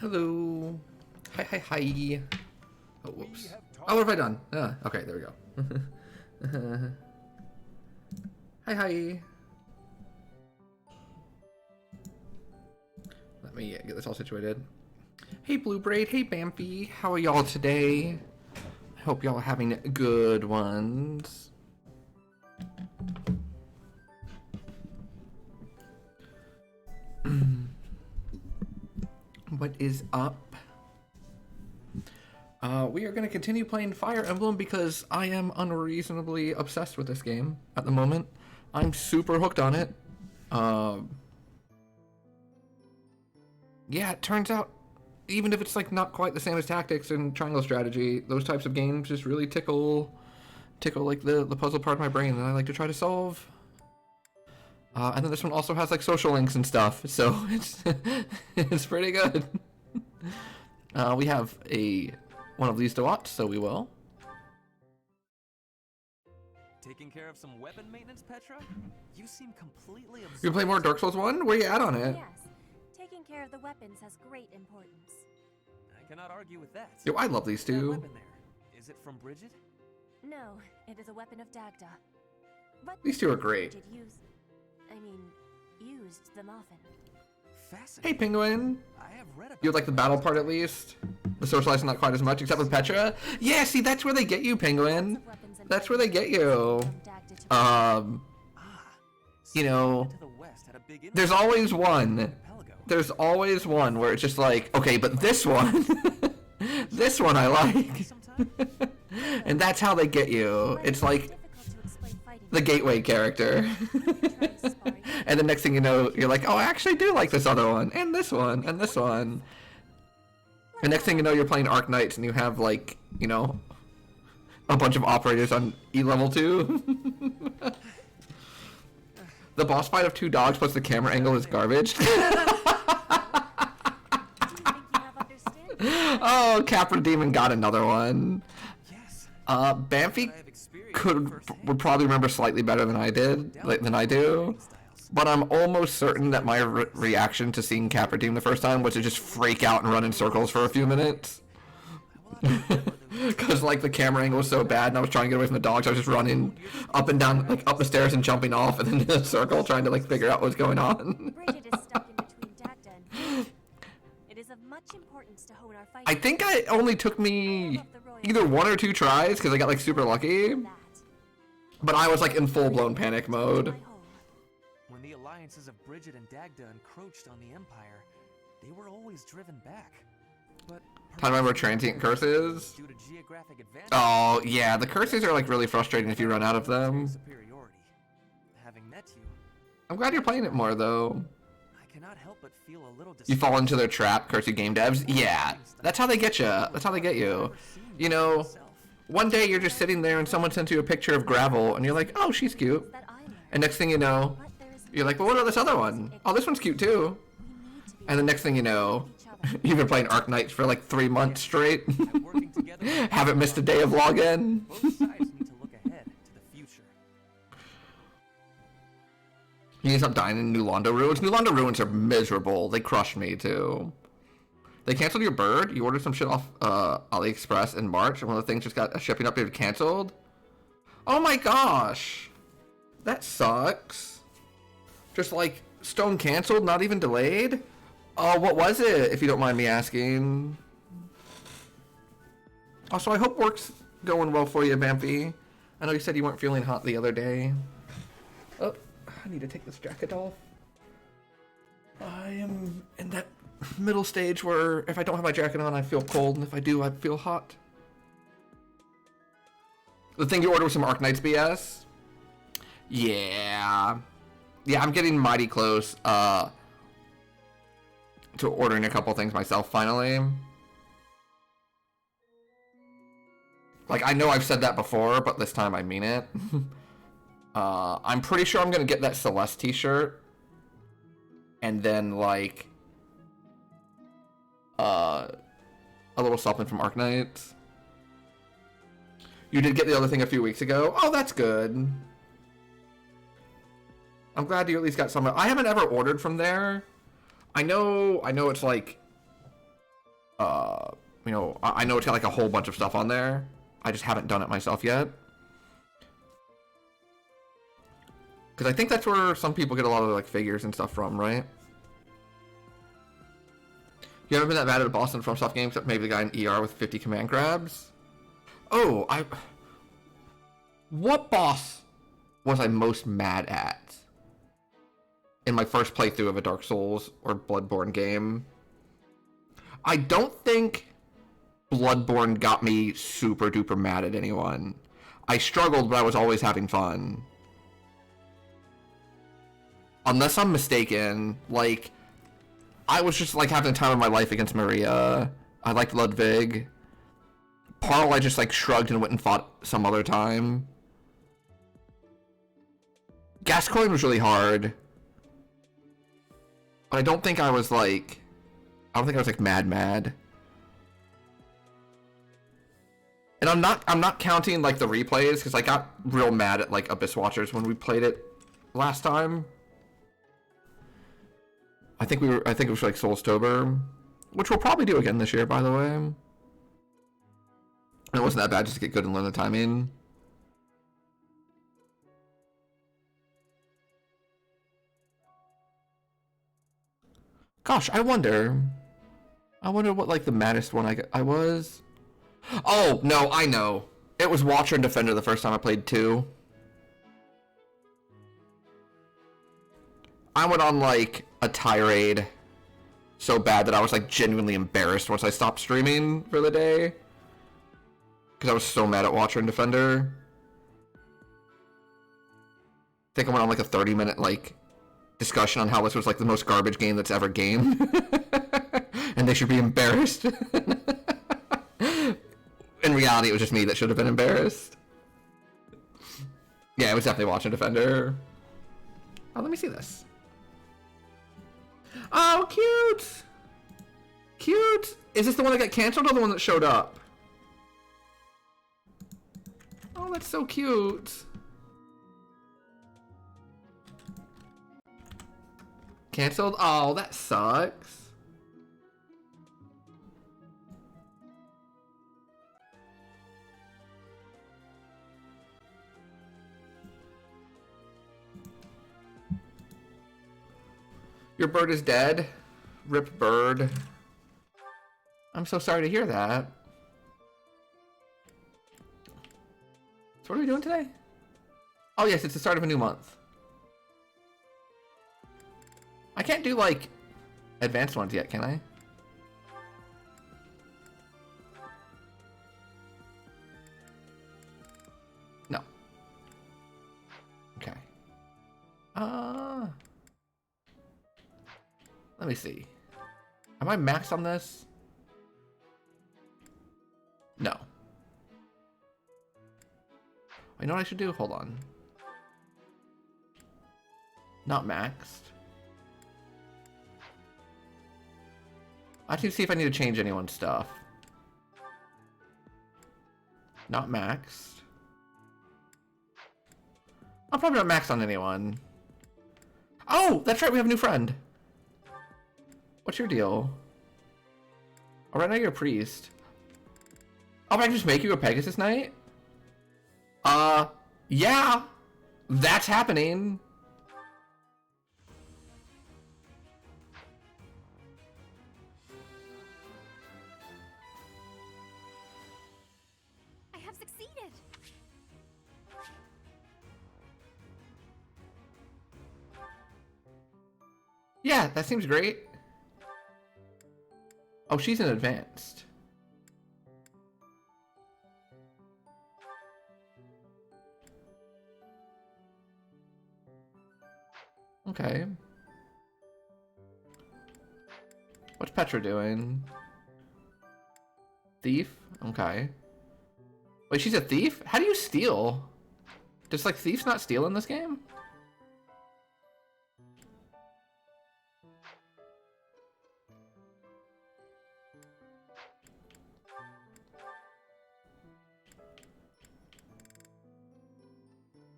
Hello. Hi, hi, hi. Oh, whoops. Oh, what have I done? Okay, there we go. Hi, hi. Let me get this all situated. Hey, Blue Braid. Hey, Bamfy. How are y'all today? I hope y'all are having good ones. What is up? We are going to continue playing Fire Emblem because I am unreasonably obsessed with this game at the moment. I'm super hooked on it. Yeah, it turns out, even if it's like not quite the same as Tactics and Triangle Strategy, those types of games just really tickle like the puzzle part of my brain that I like to try to solve. And then this one also has like social links and stuff, so it's pretty good. We have one of these to watch, so we will. Taking care of some weapon maintenance, Petra? You seem completely absorbed. You play more Dark Souls 1? Where you at on it? Yes, taking care of the weapons has great importance. I cannot argue with that. Yo, I love these That two. weapon there, is it from Bridget? No, it is a weapon of Dagda. But These two are great. Bridget used them often. Hey, Penguin. I have read about You like the battle part at least? The socializing not quite as much, except with Petra? Yeah, see, that's where they get you, Penguin. That's where they get you. You know, there's always one. There's always one where it's just like, okay, but this one, this one I like. And that's how they get you. It's like the gateway character. And the next thing you know, you're like, oh, I actually do like this other one, and this one, and this one. And next thing you know, you're playing Arc Knights, and you have, like, you know, a bunch of operators on E level 2. The boss fight of 2 dogs plus the camera angle is garbage. Oh, Capra Demon got another one. Bamfy would probably remember slightly better than I do. But I'm almost certain that my reaction to seeing Capra Demon the first time was to just freak out and run in circles for a few minutes. Because, like, the camera angle was so bad and I was trying to get away from the dogs, I was just running up and down, like, up the stairs and jumping off and then in a circle trying to, like, figure out what's going on. Bridget is stuck in between Dagda and Bridget. It is of much importance to hone our fight. I think it only took me either 1 or 2 tries because I got, like, super lucky. But I was, like, in full-blown panic mode. When the alliances of Bridget and Dagda encroached on the Empire, they were always driven back. But Time to remember transient curses. due to geographic advantage, Oh, yeah, the curses are, like, really frustrating if you run out of them. superiority. Having met you, I'm glad you're playing it more, though. I cannot help but feel a little You fall into their trap, cursey game devs. Yeah, that's how they get you. That's how they get you. You know, one day you're just sitting there and someone sends you a picture of Gravel, and you're like, oh, she's cute. And next thing you know, you're like, well, what about this other one? Oh, this one's cute, too. And the next thing you know, you've been playing Arc Knights for like 3 months straight. Haven't missed a day of login. both sides need to look ahead to the future. You need to stop dying in New Londo Ruins. New Londo Ruins are miserable. They crushed me, too. They canceled your bird. You ordered some shit off AliExpress in March, and one of the things just got a shipping update canceled. Oh my gosh. That sucks. Just like, stone canceled, not even delayed? Oh, what was it, if you don't mind me asking? Also, I hope work's going well for you, Bamfy. I know you said you weren't feeling hot the other day. Oh, I need to take this jacket off. I am in that middle stage where if I don't have my jacket on, I feel cold, and if I do, I feel hot. The thing you ordered was some Arc Knights BS? Yeah. Yeah, I'm getting mighty close, to ordering a couple things myself, finally. Like, I know I've said that before, but this time I mean it. I'm pretty sure I'm gonna get that Celeste t-shirt. And then, like, a little something from Arc Knights. You did get the other thing a few weeks ago. Oh, that's good. I'm glad you at least got some. I haven't ever ordered from there. I know it's like, you know, I know it's got like a whole bunch of stuff on there. I just haven't done it myself yet. Because I think that's where some people get a lot of like figures and stuff from, right? You haven't been that mad at a boss in a FromSoft game except maybe the guy in ER with 50 command grabs? Oh, what boss was I most mad at in my first playthrough of a Dark Souls or Bloodborne game? I don't think Bloodborne got me super duper mad at anyone. I struggled, but I was always having fun. Unless I'm mistaken, like, I was just like having the time of my life against Maria. I liked Ludwig. Parl I just like shrugged and went and fought some other time. Gascoigne was really hard. But I don't think I was like... I don't think I was like mad. And I'm not counting like the replays because I got real mad at like Abyss Watchers when we played it last time. I think it was like Soulstober, which we'll probably do again this year, by the way. And it wasn't that bad just to get good and learn the timing. Gosh, I wonder what like the maddest one I was. Oh, no, I know. It was Watcher and Defender the first time I played 2. I went on like a tirade so bad that I was like genuinely embarrassed once I stopped streaming for the day. Because I was so mad at Watcher and Defender. I think I went on like a 30-minute like discussion on how this was like the most garbage game that's ever gamed. And they should be embarrassed. In reality, it was just me that should have been embarrassed. Yeah, it was definitely Watcher and Defender. Oh, let me see this. Oh, cute! Cute! Is this the one that got canceled or the one that showed up? Oh, that's so cute. Canceled? Oh, that sucks. Your bird is dead. Rip bird. I'm so sorry to hear that. So what are we doing today? Oh yes, it's the start of a new month. I can't do like advanced ones yet, can I? No. Okay. Let me see. Am I maxed on this? No. You know what I should do? Hold on. Not maxed. I have to see if I need to change anyone's stuff. Not maxed. I'm probably not maxed on anyone. Oh, that's right, we have a new friend. What's your deal? Oh, right now you're a priest. Oh, but I can just make you a Pegasus Knight? Yeah. That's happening. I have succeeded. Yeah, that seems great. Oh, she's in advanced. Okay. What's Petra doing? Thief? Okay. Wait, she's a thief? How do you steal? Does like thieves not steal in this game?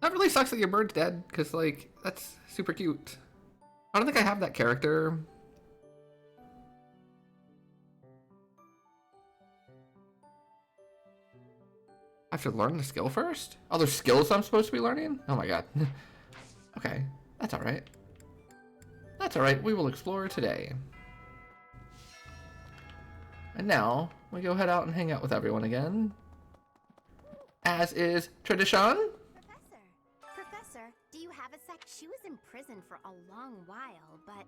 That really sucks that your bird's dead, because, like, that's super cute. I don't think I have that character. I have to learn the skill first? Oh, there's skills I'm supposed to be learning? Oh my god. Okay, that's alright. That's alright, we will explore today. And now, we go head out and hang out with everyone again. As is tradition. Professor, do you have a sec? She was in prison for a long while, but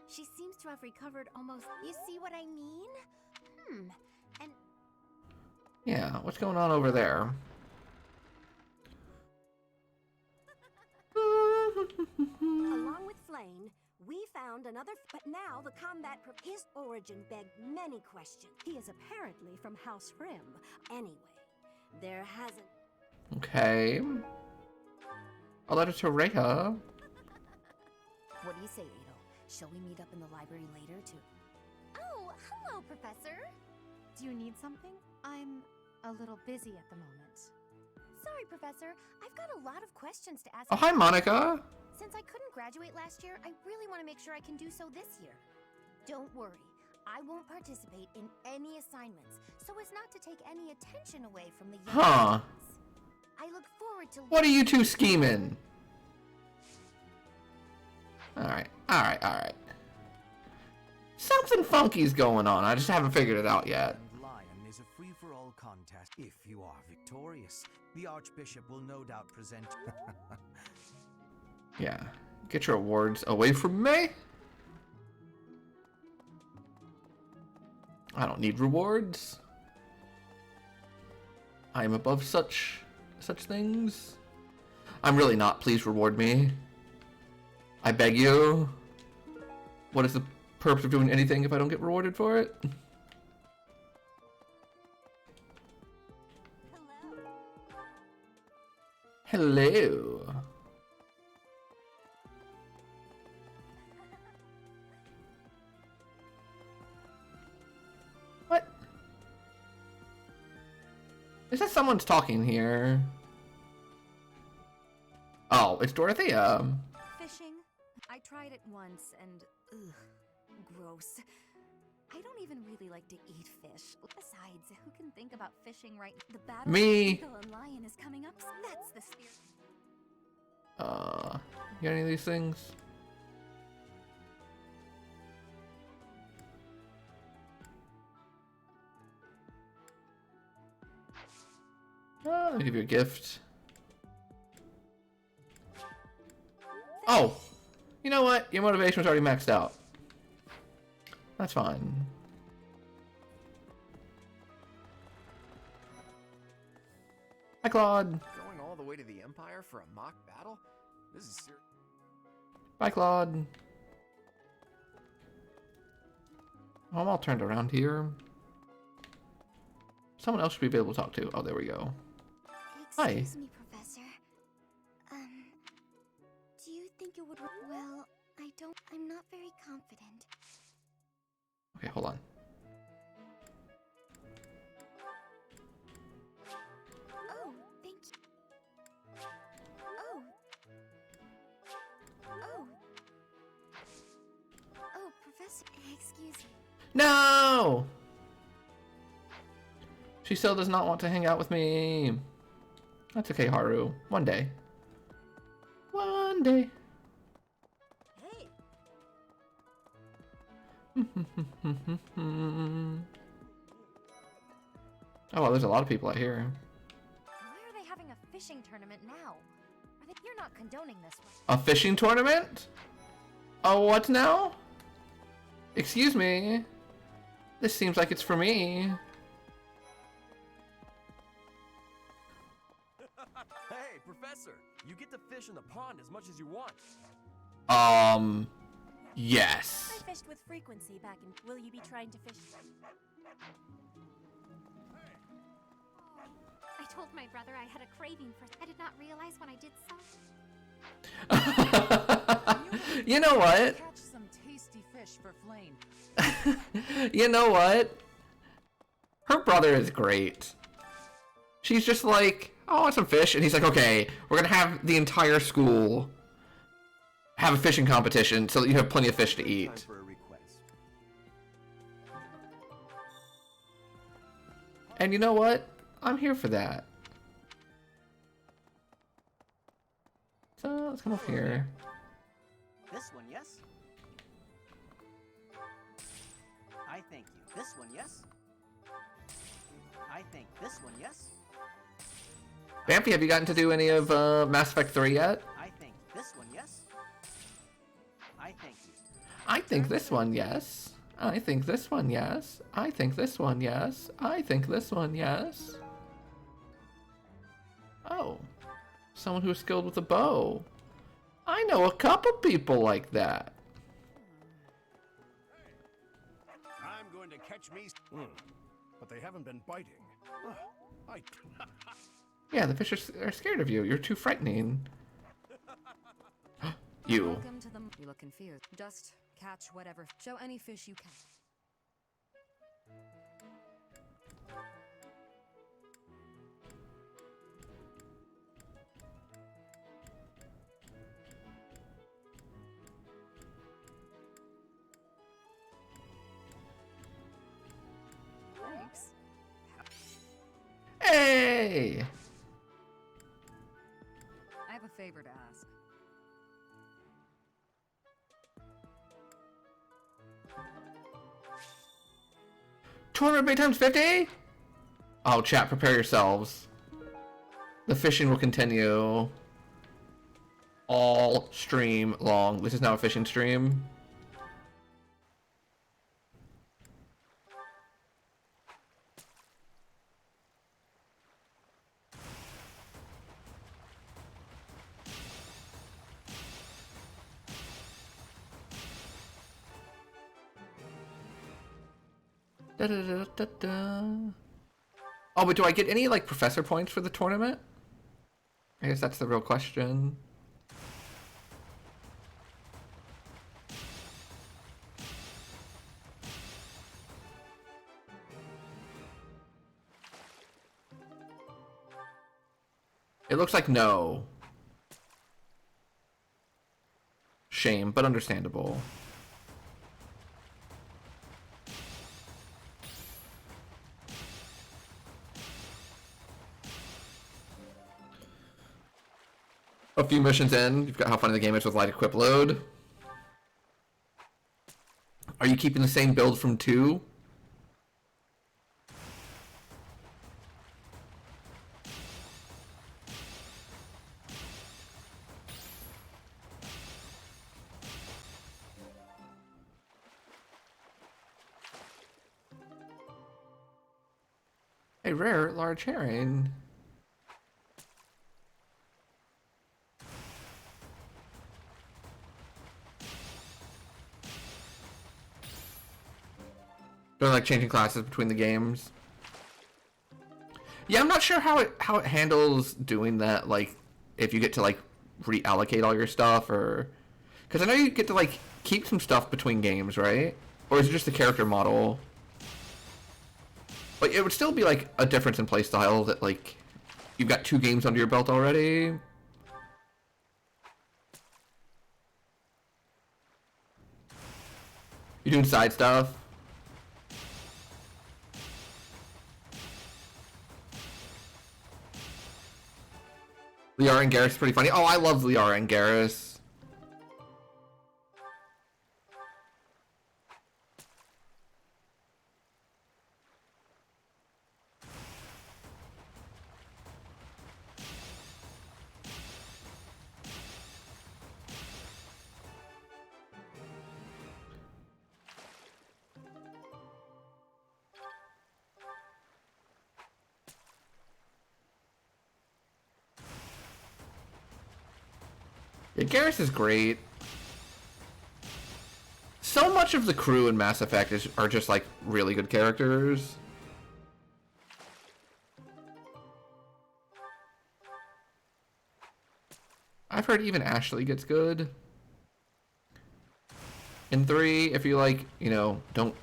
she seems to have recovered almost. You see what I mean? And Yeah, what's going on over there? Along with Flame, we found another, but now the combat his origin begged many questions. He is apparently from House Rim. Anyway, there hasn't. Okay. A letter to Reha. what do you say, Ado? Shall we meet up in the library later to... Oh, hello, Professor. Do you need something? I'm a little busy at the moment. Sorry, Professor. I've got a lot of questions to ask. Oh, hi, Monica. Since I couldn't graduate last year, I really want to make sure I can do so this year. Don't worry. I won't participate in any assignments, so as not to take any attention away from the young Huh. students. I look forward to... What are you two scheming? Alright. Something funky's going on. I just haven't figured it out yet. Lion is a free-for-all contest. If you are victorious, the Archbishop will no doubt present... Yeah. Get your awards away from me. I don't need rewards. I am above such things. I'm really not. Please reward me. I beg you. What is the purpose of doing anything if I don't get rewarded for it? Hello. What? Is that someone's talking here? Oh, it's Dorothea. Fishing? I tried it once and ugh, gross. I don't even really like to eat fish. Besides, who can think about fishing right now? The battle Me. between Eagle and Lion is coming up. That's the spirit. You got any of these things? Let me give you a gift. Oh! You know what? Your motivation was already maxed out. That's fine. Hi, Claude. Going all the way to the Empire for a mock battle? This is serious. Bye, Claude. Oh, I'm all turned around here. Someone else should be able to talk to. Oh, there we go. Hi. Excuse me, Professor. Do you think it would... Well, I'm not very confident. Okay, hold on. Oh, thank you. Oh, Professor, excuse me. No! She still does not want to hang out with me. That's okay, Haru. One day. One day. Hey, Oh, well, there's a lot of people out here. Why are they having a fishing tournament now? You're not condoning this one. A fishing tournament? Oh, what now? Excuse me. This seems like it's for me. Hey, Professor! You get to fish in the pond as much as you want. Yes. I fished with frequency back in. Will you be trying to fish? I told my brother I had a craving for... I did not realize when I did so. You know what? Catch some tasty fish for Flame. You know what? Her brother is great. She's just like, oh, I want some fish. And he's like, okay, we're going to have the entire school have a fishing competition so that you have plenty of fish to Time eat. for a request. And you know what? I'm here for that. Let's come up here. This one, yes? I thank you. This one, yes? I think this one, yes? Bampy, have you gotten to do any of Mass Effect 3 yet? I think this one, yes? I thank you. I think this one, yes. I think this one, yes. I think this one, yes. I think this one, yes. Oh, someone who's skilled with a bow. I know a couple people like that. I'm going to catch me. But they haven't been biting. Yeah, the fish are scared of you. You're too frightening. You. Welcome to the. You look confused. Just catch whatever. Show any fish you can. Thanks. Hey! I have a favor to ask. $200 big times 50? Oh, chat, prepare yourselves. The fishing will continue all stream long. This is now a fishing stream. Da, da, da, da, da. Oh, but do I get any, like, professor points for the tournament? I guess that's the real question. It looks like no. Shame, but understandable. A few missions in, you've got how funny the game is with light equip load. Are you keeping the same build from 2? A rare large herring. They're like changing classes between the games. Yeah, I'm not sure how it handles doing that. Like, if you get to like reallocate all your stuff, or because I know you get to like keep some stuff between games, right? Or is it just the character model? Like, it would still be like a difference in playstyle that like you've got 2 games under your belt already. You're doing side stuff. Liara and Garrus is pretty funny. Oh, I love Liara and Garrus. Yeah, Garrus is great. So much of the crew in Mass Effect are just like really good characters. I've heard even Ashley gets good. In 3, if you like, you know, don't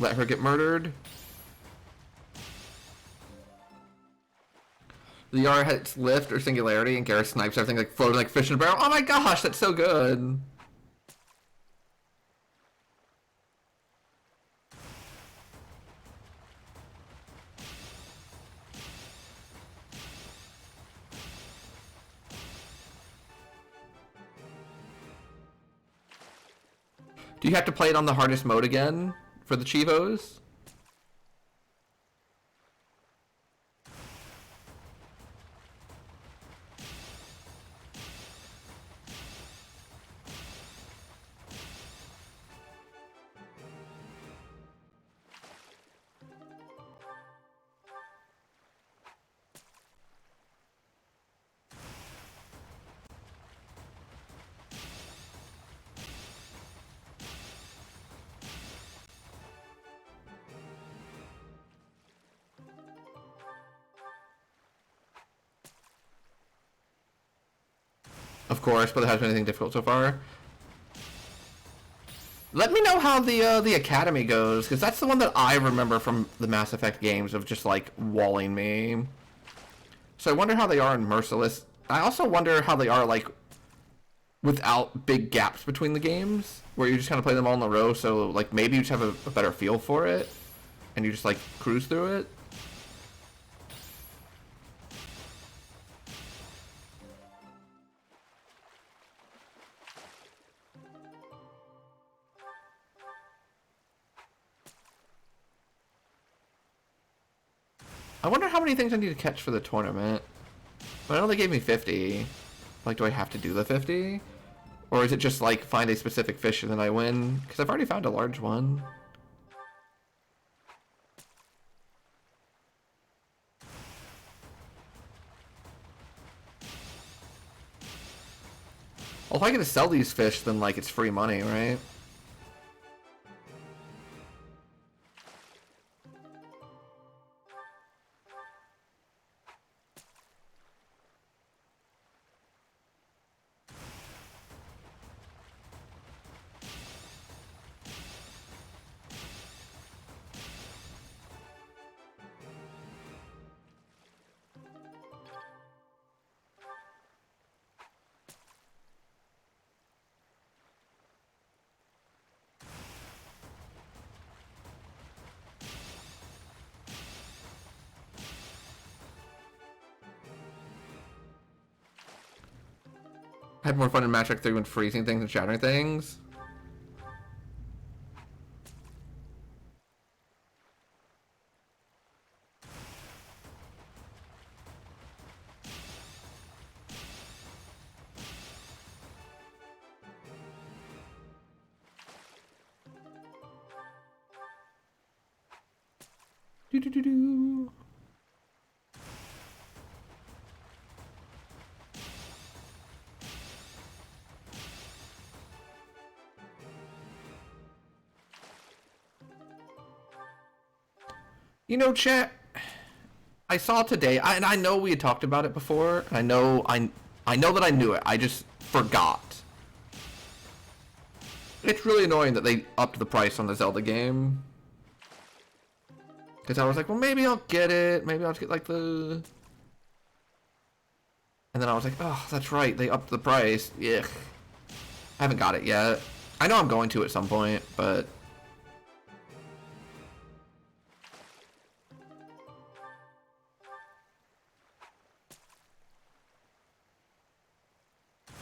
let her get murdered. Liara hits lift or singularity, and Garrus snipes everything like floating like fish in a barrel. Oh my gosh, that's so good! Do you have to play it on the hardest mode again for the Chivos? Of course, but it hasn't been anything difficult so far. Let me know how the Academy goes, because that's the one that I remember from the Mass Effect games of just, like, walling me. So I wonder how they are in Merciless. I also wonder how they are, like, without big gaps between the games, where you just kind of play them all in a row, so, like, maybe you just have a better feel for it, and you just, like, cruise through it. I wonder how many things I need to catch for the tournament. But I know they gave me 50. Like, do I have to do the 50? Or is it just, like, find a specific fish and then I win? Because I've already found a large one. Well, if I get to sell these fish, then, like, it's free money, right? I had more fun in Match Track 3 when freezing things and shattering things. Do-do-do-do. You know, chat, I saw today, and I know we had talked about it before, and I know that I knew it, I just forgot. It's really annoying that they upped the price on the Zelda game. Because I was like, well, maybe I'll get it, maybe I'll just get, like, the... And then I was like, oh, that's right, they upped the price, yuck. I haven't got it yet. I know I'm going to at some point, but...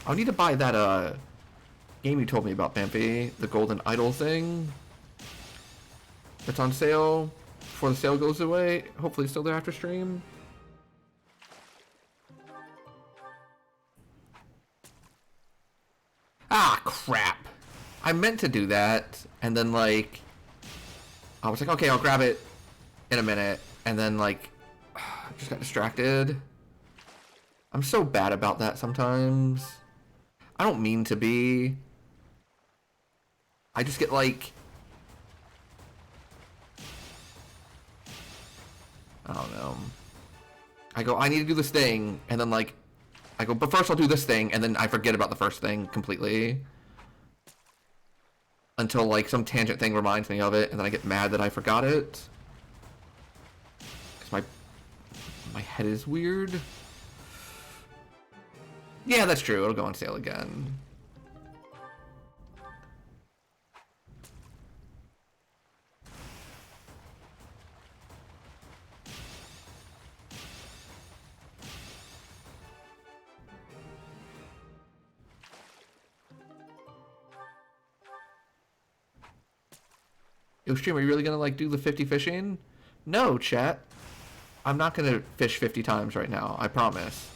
I need to buy that game you told me about, Bampy, the Golden Idol thing. It's on sale before the sale goes away. Hopefully it's still there after stream. Ah, crap. I meant to do that, and then, like, I was like, okay, I'll grab it in a minute, and then, like, just got distracted. I'm so bad about that sometimes. I don't mean to be. I just get like... I don't know. I go, I need to do this thing, and then like... I go, but first I'll do this thing, and then I forget about the first thing completely. Until like some tangent thing reminds me of it, and then I get mad that I forgot it. Because my head is weird. Yeah, that's true. It'll go on sale again. Yo, stream, are you really gonna like do the 50 fishing? No, chat. I'm not gonna fish 50 times right now, I promise.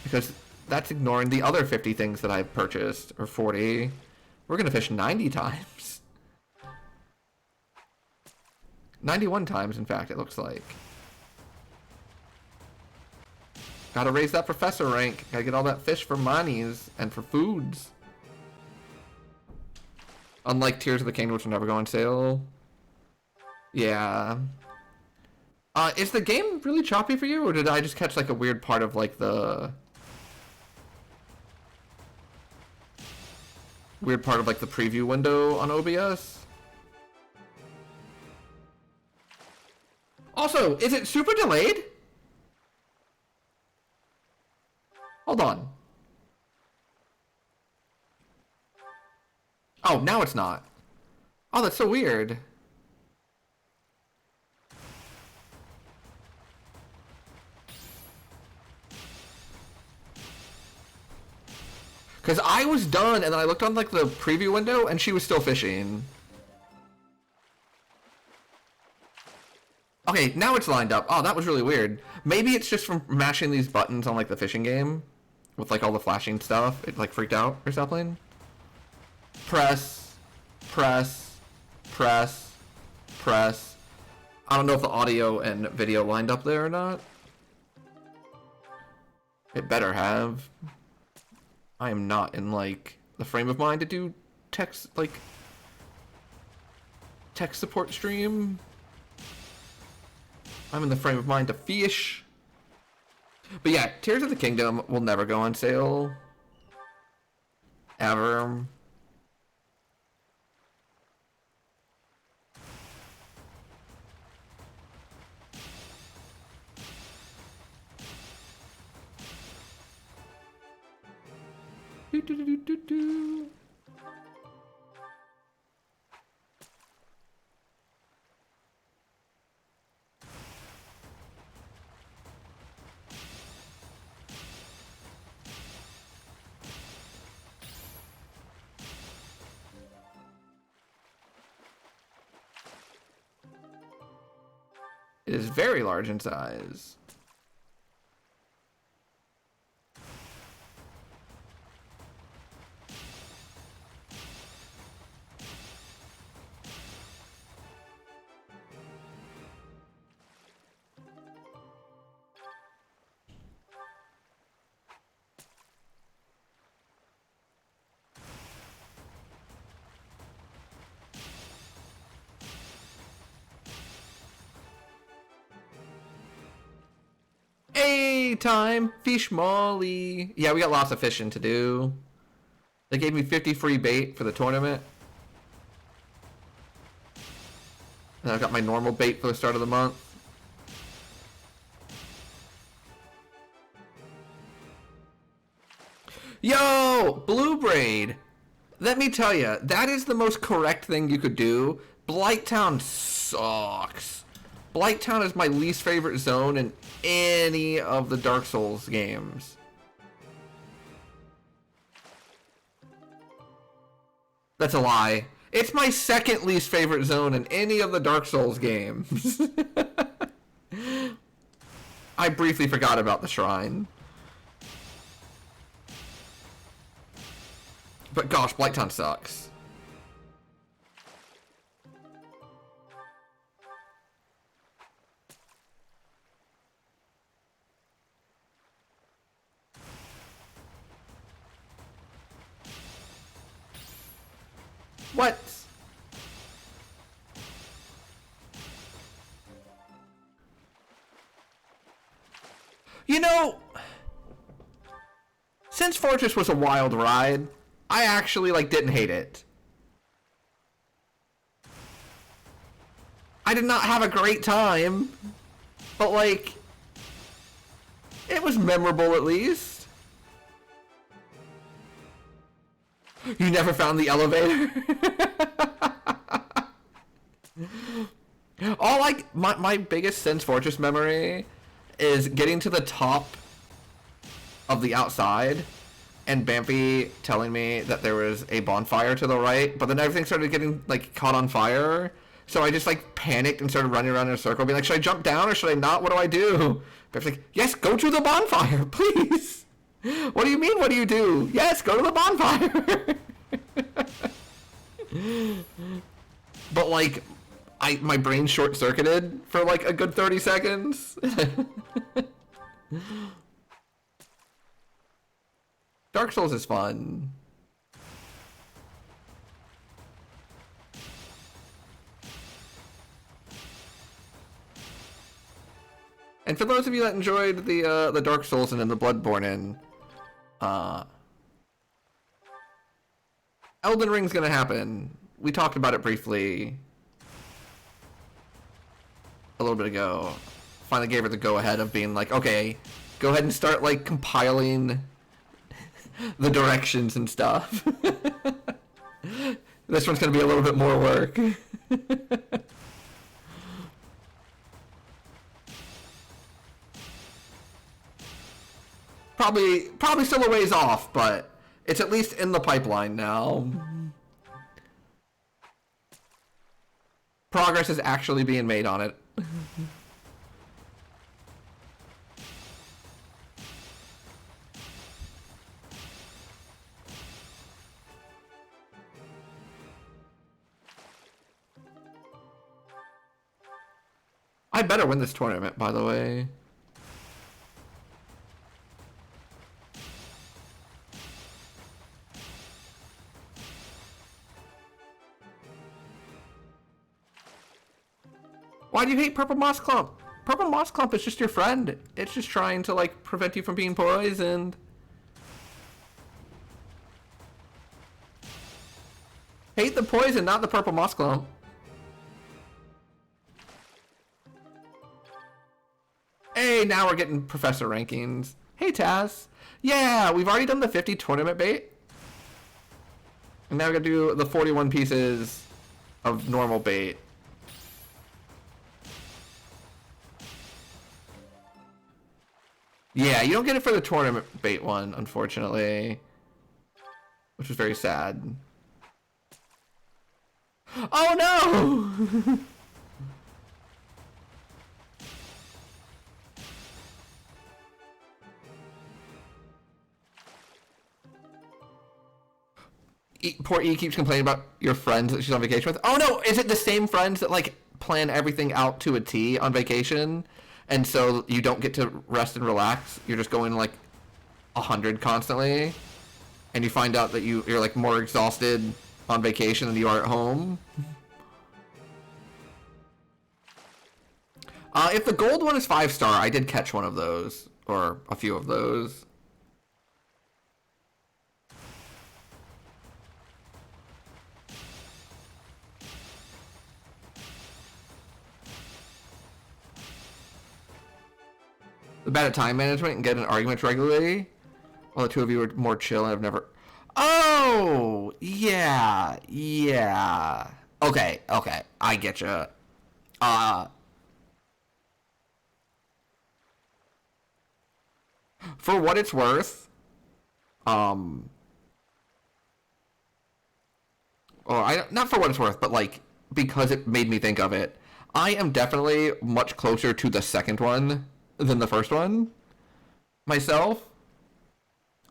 Because that's ignoring the other 50 things that I've purchased, or 40. We're gonna fish 90 times. 91 times, in fact, it looks like. Gotta raise that professor rank. Gotta get all that fish for monies and for foods. Unlike Tears of the Kingdom, which will never go on sale. Yeah. Is the game really choppy for you, or did I just catch like a weird part of like the... weird part of like the preview window on OBS? Also, is it super delayed? Hold on. Oh, now it's not. Oh, that's so weird. Because I was done, and then I looked on like the preview window, and she was still fishing. Okay, now it's lined up. Oh, that was really weird. Maybe it's just from mashing these buttons on like the fishing game. With like all the flashing stuff. It like freaked out or something. Press. Press. Press. Press. I don't know if the audio and video lined up there or not. It better have. I am not in like the frame of mind to do text support stream. I'm in the frame of mind to fish. But yeah, Tears of the Kingdom will never go on sale. Ever. Do, do, do, do, do. It is very large in size. Time fish molly. Yeah, we got lots of fishing to do. They gave me 50 free bait for the tournament. And I've got my normal bait for the start of the month. Yo, Blue Braid. Let me tell you, that is the most correct thing you could do. Blighttown sucks. Blighttown is my least favorite zone in any of the Dark Souls games. That's a lie. It's my second least favorite zone in any of the Dark Souls games. I briefly forgot about the shrine. But gosh, Blighttown sucks. What? You know, since Fortress was a wild ride, I actually didn't hate it. I did not have a great time, but it was memorable at least. You never found the elevator? My biggest Sense Fortress memory is getting to the top of the outside and Bambi telling me that there was a bonfire to the right, but then everything started getting like caught on fire. So I just like panicked and started running around in a circle, being like, should I jump down or should I not? What do I do? Bambi's like, yes, go to the bonfire, please. What do you mean, what do you do? Yes, go to the bonfire. But like, my brain short-circuited for like a good 30 seconds. Dark Souls is fun. And for those of you that enjoyed the Dark Souls and then the Bloodborne Elden Ring's gonna happen. We talked about it briefly a little bit ago. Finally gave her the go-ahead of being like, okay, go ahead and start like compiling the directions and stuff. This one's gonna be a little bit more work. Probably still a ways off, but it's at least in the pipeline now. Progress is actually being made on it. I better win this tournament, by the way. Why do you hate Purple Moss Clump? Purple Moss Clump is just your friend. It's just trying to, like, prevent you from being poisoned. Hate the poison, not the Purple Moss Clump. Hey, now we're getting Professor rankings. Hey, Taz. Yeah, we've already done the 50 tournament bait. And now we're gonna do the 41 pieces of normal bait. Yeah, you don't get it for the tournament bait one, unfortunately. Which is very sad. Oh no! Poor E keeps complaining about your friends that she's on vacation with. Oh no, is it the same friends that like plan everything out to a T on vacation? And so you don't get to rest and relax. You're just going like 100 constantly. And you find out that you're like more exhausted on vacation than you are at home. If the gold one is 5-star, I did catch one of those. Or a few of those. Bad at time management and get in arguments regularly, while the two of you are more chill and have never. Oh yeah. Okay, I get you. For what it's worth, or not for what it's worth, but like because it made me think of it, I am definitely much closer to the second one than the first one myself,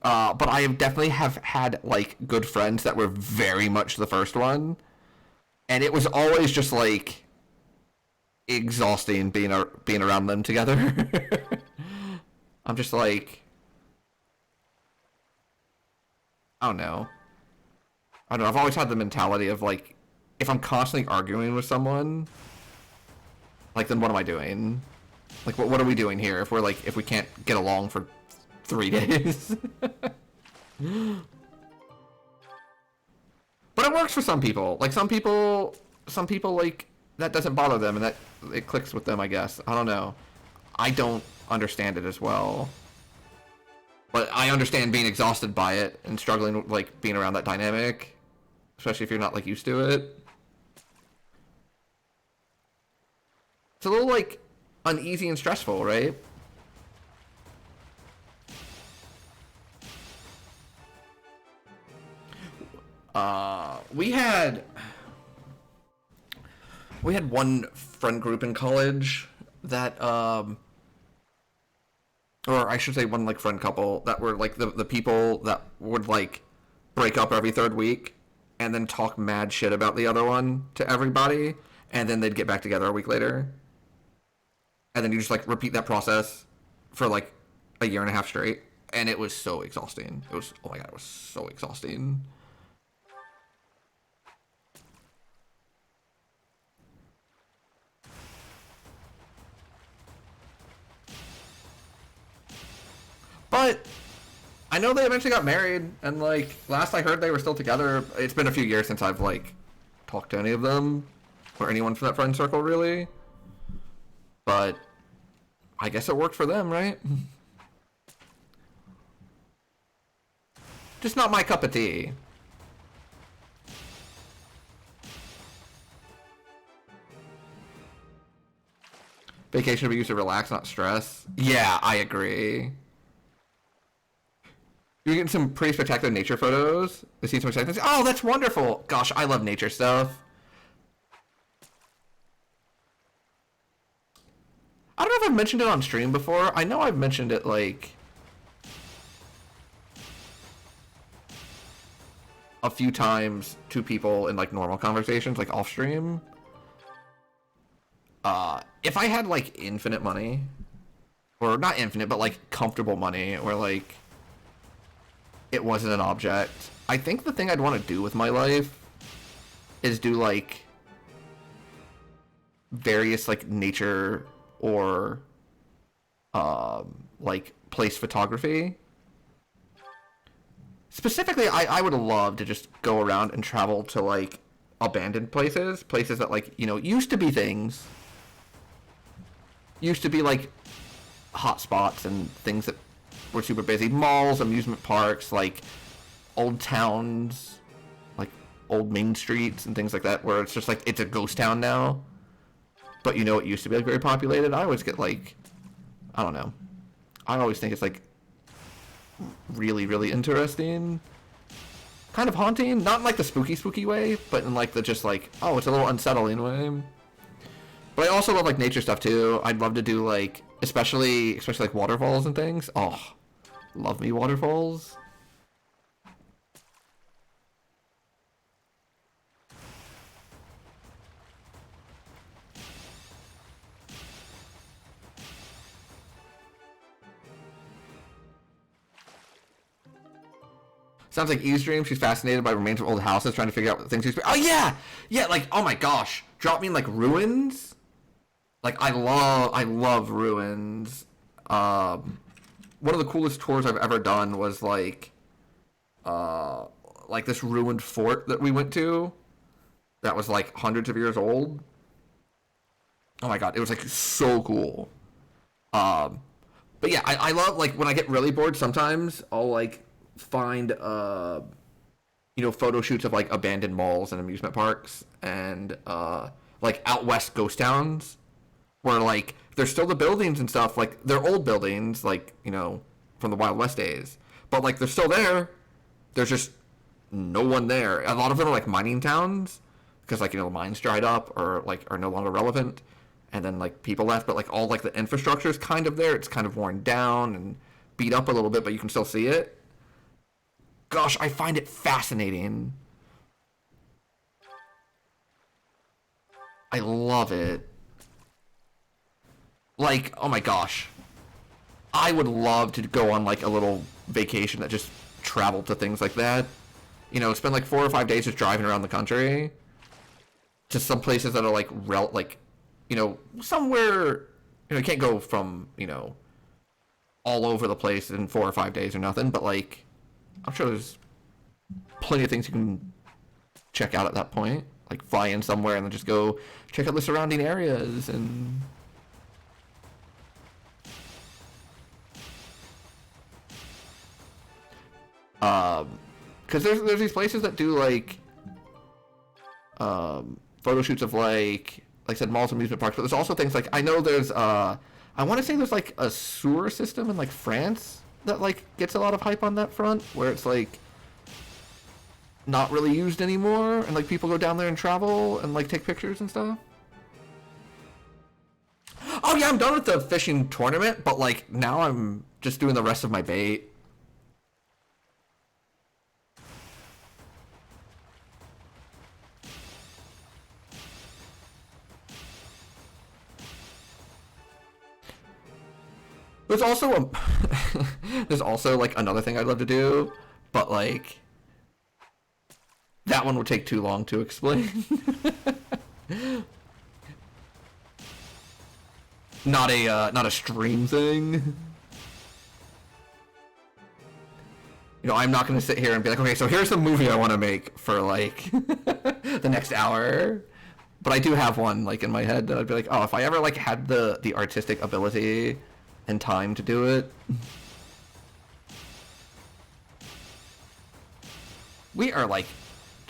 but I definitely have had like good friends that were very much the first one, and it was always just like exhausting being around them together. I'm just like, I don't know. I've always had the mentality of like, if I'm constantly arguing with someone, like then what am I doing? Like, what are we doing here if we can't get along for 3 days? But it works for some people. Like, some people, like, that doesn't bother them and that it clicks with them, I guess. I don't know. I don't understand it as well. But I understand being exhausted by it and struggling, like, being around that dynamic. Especially if you're not, like, used to it. It's a little, like, uneasy and stressful, right? We had one friend group in college that, or I should say one, like, friend couple that were, like, the people that would, like, break up every third week and then talk mad shit about the other one to everybody, and then they'd get back together a week later. And then you just, like, repeat that process for, like, a year and a half straight. And it was so exhausting. It was, oh my god, it was so exhausting. But I know they eventually got married, and, like, last I heard they were still together. It's been a few years since I've, like, talked to any of them, or anyone from that friend circle, really. But I guess it worked for them, right? Just not my cup of tea. Vacation should be used to relax, not stress. Yeah, I agree. You're getting some pretty spectacular nature photos. I see some excitement. Oh, that's wonderful. Gosh, I love nature stuff. I don't know if I've mentioned it on stream before. I know I've mentioned it, like, a few times to people in, like, normal conversations, like, off stream. If I had, like, infinite money, or not infinite, but, like, comfortable money, or, like, it wasn't an object, I think the thing I'd want to do with my life is do, like, various, like, nature or, like, place photography. Specifically, I would love to just go around and travel to, like, abandoned places that, like, you know, used to be things. Used to be, like, hot spots and things that were super busy. Malls, amusement parks, like, old towns, like, old main streets and things like that, where it's just, like, it's a ghost town now. But, you know, it used to be, like, very populated. I always get, like, I don't know. I always think it's, like, really, really interesting. Kind of haunting. Not in, like, the spooky way, but in, like, the just, like, oh, it's a little unsettling way. But I also love, like, nature stuff, too. I'd love to do, like, especially, like, waterfalls and things. Oh, love me waterfalls. Sounds like Eve's dream. She's fascinated by remains of old houses, trying to figure out what things used to be. Oh, yeah! Yeah, like, oh my gosh. Drop me in, like, ruins. Like, I love ruins. One of the coolest tours I've ever done was, like this ruined fort that we went to that was, like, hundreds of years old. Oh my god, it was, like, so cool. But yeah, I love, like, when I get really bored, sometimes I'll, like, find, you know, photo shoots of, like, abandoned malls and amusement parks and, like, out west ghost towns. Where, like, there's still the buildings and stuff, like, they're old buildings, like, you know, from the Wild West days. But, like, they're still there. There's just no one there. A lot of them are, like, mining towns. Because, like, you know, the mines dried up or, like, are no longer relevant. And then, like, people left. But, like, all, like, the infrastructure is kind of there. It's kind of worn down and beat up a little bit, but you can still see it. Gosh, I find it fascinating. I love it. Like, oh my gosh. I would love to go on, like, a little vacation that just traveled to things like that. You know, spend, like, 4 or 5 days just driving around the country. To some places that are, like, you know, somewhere, you know, you can't go from, you know, all over the place in 4 or 5 days or nothing, but, like, I'm sure there's plenty of things you can check out at that point. Like, fly in somewhere and then just go check out the surrounding areas and... Because there's these places that do, like, photo shoots of, like I said, malls, amusement parks, but there's also things like, I know there's, I want to say there's, like, a sewer system in, like, France that, like, gets a lot of hype on that front, where it's, like, not really used anymore, and like people go down there and travel and like take pictures and stuff. Oh yeah, I'm done with the fishing tournament, but like now I'm just doing the rest of my bait. There's also a there's also like another thing I'd love to do, but like that one would take too long to explain. Not a stream thing. You know, I'm not gonna sit here and be like, okay, so here's the movie I want to make for like the next hour. But I do have one like in my head that I'd be like, oh, if I ever like had the artistic ability and time to do it. We are like,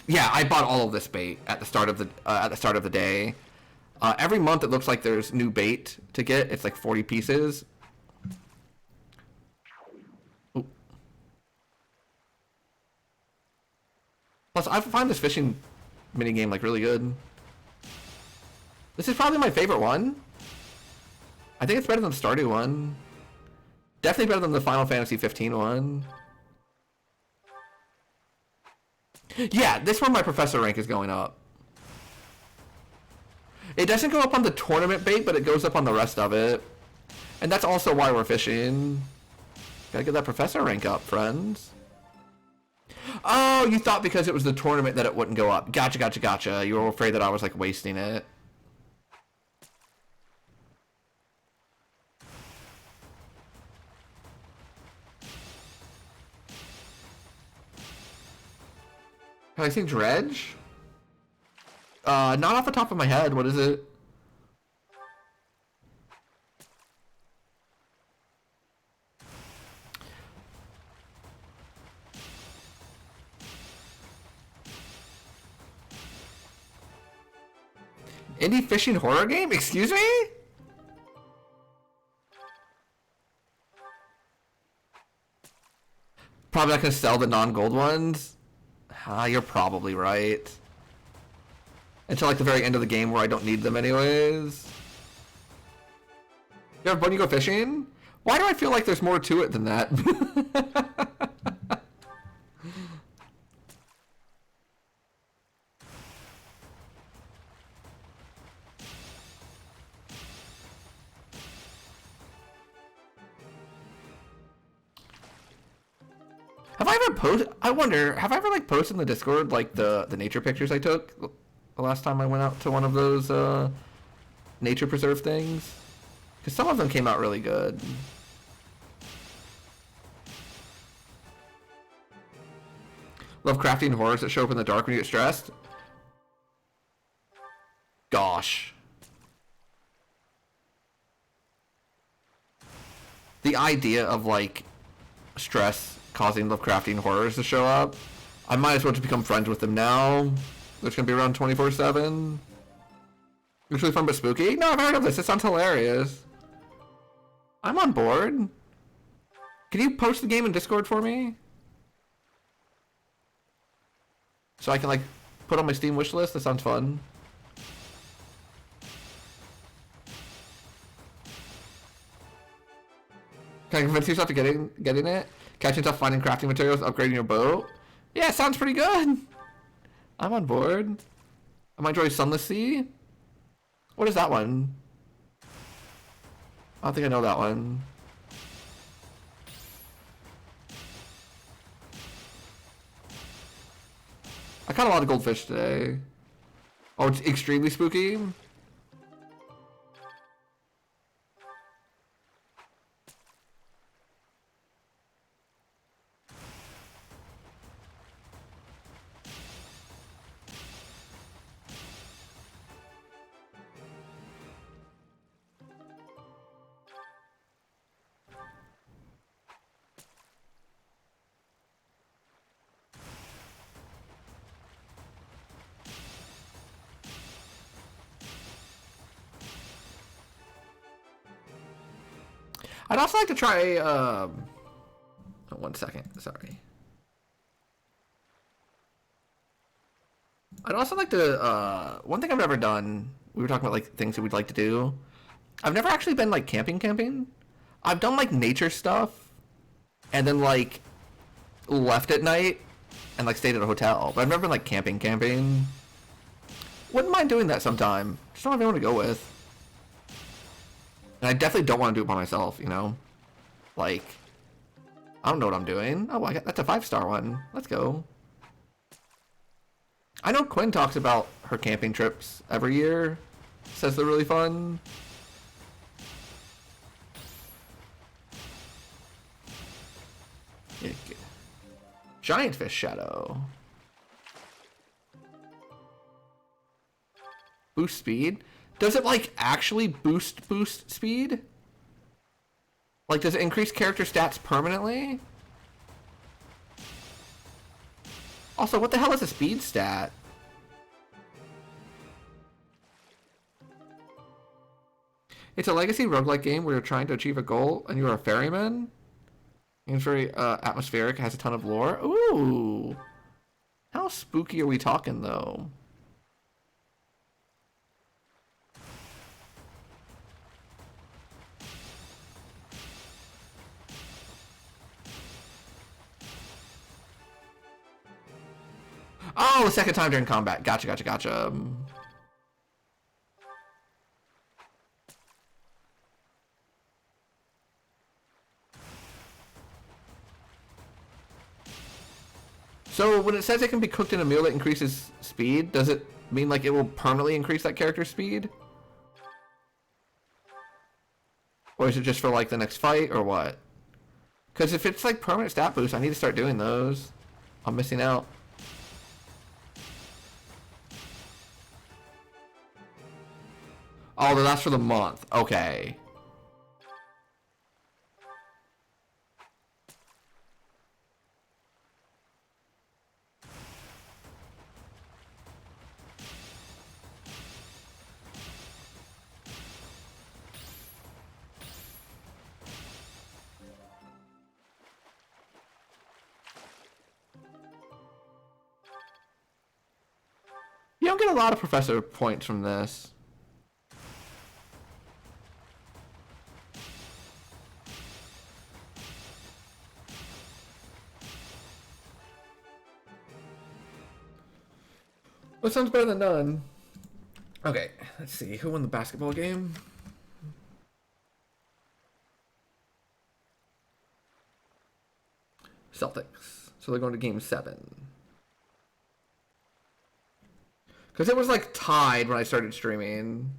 yeah, I bought all of this bait at the start of the day. Every month it looks like there's new bait to get. It's like 40 pieces. Ooh. Plus, I find this fishing minigame like really good. This is probably my favorite one. I think it's better than the Stardew one. Definitely better than the Final Fantasy 15 one. Yeah, this one my professor rank is going up. It doesn't go up on the tournament bait, but it goes up on the rest of it. And that's also why we're fishing. Gotta get that professor rank up, friends. Oh, you thought because it was the tournament that it wouldn't go up. Gotcha, gotcha, gotcha. You were afraid that I was like wasting it. Have I seen Dredge? Not off the top of my head. What is it? Indie fishing horror game? Excuse me? Probably not gonna sell the non-gold ones. Ah, you're probably right. Until like the very end of the game where I don't need them anyways. You ever, when you go fishing? Why do I feel like there's more to it than that? Have I ever posted? I wonder. Have I ever like posted in the Discord like the nature pictures I took the last time I went out to one of those nature preserve things? Because some of them came out really good. Love crafting horrors that show up in the dark when you get stressed. Gosh. The idea of like stress causing Lovecraftian horrors to show up. I might as well just become friends with them now. They're just gonna be around 24/7. It's really fun but spooky. No, I've heard of this. It sounds hilarious. I'm on board. Can you post the game in Discord for me? So I can like put on my Steam wish list? That sounds fun. Can I convince yourself to getting it? Catching stuff, finding crafting materials, upgrading your boat? Yeah, sounds pretty good. I'm on board. I might enjoy Sunless Sea. What is that one? I don't think I know that one. I caught a lot of goldfish today. Oh, it's extremely spooky? I'd also like to try, oh, 1 second, sorry. I'd also like to, one thing I've never done, we were talking about like things that we'd like to do. I've never actually been like camping. I've done like nature stuff and then like left at night and like stayed at a hotel, but I've never been like camping. Wouldn't mind doing that sometime. Just don't have anyone to go with. And I definitely don't want to do it by myself, you know? Like, I don't know what I'm doing. Oh, that's a 5-star one. Let's go. I know Quinn talks about her camping trips every year. Says they're really fun. Yeah, giant fish shadow. Boost speed? Does it like actually boost speed? Like, does it increase character stats permanently? Also, what the hell is a speed stat? It's a legacy roguelike game where you're trying to achieve a goal and you're a ferryman. It's very atmospheric, has a ton of lore. Ooh! How spooky are we talking, though? Oh, second time during combat. Gotcha. So when it says it can be cooked in a meal that increases speed, does it mean like it will permanently increase that character's speed? Or is it just for like the next fight or what? Because if it's like permanent stat boost, I need to start doing those. I'm missing out. Oh, that's for the month. Okay. You don't get a lot of professor points from this. What sounds better than none? Okay, let's see. Who won the basketball game? Celtics. So they're going to game 7. Because it was like tied when I started streaming.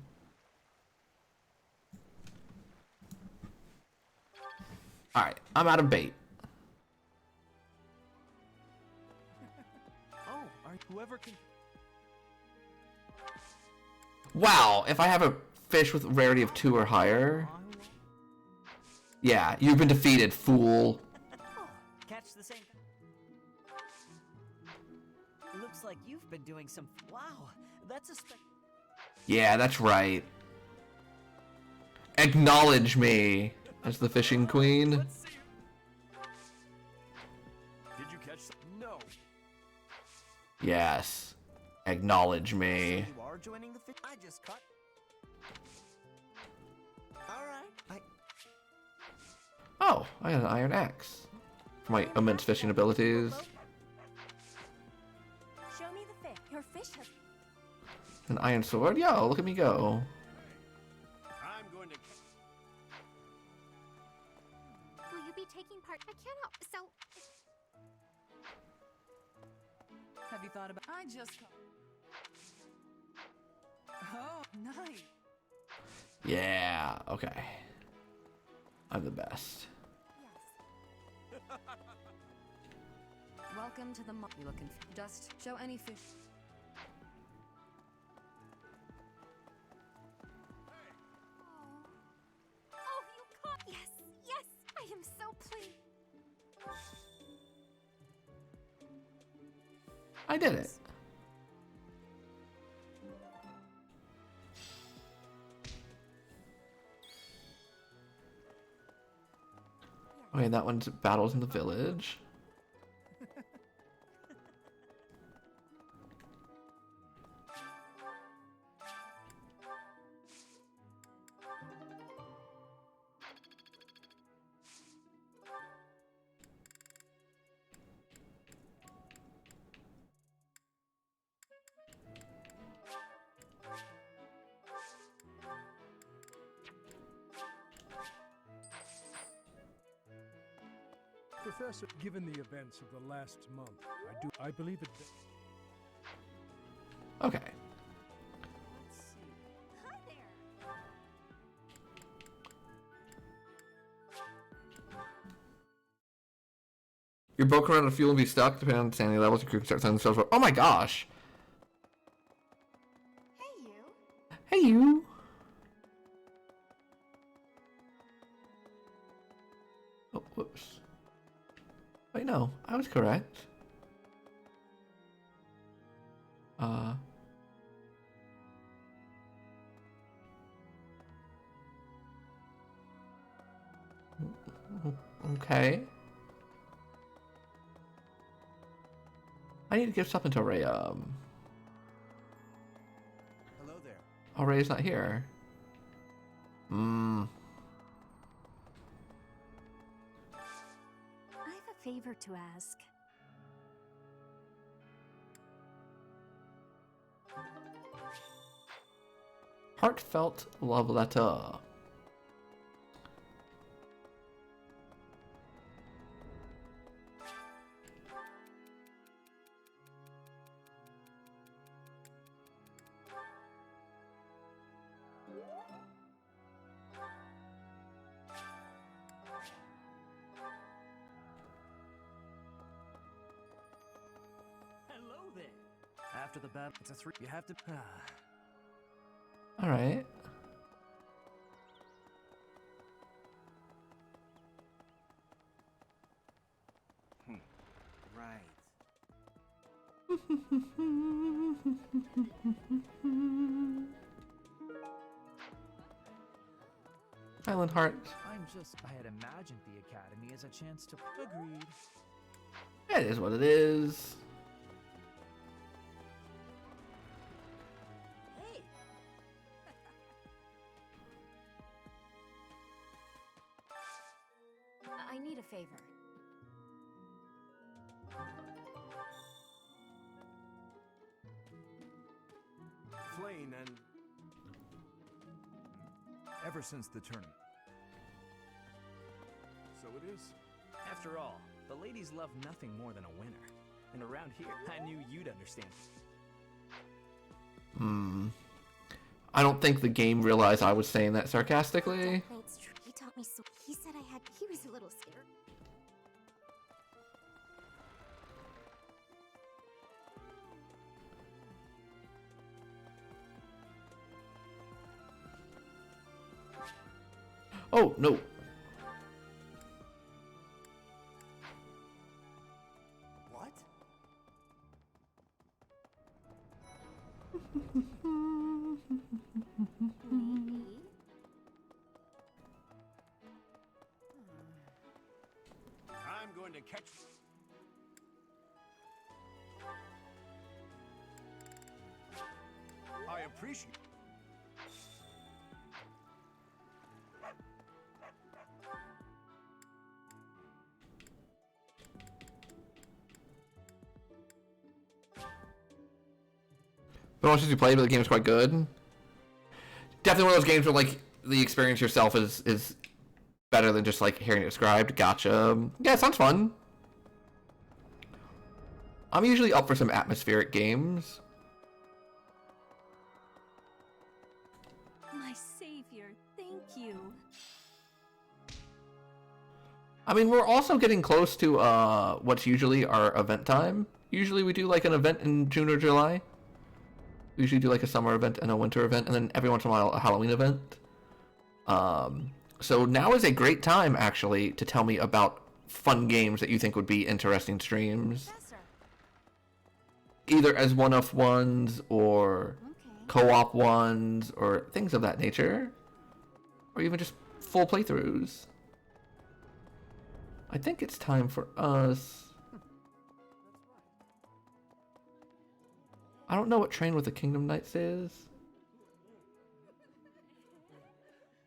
Alright, I'm out of bait. Oh, whoever can. Wow, if I have a fish with rarity of 2 or higher. Yeah, you've been defeated, fool. Oh, catch the same. Looks like you've been doing some. Wow, that's a Yeah, that's right. Acknowledge me as the fishing queen. Did you catch some? No. Yes. Acknowledge me. You are joining the fish. I just caught. All right. Oh, I got an iron axe. For my immense fishing abilities. Show me the fish. Your fish has... An iron sword? Yo, look at me go. I'm going to... Will you be taking part? I cannot. So, Have you thought about? I just. Oh, nice. Yeah, okay. I'm the best. Welcome to the. You looking? Just show any fish. oh, you caught. Yes. I am so pleased. I did it. Okay, that one's battles in the village. Professor, given the events of the last month, I believe it. Okay. Let's see. Hi there. Your boat can run out of fuel and be stuck depending on sanity levels. Your crew can start sending themselves. Oh my gosh! Hey, you. Hey, you! Oh, whoops. Wait, no. I was correct. Okay. I need to give something to Ray. Hello there. Oh, Ray's not here. I have a favor to ask. Heartfelt love letter. Hello there. After the battle, it's a 3. You have to. All right. Right. Island Heart. I had imagined the academy as a chance to. Agreed. It is what it is. Hey. I need a favor. Flane and... Ever since the tournament. So it is. After all, the ladies love nothing more than a winner. And around here, I knew you'd understand. I don't think the game realized I was saying that sarcastically. Knight's true. He taught me so. He said he was a little scared. Oh, no. What? Maybe. I'm going to catch. I appreciate. But once you played, but the game is quite good. Definitely one of those games where like the experience yourself is better than just like hearing it described. Gotcha. Yeah, it sounds fun. I'm usually up for some atmospheric games. My savior, thank you. I mean, we're also getting close to what's usually our event time. Usually we do like an event in June or July. We usually do like a summer event and a winter event, and then every once in a while a Halloween event. So now is a great time, actually, to tell me about fun games that you think would be interesting streams. Professor. Either as one-off ones, or Okay. co-op ones, or things of that nature. Or even just full playthroughs. I think it's time for us... I don't know what Train with the Kingdom Knights is.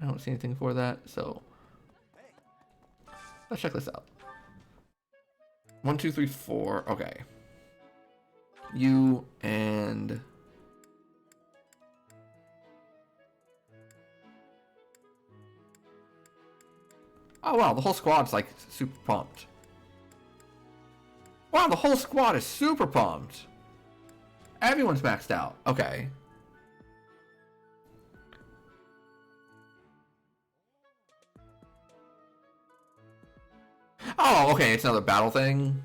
I don't see anything for that, so... Let's check this out. 1, 2, 3, 4. Okay. You and... Oh wow, the whole squad's like super pumped. Wow, the whole squad is super pumped. Everyone's maxed out. Okay. Oh, okay, it's another battle thing.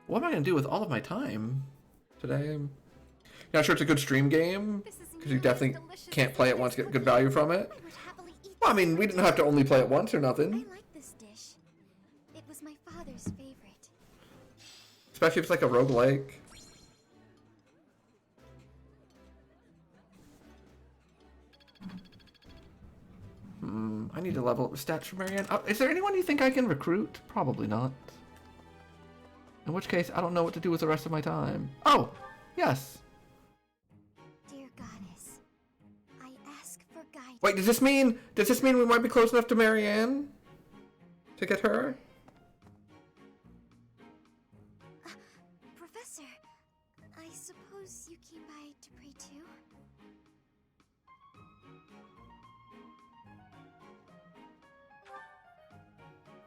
What am I gonna do with all of my time today? Not sure it's a good stream game, because you definitely can't play it once, get good value from it. Well, I mean, we didn't have to only play it once or nothing. I like this dish. It was my father's favorite. Especially if it's like a roguelike. I need to level up the stats for Marianne. Is there anyone you think I can recruit? Probably not. In which case, I don't know what to do with the rest of my time. Oh, yes. Dear goddess, I ask for guidance. Wait, does this mean we might be close enough to Marianne? To get her? Professor, I suppose you came by to pray too?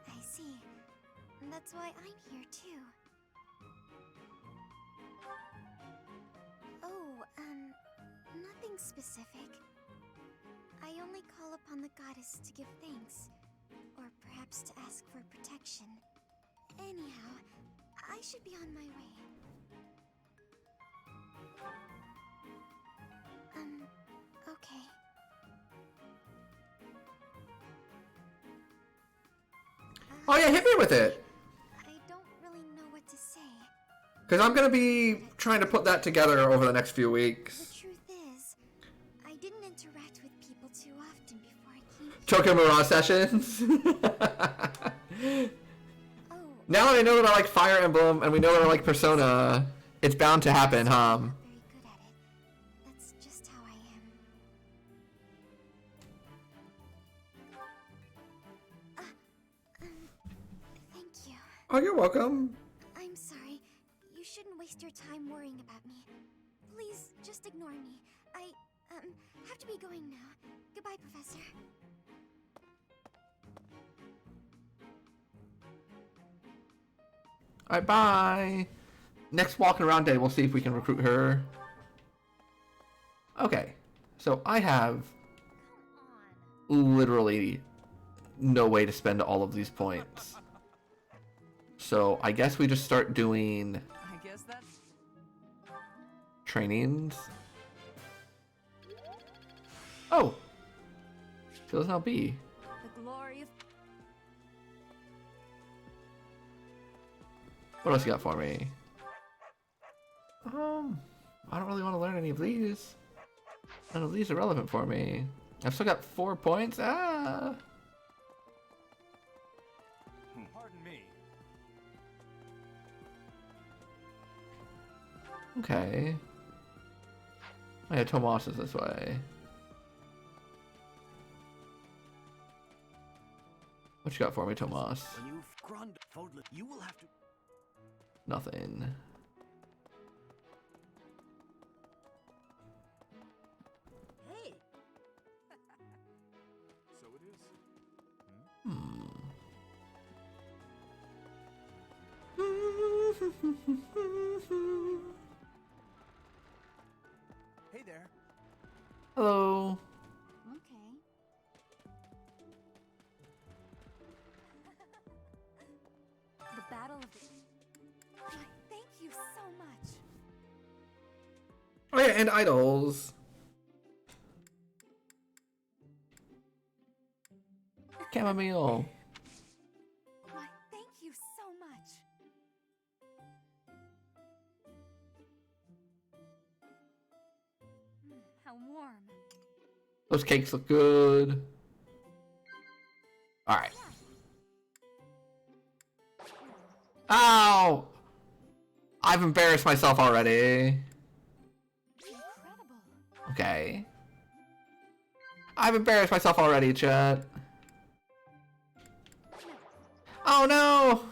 I see. That's why I'm here too. Oh, nothing specific. I only call upon the goddess to give thanks, or perhaps to ask for protection. Anyhow, I should be on my way. Okay. Oh yeah, hit me with it! I don't really know what to say. Because I'm going to be trying to put that together over the next few weeks. The truth is, I didn't interact with people too often before I came here. Tokyo Mirage sessions? Oh, Now that I know that I like Fire Emblem, and we know that I like Persona, it's bound to happen, huh? I'm not very good at it. That's just how I am. Thank you. Oh, you're welcome. I'm sorry. You shouldn't waste your time worrying about me. Please, just ignore me. I, have to be going now. Goodbye, Professor. Alright, bye. Next walking around day, we'll see if we can recruit her. Okay, so I have literally no way to spend all of these points. So I guess we just start doing I guess that's... trainings. Oh! Feels now B. The glory of What else you got for me? I don't really want to learn any of these. None of these are relevant for me. I've still got 4 points. Ah! Pardon me. Okay. Oh yeah, Tomas is this way. What you got for me, Tomas? When you've grown, you will have to. Nothing. hey, So it is. Hey there. Hello. Okay. the battle of the... Why, thank you so much. Oh yeah, and idols. Chamomile. Why, thank you so much. How warm. Those cakes look good. Alright. Ow! I've embarrassed myself already. Incredible. Okay. I've embarrassed myself already, chat. Oh no!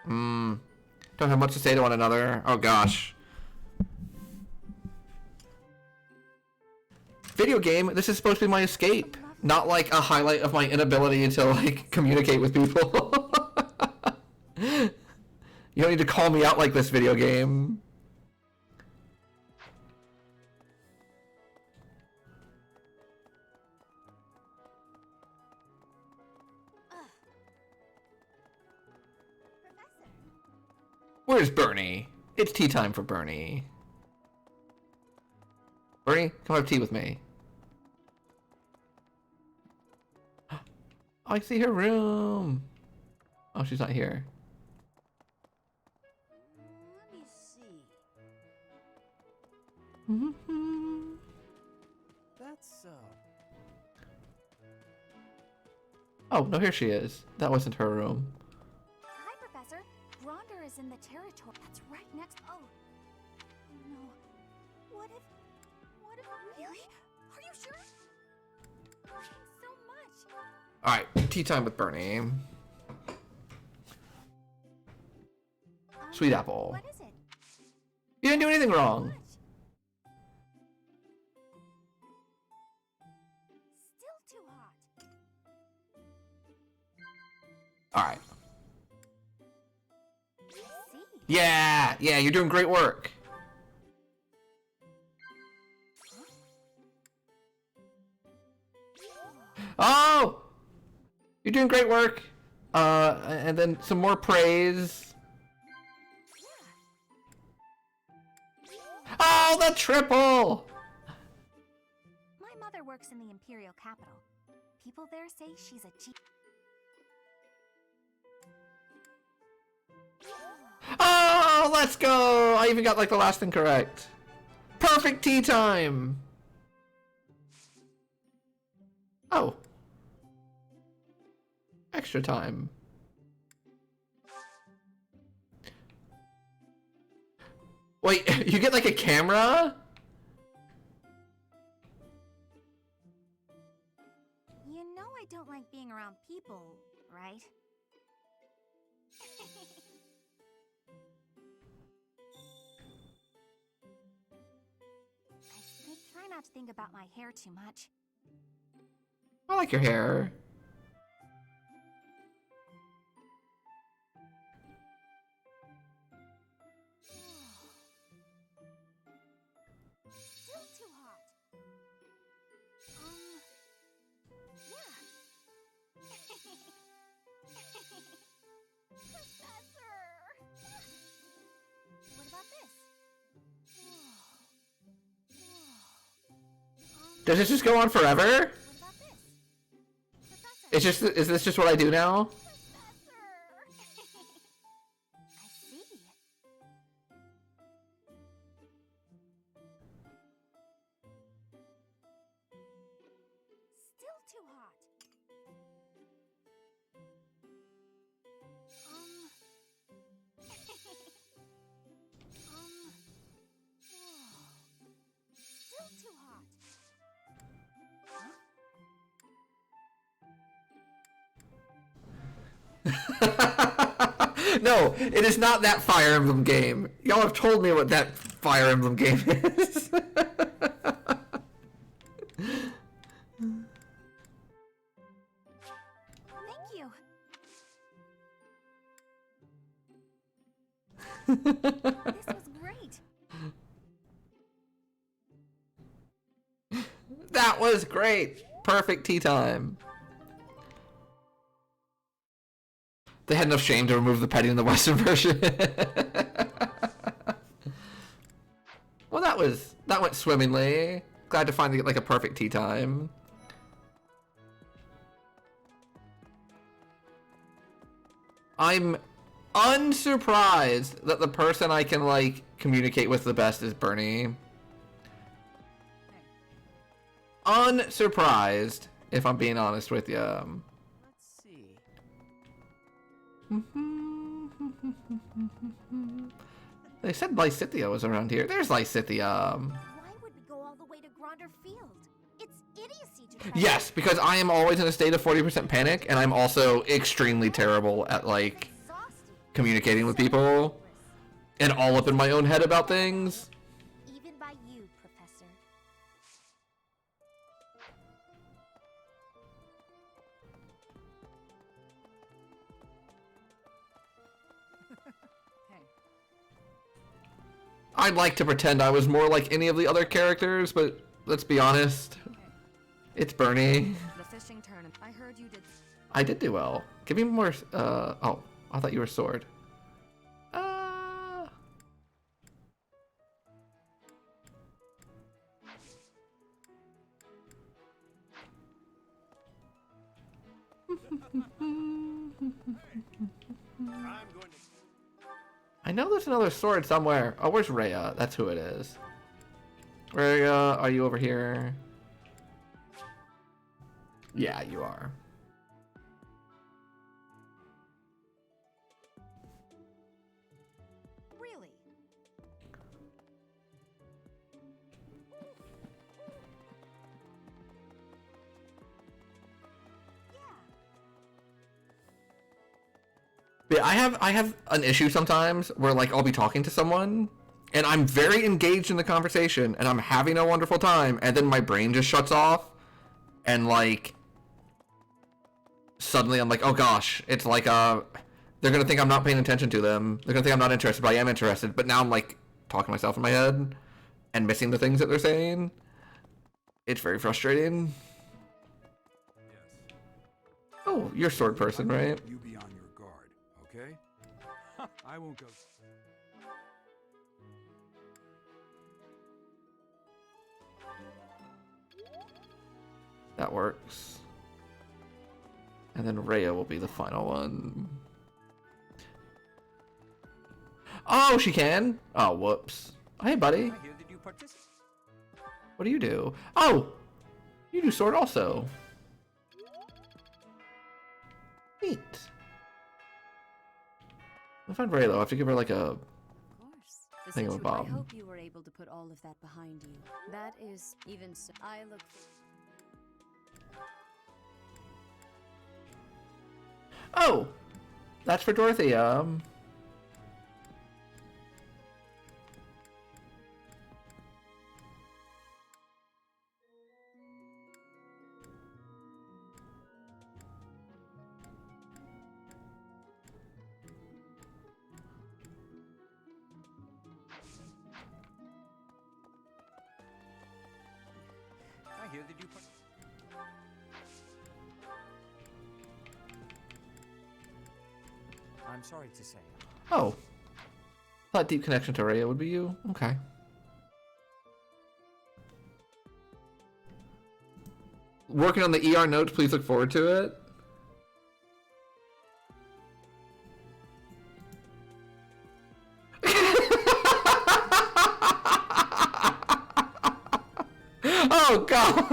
Don't have much to say to one another. Oh gosh. video game. This is supposed to be my escape, not like a highlight of my inability to like communicate with people. You don't need to call me out like this, video game. Where's Bernie? It's tea time for Bernie. Bernie, come have tea with me. Oh, I see her room. Oh, she's not here. Let me see. That's Oh, no, here she is. That wasn't her room. Hi, Professor. Gronder is in the territory. That's right next. Oh. Oh no. What if? Really? Are you sure? Thanks so much. Alright, tea time with Bernie. Sweet apple. What is it? You didn't do anything wrong. Still too hot. Alright. See? Yeah, you're doing great work. Oh! You're doing great work. And then some more praise. Oh, the triple! My mother works in the Imperial capital. People there say she's a G. Oh, let's go! I even got like the last thing correct. Perfect tea time! Oh. Extra time. Wait, you get like a camera? You know I don't like being around people, right? I try not to think about my hair too much. I like your hair. Still too hot. Yeah. Professor! What about this? Does this just go on forever? What about this? Professor! Is this just what I do now? Professor! I see. Still too hot. Still too hot. No, it is not that Fire Emblem game. Y'all have told me what that Fire Emblem game is. Thank you. This was great. That was great. Perfect tea time. They had enough shame to remove the petting in the Western version. Well, that went swimmingly. Glad to finally get like a perfect tea time. I'm unsurprised that the person I can like communicate with the best is Bernie. Unsurprised, if I'm being honest with you. let's see. They said Lysithea was around here. There's Lysithea. Why would we go all the way to Gronder Field? It's idiocy to try. Yes, because I am always in a state of 40% panic, and I'm also extremely terrible at like Exhausting. communicating with people, and all up in my own head about things. Even by you, Professor. I'd like to pretend I was more like any of the other characters, but let's be honest. It's Bernie. The fishing tournament. I heard you did. I did do well. Give me more, oh, I thought you were sword. I know there's another sword somewhere. Oh, where's Rhea? That's who it is. Rhea, are you over here? Yeah, you are. Really? Yeah, I have an issue sometimes where like I'll be talking to someone and I'm very engaged in the conversation and I'm having a wonderful time and then my brain just shuts off and like suddenly I'm like, oh gosh, it's like they're gonna think I'm not paying attention to them. They're gonna think I'm not interested, but I am interested. But now I'm like talking to myself in my head and missing the things that they're saying. It's very frustrating. Oh, you're a sword person, right? You be on your guard, okay? I won't go. That works. And then Rhea will be the final one. Oh, she can? Oh, whoops. Hey, buddy. I hear that you participate. What do you do? Oh! You do sword also. Neat. I find Rhea, though. I have to give her, like, a... Of course. The Thing of a situ- I bomb. hope you were able to put all of that behind you. That is even so. I look. Oh! That's for Dorothy, I hear that you I'm sorry to say. Oh. Thought deep connection to Rhea would be you? Okay. Working on the ER notes, please look forward to it. Oh god.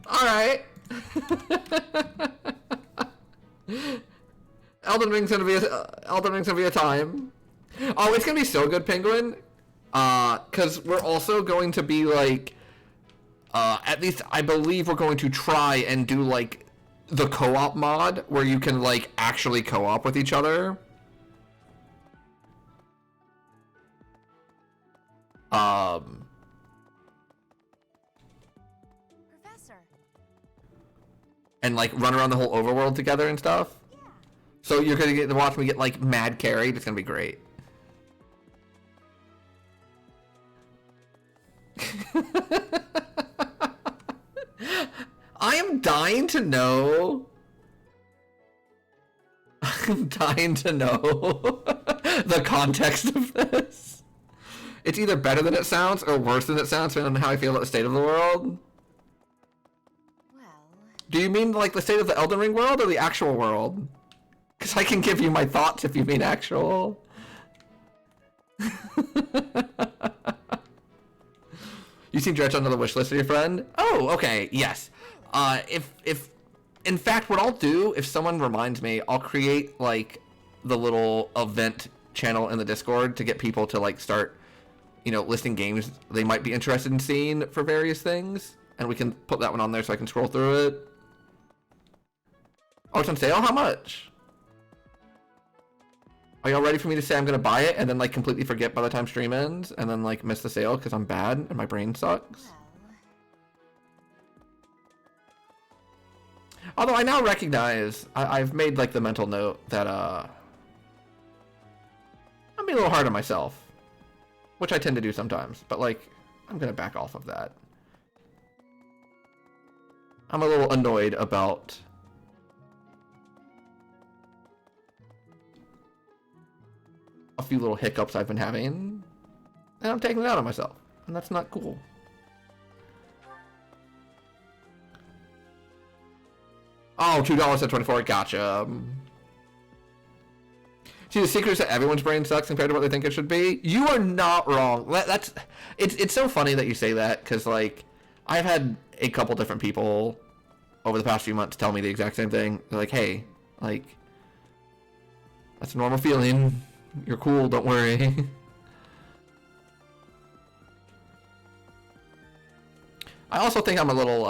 Alright. Elden Ring's gonna be a time. Oh, it's gonna be so good, Penguin. Cause we're also going to be like, at least I believe we're going to try and do like the co-op mod where you can like actually co-op with each other. Professor. And like run around the whole overworld together and stuff. Yeah. So you're gonna get to watch me get like mad carried. It's gonna be great. I am dying to know. I'm dying to know the context of this. It's either better than it sounds or worse than it sounds, depending on how I feel about the state of the world. Well. Do you mean like the state of the Elden Ring world or the actual world? Because I can give you my thoughts if you mean actual. You seen Dredge on the wish list of your friend? Oh, okay, yes. If in fact, what I'll do, if someone reminds me, I'll create like the little event channel in the Discord to get people to like start, you know, listing games they might be interested in seeing for various things, and we can put that one on there so I can scroll through it. Oh, it's on sale? How much? Are y'all ready for me to say I'm gonna buy it and then like completely forget by the time stream ends and then like miss the sale because I'm bad and my brain sucks? Well. Although I now recognize, I've made like the mental note that being a little hard on myself, which I tend to do sometimes, but like, I'm gonna back off of that. I'm a little annoyed about a few little hiccups I've been having, and I'm taking it out on myself, and that's not cool. Oh, $2.24, gotcha. See, the secret is that everyone's brain sucks compared to what they think it should be. You are not wrong. It's so funny that you say that, because like, I've had a couple different people over the past few months tell me the exact same thing. They're like, hey, like, that's a normal feeling. You're cool, don't worry. I also think I'm a little,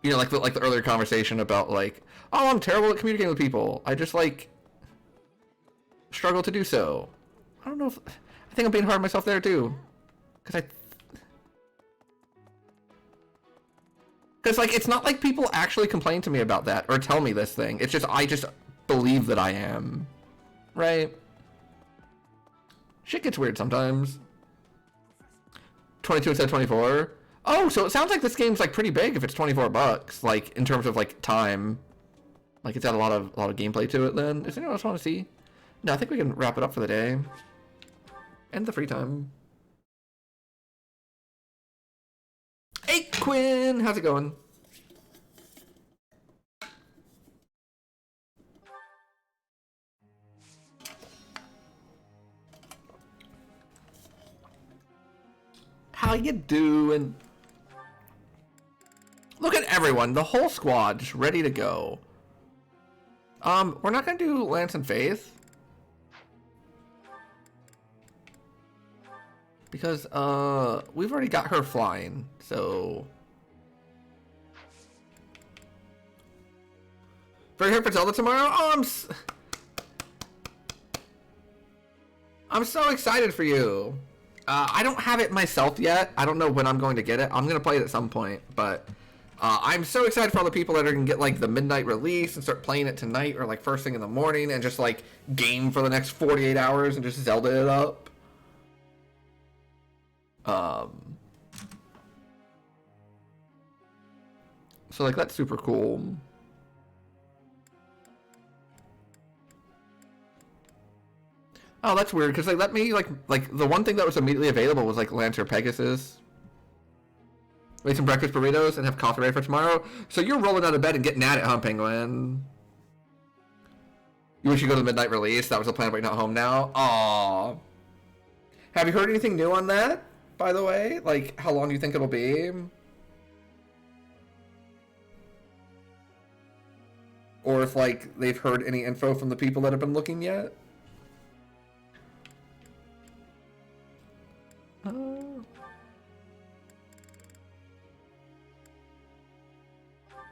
you know, like the earlier conversation about like, oh, I'm terrible at communicating with people. I just like struggle to do so. I don't know if I think I'm being hard on myself there too, because like it's not like people actually complain to me about that or tell me this thing. It's just I just believe that I am, right? Shit gets weird sometimes. 22 instead of 24. Oh, so it sounds like this game's like pretty big if it's $24, like in terms of like time. Like it's got a lot of gameplay to it then. Does anyone else want to see? No, I think we can wrap it up for the day. And the free time. Hey Quinn, how's it going? How you doing? Look at everyone, the whole squad just ready to go. We're not gonna do Lance and Faith. Because, we've already got her flying, so... Very here for Zelda tomorrow? Oh, I'm so excited for you. I don't have it myself yet. I don't know when I'm going to get it. I'm gonna play it at some point, but... I'm so excited for all the people that are gonna get like the midnight release and start playing it tonight or like first thing in the morning and just like game for the next 48 hours and just Zelda it up. So like that's super cool. Oh, that's weird because they let me like the one thing that was immediately available was like Lancer Pegasus. Make some breakfast burritos and have coffee ready for tomorrow. So you're rolling out of bed and getting at it, huh, Penguin? You wish you go to the midnight release. That was the plan, but you're not home now. Aww. Have you heard anything new on that, by the way? Like, how long do you think it'll be? Or if, like, they've heard any info from the people that have been looking yet?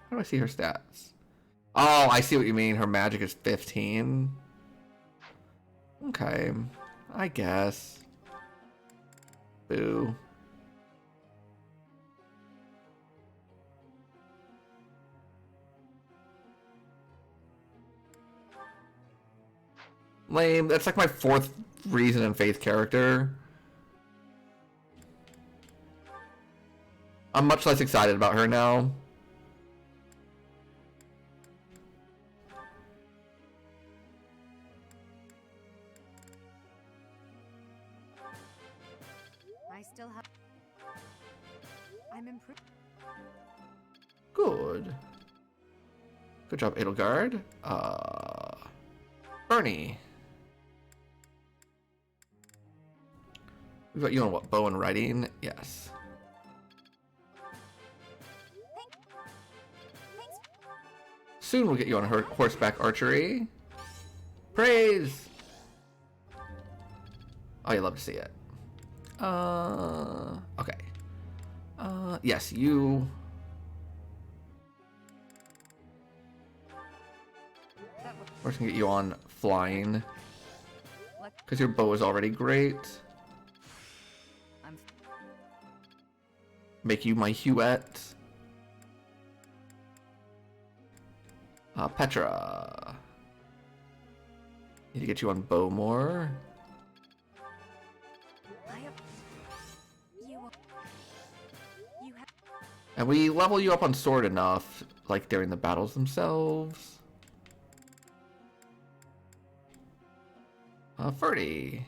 How do I see her stats? Oh, I see what you mean. Her magic is 15. Okay. I guess. Boo. Lame. That's like my 4th Reason and Faith character. I'm much less excited about her now. I still have... I'm improved. Good. Good job, Edelgard. Bernie. We've got you on what, bow and riding? Yes. Soon we'll get you on horseback archery. Praise! Oh, you love to see it. Okay. Yes, you... We're just gonna get you on flying. Because your bow is already great. Make you my Huette. Petra. Need to get you on Bowmore. And we level you up on sword enough, like during the battles themselves. Ferdy.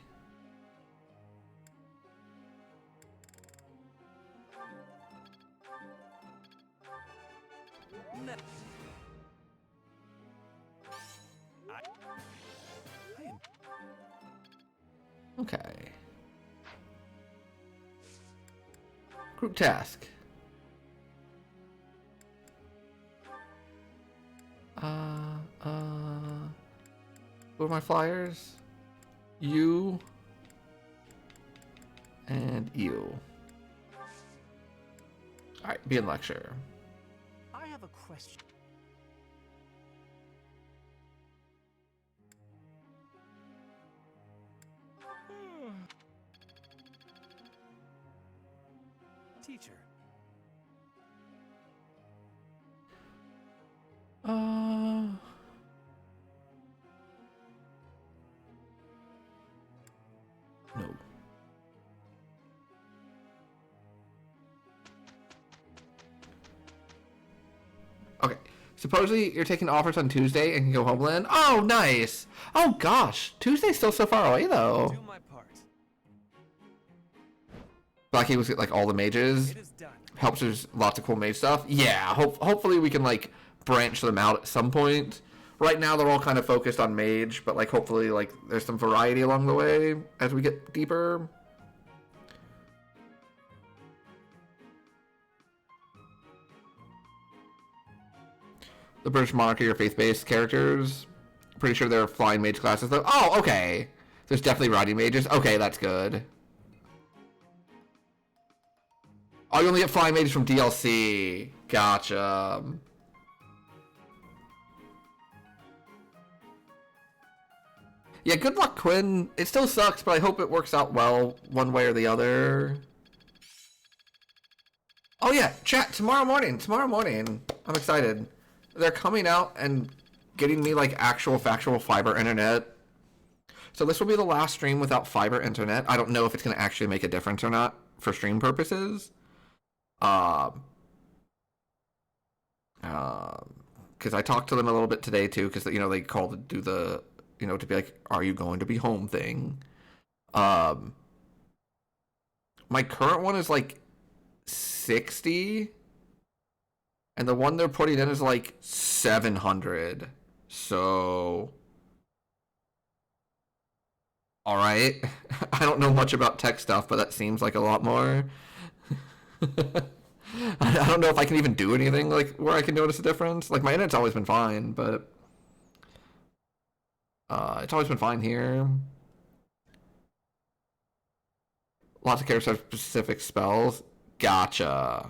Okay. Group task. Who are my flyers? You. And you. Alright, be in lecture. I have a question. Teacher. No. Okay. Supposedly you're taking offers on Tuesday and can go homeland. Oh, nice. Oh gosh, Tuesday's still so far away though. Do my part. Blackie was like all the mages. It is done. Helps there's lots of cool mage stuff. Yeah, hopefully we can like branch them out at some point. Right now they're all kind of focused on mage, but like hopefully like there's some variety along the way as we get deeper. The British monarchy are faith-based characters. Pretty sure they're flying mage classes though. Oh, okay. There's definitely riding mages. Okay, that's good. Oh, you only get flying mages from DLC. Gotcha. Yeah, good luck, Quinn. It still sucks, but I hope it works out well one way or the other. Oh yeah, chat, tomorrow morning. I'm excited. They're coming out and getting me like actual factual fiber internet. So this will be the last stream without fiber internet. I don't know if it's going to actually make a difference or not for stream purposes. Because I talked to them a little bit today too, because you know they called to do the, you know, to be like, are you going to be home thing. My current one is like 60, and the one they're putting in is like 700. So, all right. I don't know much about tech stuff, but that seems like a lot more. I don't know if I can even do anything like where I can notice a difference. Like my internet's always been fine, but it's always been fine here. Lots of characters have specific spells. Gotcha.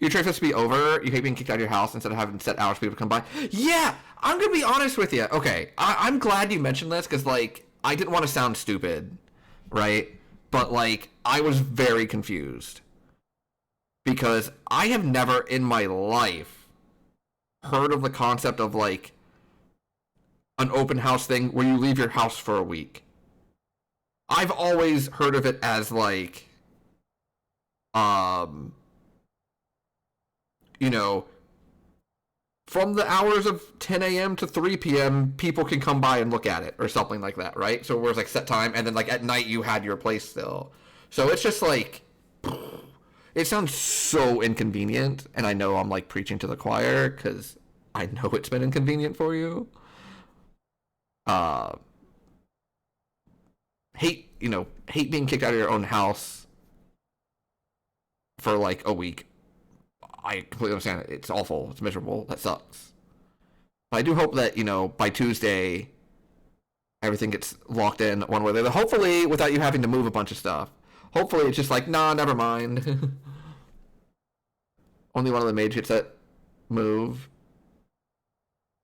Your trip has to be over. You hate being kicked out of your house instead of having set hours for people to come by. Yeah, I'm gonna be honest with you. Okay, I'm glad you mentioned this because like I didn't want to sound stupid, right? But like I was very confused. Because I have never in my life heard of the concept of like an open house thing where you leave your house for a week. I've always heard of it as like, you know, from the hours of 10 a.m. to 3 p.m., people can come by and look at it or something like that, right? So it was like set time, and then like at night you had your place still. So it's just like, it sounds so inconvenient, and I know I'm like preaching to the choir because I know it's been inconvenient for you. Hate being kicked out of your own house for like a week. I completely understand it. It's awful. It's miserable. That sucks. But I do hope that, you know, by Tuesday, everything gets locked in one way or the other. Hopefully, without you having to move a bunch of stuff. Hopefully, it's just like, nah, never mind. Only one of the mage hits that move.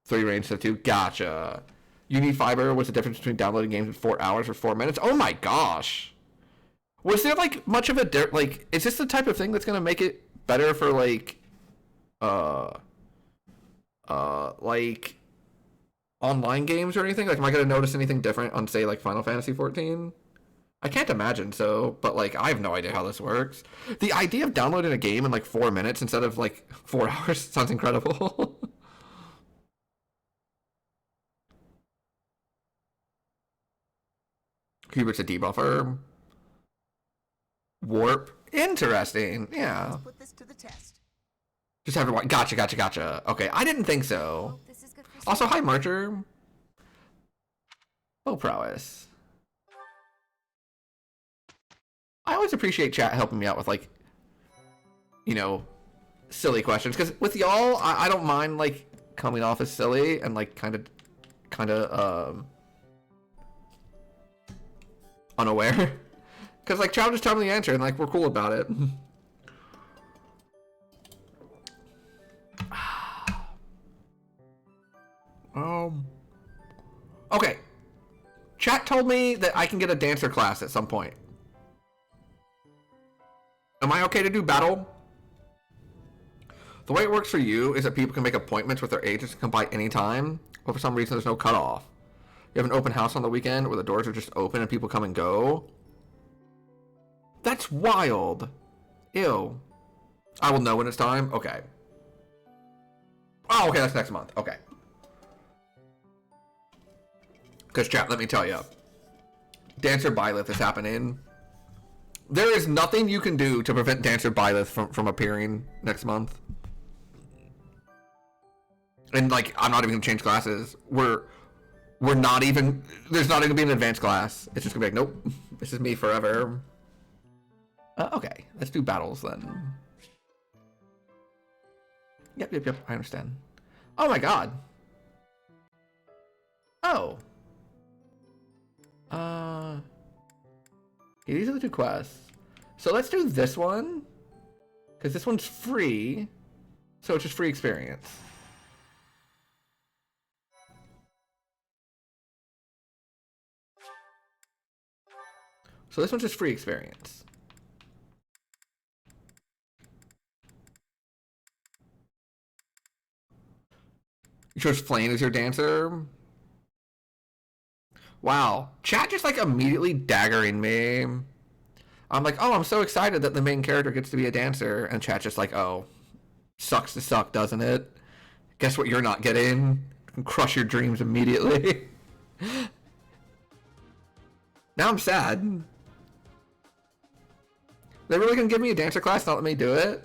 3 range to 2. Gotcha. You need fiber. What's the difference between downloading games in 4 hours or 4 minutes? Oh my gosh. Was there like much of a like? Is this the type of thing that's gonna make it better for like online games or anything? Like, am I gonna notice anything different on, say, like Final Fantasy 14? I can't imagine so, but like I have no idea how this works. The idea of downloading a game in like 4 minutes instead of like 4 hours sounds incredible. Cubert's a debuffer. Warp. Interesting. Yeah. Let's put this to the test. Just have to watch. Gotcha. Okay, I didn't think so. This is good for Also, hi, Marcher. Bow prowess. I always appreciate chat helping me out with, like, you know, silly questions. Because with y'all, I don't mind, like, coming off as silly and, like, kind of, unaware. Because, like, chat will just tell me the answer and, like, we're cool about it. Okay. Chat told me that I can get a dancer class at some point. Am I okay to do battle? The way it works for you is that people can make appointments with their agents to come by anytime, but for some reason there's no cutoff. You have an open house on the weekend where the doors are just open and people come and go. That's wild. Ew. I will know when it's time? Okay. Oh, okay, that's next month. Okay. Because chat, let me tell you. Dancer Byleth is happening. There is nothing you can do to prevent Dancer Byleth from appearing next month. And, like, I'm not even going to change classes. We're not even... There's not even going to be an advanced class. It's just going to be like, nope. This is me forever. Okay. Let's do battles, then. Yep. I understand. Oh, my God. Oh. Yeah, these are the two quests. So let's do this one. Because this one's free. So it's just free experience. So this one's just free experience. You chose Flame as your dancer? Wow. Chat just like immediately daggering me. I'm like, oh, I'm so excited that the main character gets to be a dancer. And chat just like, oh, sucks to suck, doesn't it? Guess what you're not getting? Crush your dreams immediately. Now I'm sad. They're really gonna give me a dancer class, not let me do it?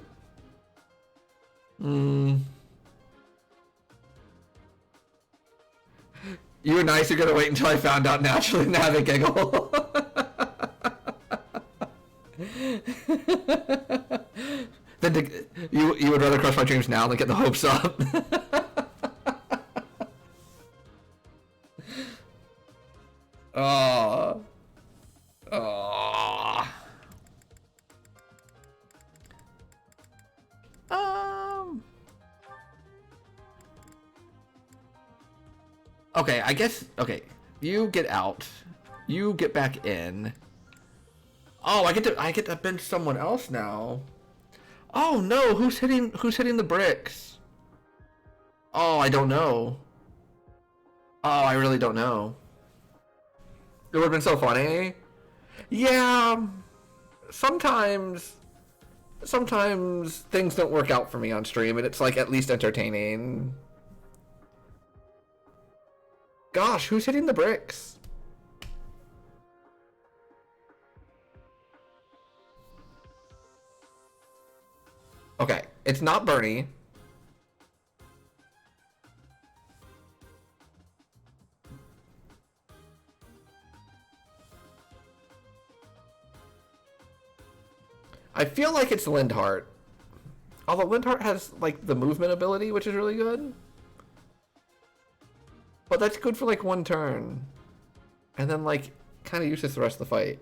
You were nice, you're gonna wait until I found out naturally and have a giggle. Then you would rather crush my dreams now than get the hopes up. Oh. Okay, I guess, okay. You get out. You get back in. Oh, I get to bench someone else now. Oh no, who's hitting the bricks? Oh, I don't know. Oh, I really don't know. It would have been so funny. Yeah. Sometimes things don't work out for me on stream and it's like at least entertaining. Gosh, who's hitting the bricks? Okay, it's not Bernie. I feel like it's Lindhart. Although Lindhart has, like, the movement ability, which is really good. But that's good for, like, one turn. And then, like, kind of useless the rest of the fight.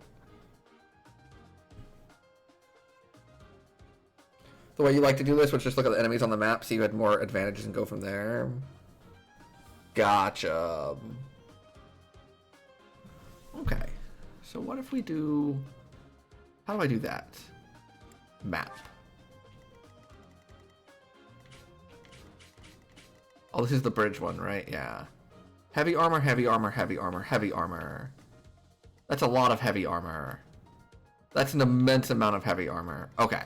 The way you like to do this was just look at the enemies on the map, see who had more advantages and go from there. Gotcha. Okay. So what if we do... How do I do that? Map. Oh, this is the bridge one, right? Yeah. Heavy armor, heavy armor, heavy armor, heavy armor. That's a lot of heavy armor. That's an immense amount of heavy armor. Okay.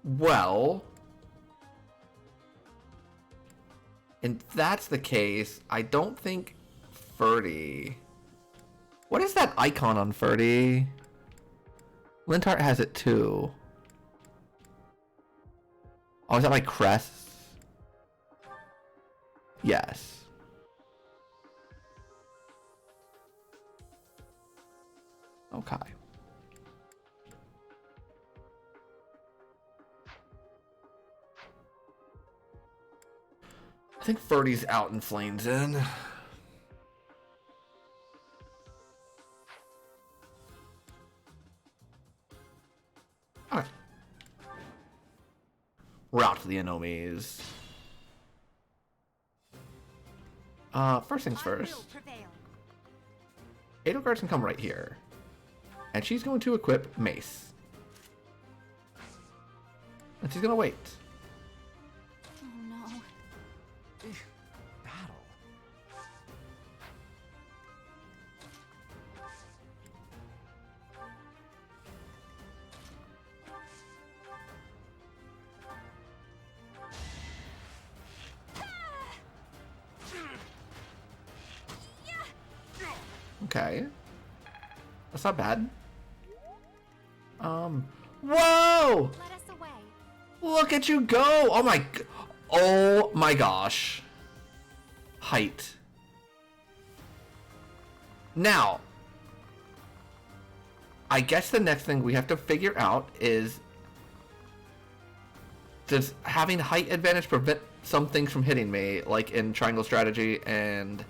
Well, and that's the case, I don't think Ferdy... What is that icon on Ferdy? Lintart has it too. Oh, is that my crest? Yes. Okay. I think Ferdy's out and Flame's in. Alright. We're out to the Anomies. First things first. Edelgard can come right here. And she's going to equip Mace. And she's gonna wait. Oh no. Battle. Okay. That's not bad. Whoa! Let us away. Look at you go! Oh my gosh. Height. Now, I guess the next thing we have to figure out is, does having height advantage prevent some things from hitting me, like in triangle strategy and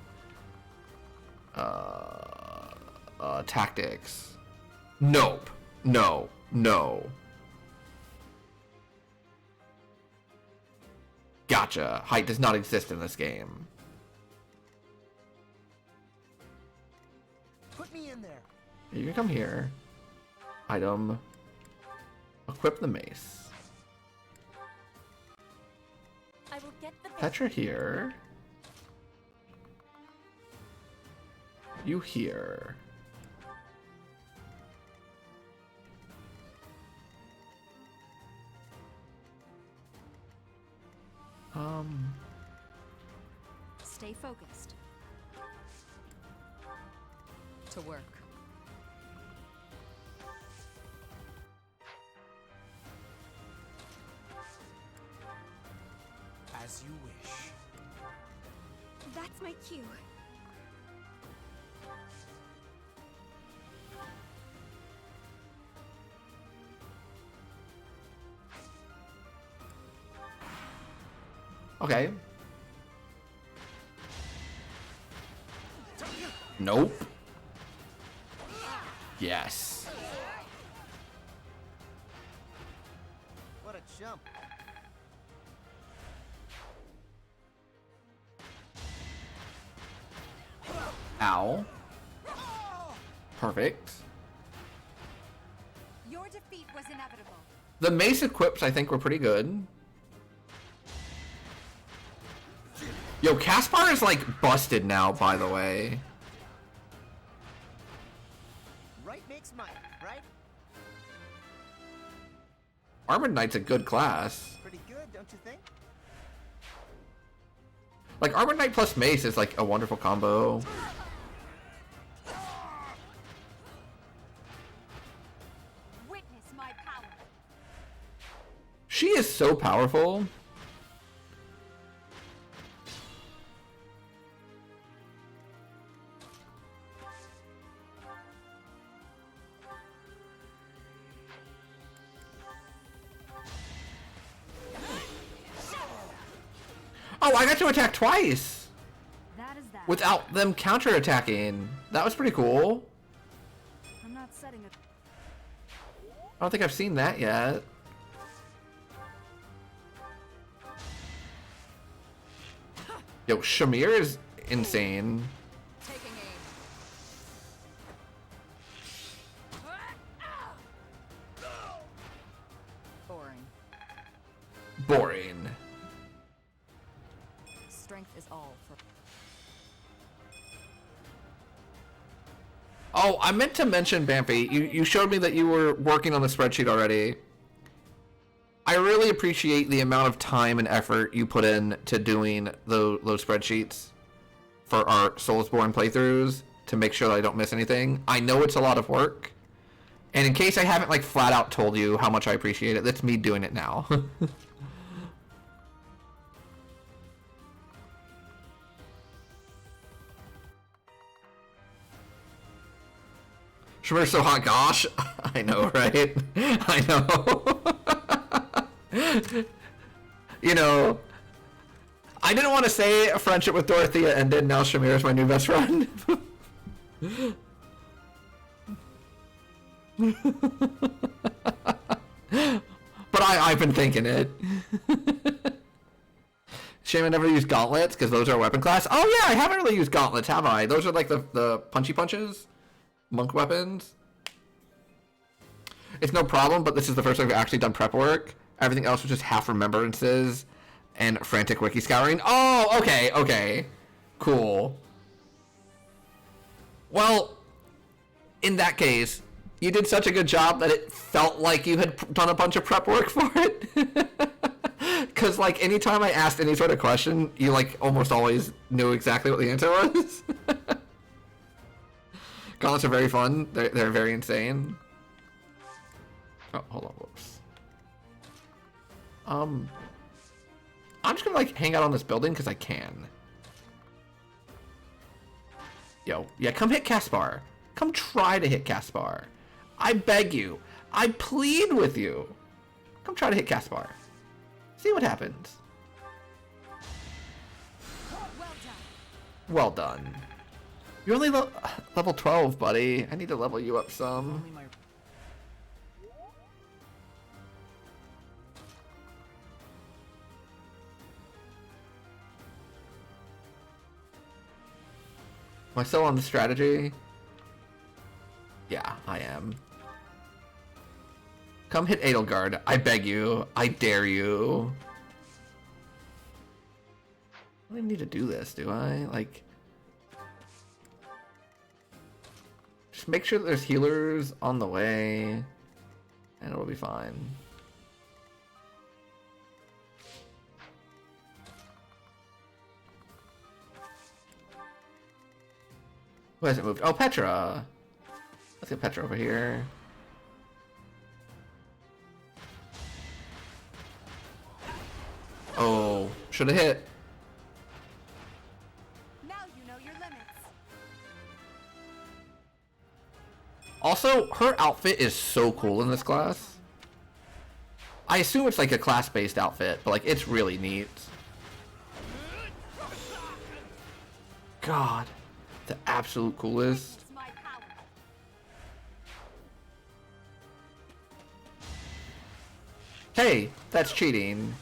tactics? Nope. No. No. Gotcha. Height does not exist in this game. Put me in there. You can come here. Item. Equip the mace. I will get the Petra here. You here. Stay focused. To work. As you wish. That's my cue. Okay. Nope. Yes. What a jump. Ow. Perfect. Your defeat was inevitable. The mace equips, I think, were pretty good. Yo, Caspar is like busted now, by the way. Right makes might, right? Armored Knight's a good class. Pretty good, don't you think? Like, Armored Knight plus mace is like a wonderful combo. Witness my power. She is so powerful. Oh, I got to attack twice That is that. without them counter-attacking. That was pretty cool. I'm not setting a I don't think I've seen that yet. Yo, Shamir is insane. taking aim. Boring. Boring. strength is all for. Oh, I meant to mention, Bampy, you showed me that you were working on the spreadsheet already. I really appreciate the amount of time and effort you put in to doing those spreadsheets for our Soulsborne playthroughs to make sure that I don't miss anything. I know it's a lot of work, and in case I haven't like flat out told you how much I appreciate it, that's me doing it now. Shimmer's so hot, gosh. I know, right? I know. You know, I didn't want to say a friendship with Dorothea ended, now Shamir is my new best friend. But I've been thinking it. Shame I never used gauntlets, because those are weapon class. Oh yeah, I haven't really used gauntlets, have I? Those are like the punchy punches? Monk weapons? It's no problem, but this is the first time I've actually done prep work. Everything else was just half remembrances and frantic wiki scouring. Oh, okay. Cool. Well, in that case, you did such a good job that it felt like you had done a bunch of prep work for it. Because, like, anytime I asked any sort of question, you, like, almost always knew exactly what the answer was. Gauntlets are very fun. They're very insane. Oh, hold on. Whoops. I'm just gonna, like, hang out on this building because I can. Yo, yeah, come hit Caspar. Come try to hit Caspar. I beg you. I plead with you. Come try to hit Caspar. See what happens. Well done. You're only level 12, buddy. I need to level you up some. Am I still on the strategy? Yeah, I am. Come hit Edelgard. I beg you. I dare you. I don't even need to do this, do I? Like... Just make sure that there's healers on the way, and it'll be fine. Who hasn't moved? Oh, Petra! Let's get Petra over here. Oh, should have hit. Now you know your limits. Also, her outfit is so cool in this class. I assume it's like a class-based outfit, but like it's really neat. God, the absolute coolest. Hey, that's cheating.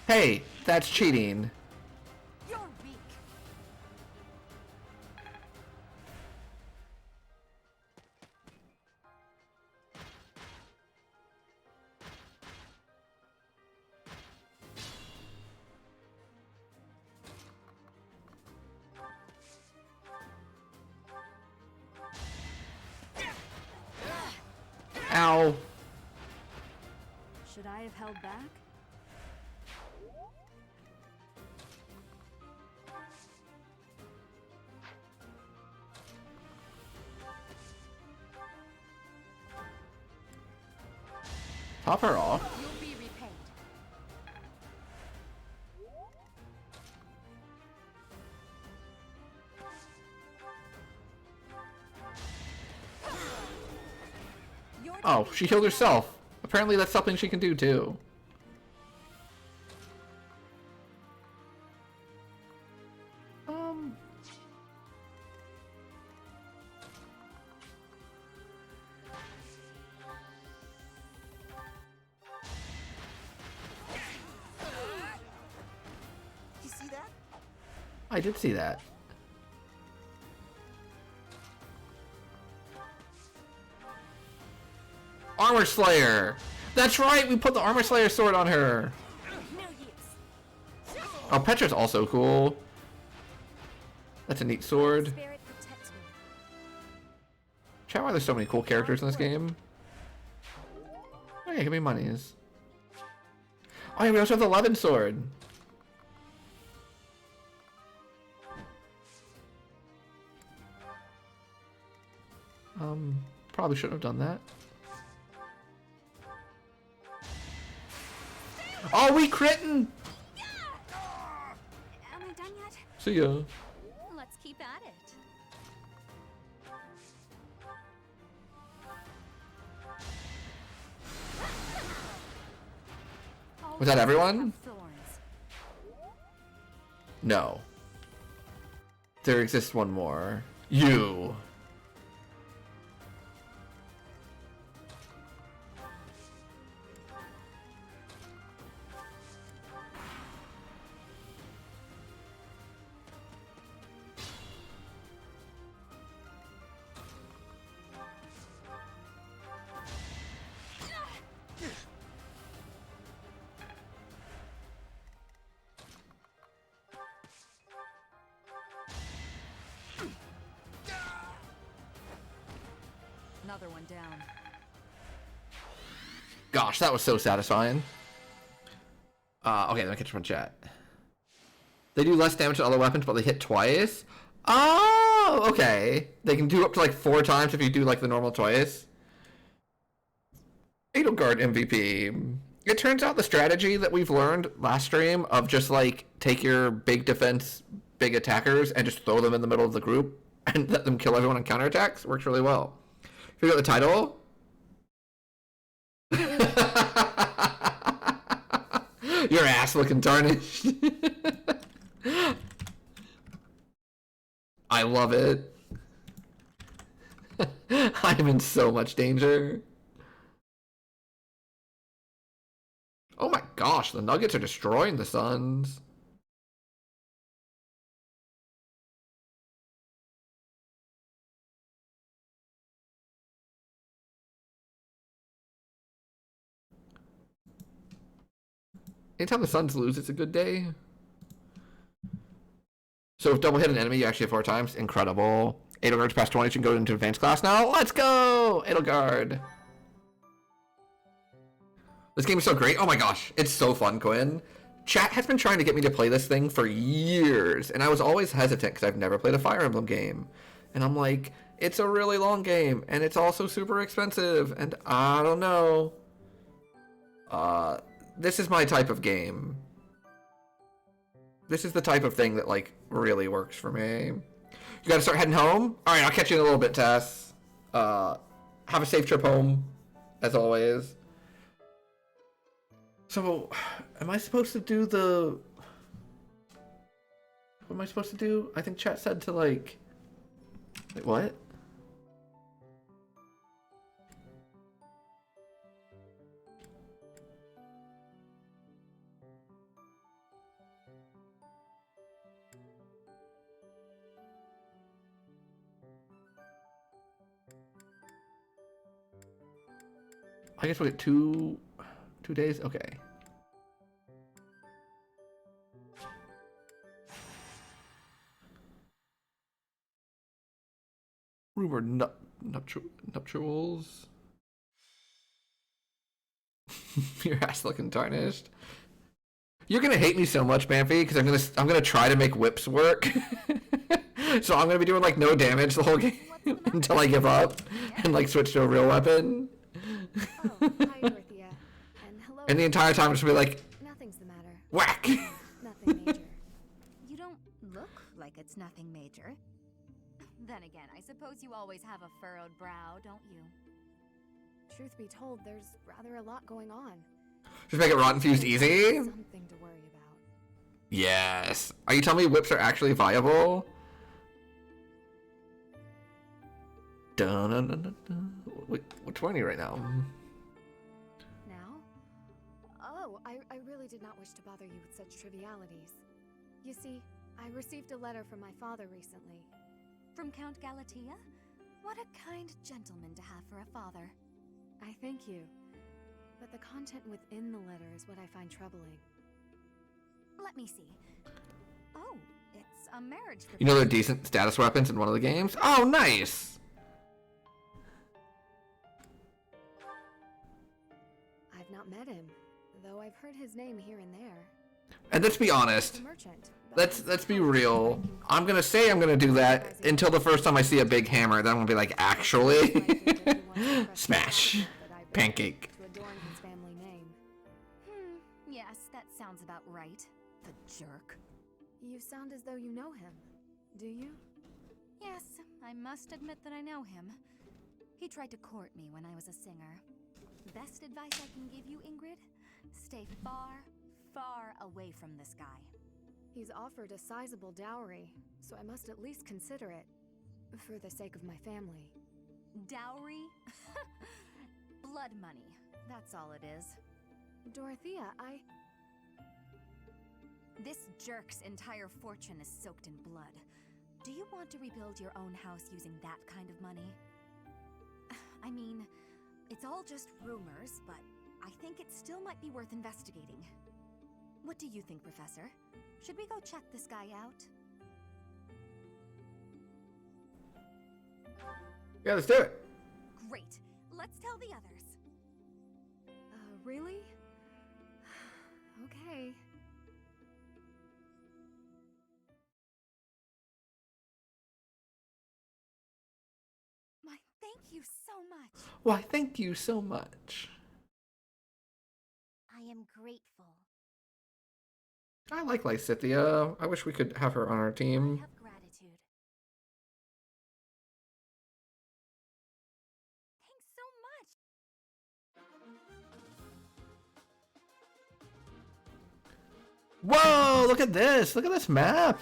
Hey, that's cheating. You're weak. Ow. Should I have held back? Top her off. You'll be repaid. Oh, she healed herself. Apparently that's something she can do too. You see that? I did see that. Armor Slayer! That's right, we put the Armor Slayer sword on her. Oh, Petra's also cool. That's a neat sword. Chat, why there's so many cool characters in this game. Oh yeah, give me monies. Oh yeah, we also have the 11 sword. Probably shouldn't have done that. Oh, we critting! Am I done yet? See ya. Let's keep at it. Was that everyone? No. There exists one more. You. Another one down. Gosh, that was so satisfying. Okay, let me catch my chat. They do less damage to other weapons, but they hit twice. Oh, okay. They can do up to like 4 times if you do like the normal twice. Edelgard MVP. It turns out the strategy that we've learned last stream of just like take your big defense, big attackers and just throw them in the middle of the group and let them kill everyone on counterattacks works really well. Figure out the title. Your ass looking tarnished. I love it. I'm in so much danger. Oh my gosh, the Nuggets are destroying the Suns. Anytime the Suns lose, it's a good day. So if double hit an enemy, you actually have 4 times. Incredible. Edelgard's past 20, you can go into advanced class now. Let's go! Edelgard. This game is so great. Oh my gosh, it's so fun, Quinn. Chat has been trying to get me to play this thing for years, and I was always hesitant because I've never played a Fire Emblem game. And I'm like, it's a really long game, and it's also super expensive, and I don't know. This is my type of game. This is the type of thing that, like, really works for me. You gotta start heading home? Alright, I'll catch you in a little bit, Tess. Have a safe trip home, as always. So, am I supposed to do the... What am I supposed to do? I think chat said to, like... Wait, what? I guess we'll get 2 days? Okay. Rumored nuptials. Your ass looking tarnished. You're gonna hate me so much, Banffy, because I'm gonna try to make whips work. So I'm gonna be doing like no damage the whole game until I give up and like switch to a real weapon. Oh, hi, Dorothea. And hello. And the entire time it's gonna be like, Nothing's the matter. whack! Nothing major. You don't look like it's nothing major. Then again, I suppose you always have a furrowed brow, don't you? Truth be told, there's rather a lot going on. Just make it rotten fused easy? Something to worry about. Yes. Are you telling me whips are actually viable? Dun-dun-dun-dun-dun. Wait, which one are you right now? Now? Oh, I really did not wish to bother you with such trivialities. You see, I received a letter from my father recently. From Count Galatea? What a kind gentleman to have for a father. I thank you. but the content within the letter is what I find troubling. Let me see. Oh, it's a marriage proposal. You know they're decent status weapons in one of the games? Oh, nice! I've not met him, though I've heard his name here and there. And let's be honest. He's a merchant, but Let's be real. I'm gonna say I'm gonna do that until the first time I see a big hammer. Then I'm gonna be like, actually, smash, pancake. to adorn his family name. Yes, that sounds about right. The jerk. You sound as though you know him. Do you? Yes, I must admit that I know him. He tried to court me when I was a singer. Best advice I can give you, Ingrid? Stay far, far away from this guy. He's offered a sizable dowry, so I must at least consider it. For the sake of my family. Dowry? Blood money. That's all it is. Dorothea, This jerk's entire fortune is soaked in blood. Do you want to rebuild your own house using that kind of money? I mean, it's all just rumors, but I think it still might be worth investigating. What do you think, Professor? Should we go check this guy out? Yeah, let's do it. Great. Let's tell the others. really? Okay. Why, thank you so much. Why, thank you so much. I am grateful. I like Lysithea. I wish we could have her on our I team. have gratitude. Thanks so much. Whoa, look at this. Look at this map.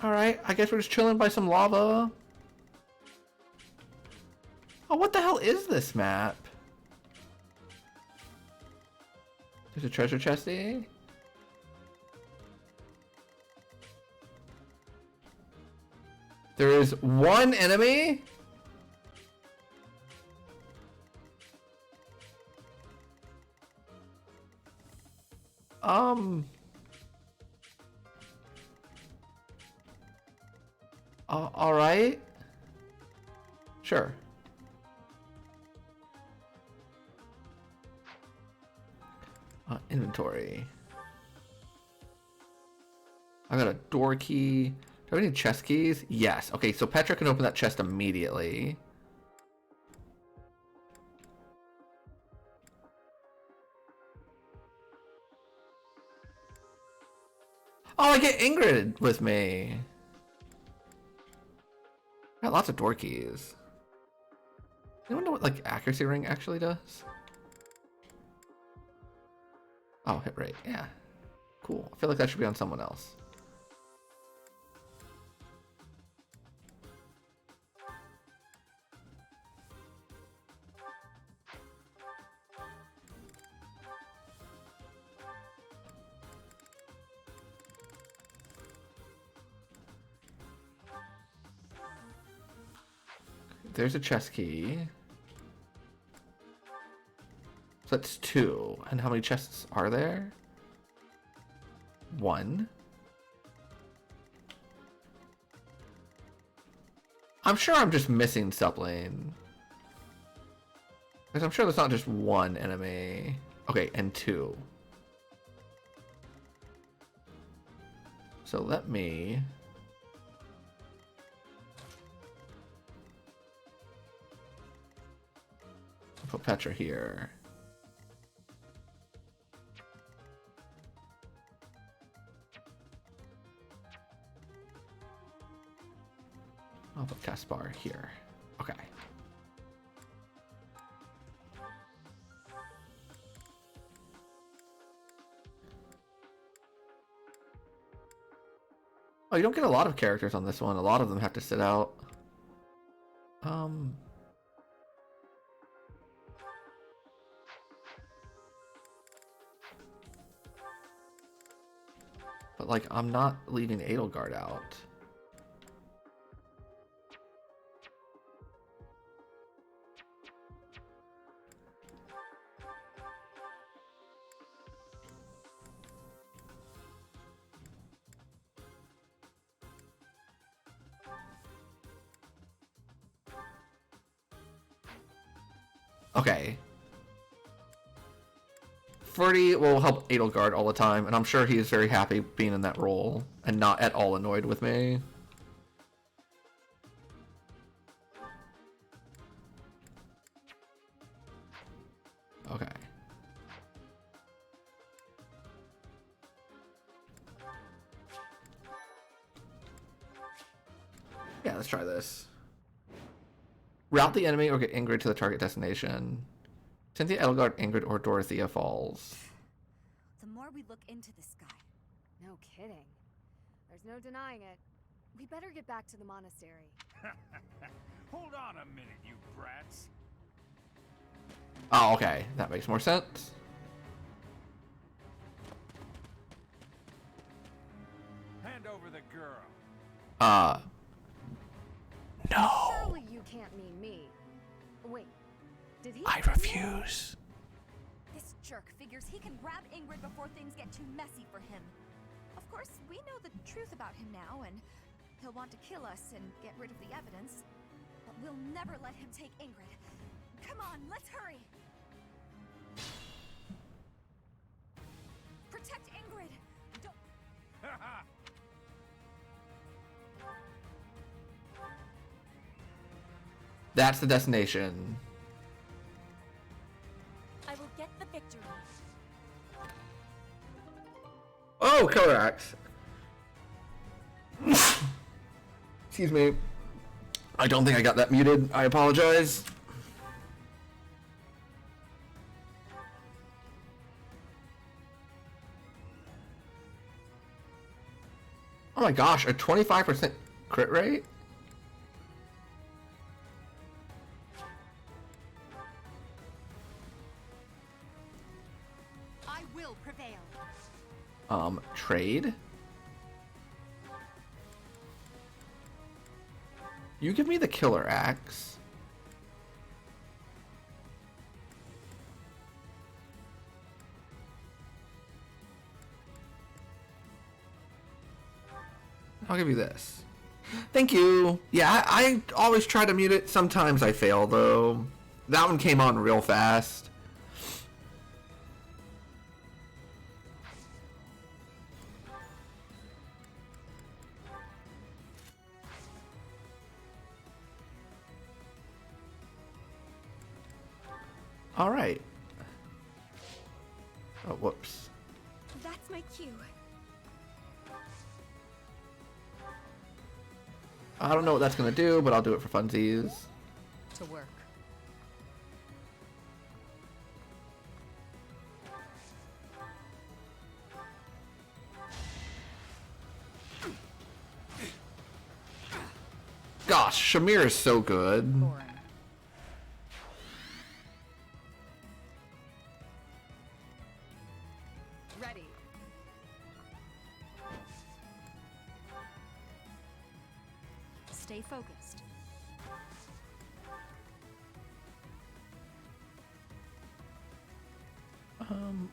Alright, I guess we're just chilling by some lava. Oh, what the hell is this map? There's a treasure chesty. There is one enemy. All right. Sure. Inventory. I got a door key. Do I have any chest keys? Yes. Okay, so Petra can open that chest immediately. Oh, I get Ingrid with me. Got lots of door keys. Anyone know what like accuracy ring actually does? Oh, hit rate. Yeah. Cool. I feel like that should be on someone else. There's a chest key. So that's 2. And how many chests are there? 1. I'm sure I'm just missing sublane. Because I'm sure there's not just 1 enemy. Okay, and 2. So let me... put Petra here. I'll put Caspar here. Okay. Oh, you don't get a lot of characters on this one. A lot of them have to sit out. But, like, I'm not leaving Edelgard out. Okay. Ferdy will help Edelgard all the time, and I'm sure he is very happy being in that role and not at all annoyed with me. Okay. Yeah, let's try this. Route the enemy or get Ingrid to the target destination. Cynthia, Edelgard, Ingrid, or Dorothea Falls. The more we look into this guy. No kidding. There's no denying it. We better get back to the monastery. Hold on a minute, you brats. Oh, okay. That makes more sense. Hand over the girl. No. Surely you can't mean me. Wait, did he? I refuse. This jerk figures he can grab Ingrid before things get too messy for him. Of course, we know the truth about him now, and he'll want to kill us and get rid of the evidence. But we'll never let him take Ingrid. Come on, let's hurry! Protect Ingrid! Don't... That's the destination. I will get the victory. Oh, color axe. Excuse me. I don't think I got that muted. I apologize. Oh my gosh, a 25% crit rate? I will prevail. Trade? You give me the killer axe. I'll give you this. Thank you. Yeah, I always try to mute it. Sometimes I fail, though. That one came on real fast. All right. Oh, whoops. That's my cue. I don't know what that's gonna do, but I'll do it for funsies. To work. Gosh, Shamir is so good. Boring. Ready. Stay focused.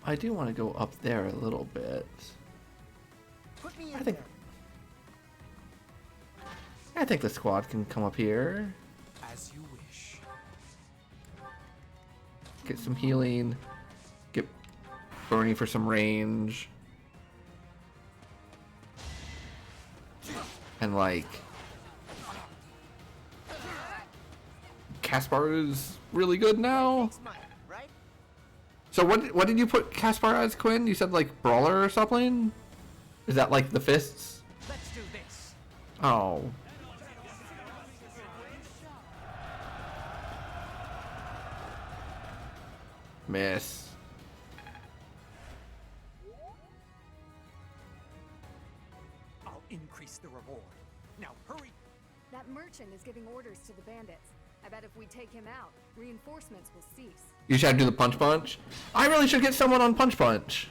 I do want to go up there a little bit. Put me in I think there. I think the squad can come up here. As you wish. Get some healing. Get Bernie for some range. And like Caspar is really good now. It's mine, right? So what did you put Caspar as, Quinn? You said like brawler or something? Is that like the fists? Let's do this. Oh. Miss. I'll increase the reward. Now hurry. That merchant is giving orders to the bandits. I bet if we take him out, reinforcements will cease. You should do the punch punch? I really should get someone on punch punch.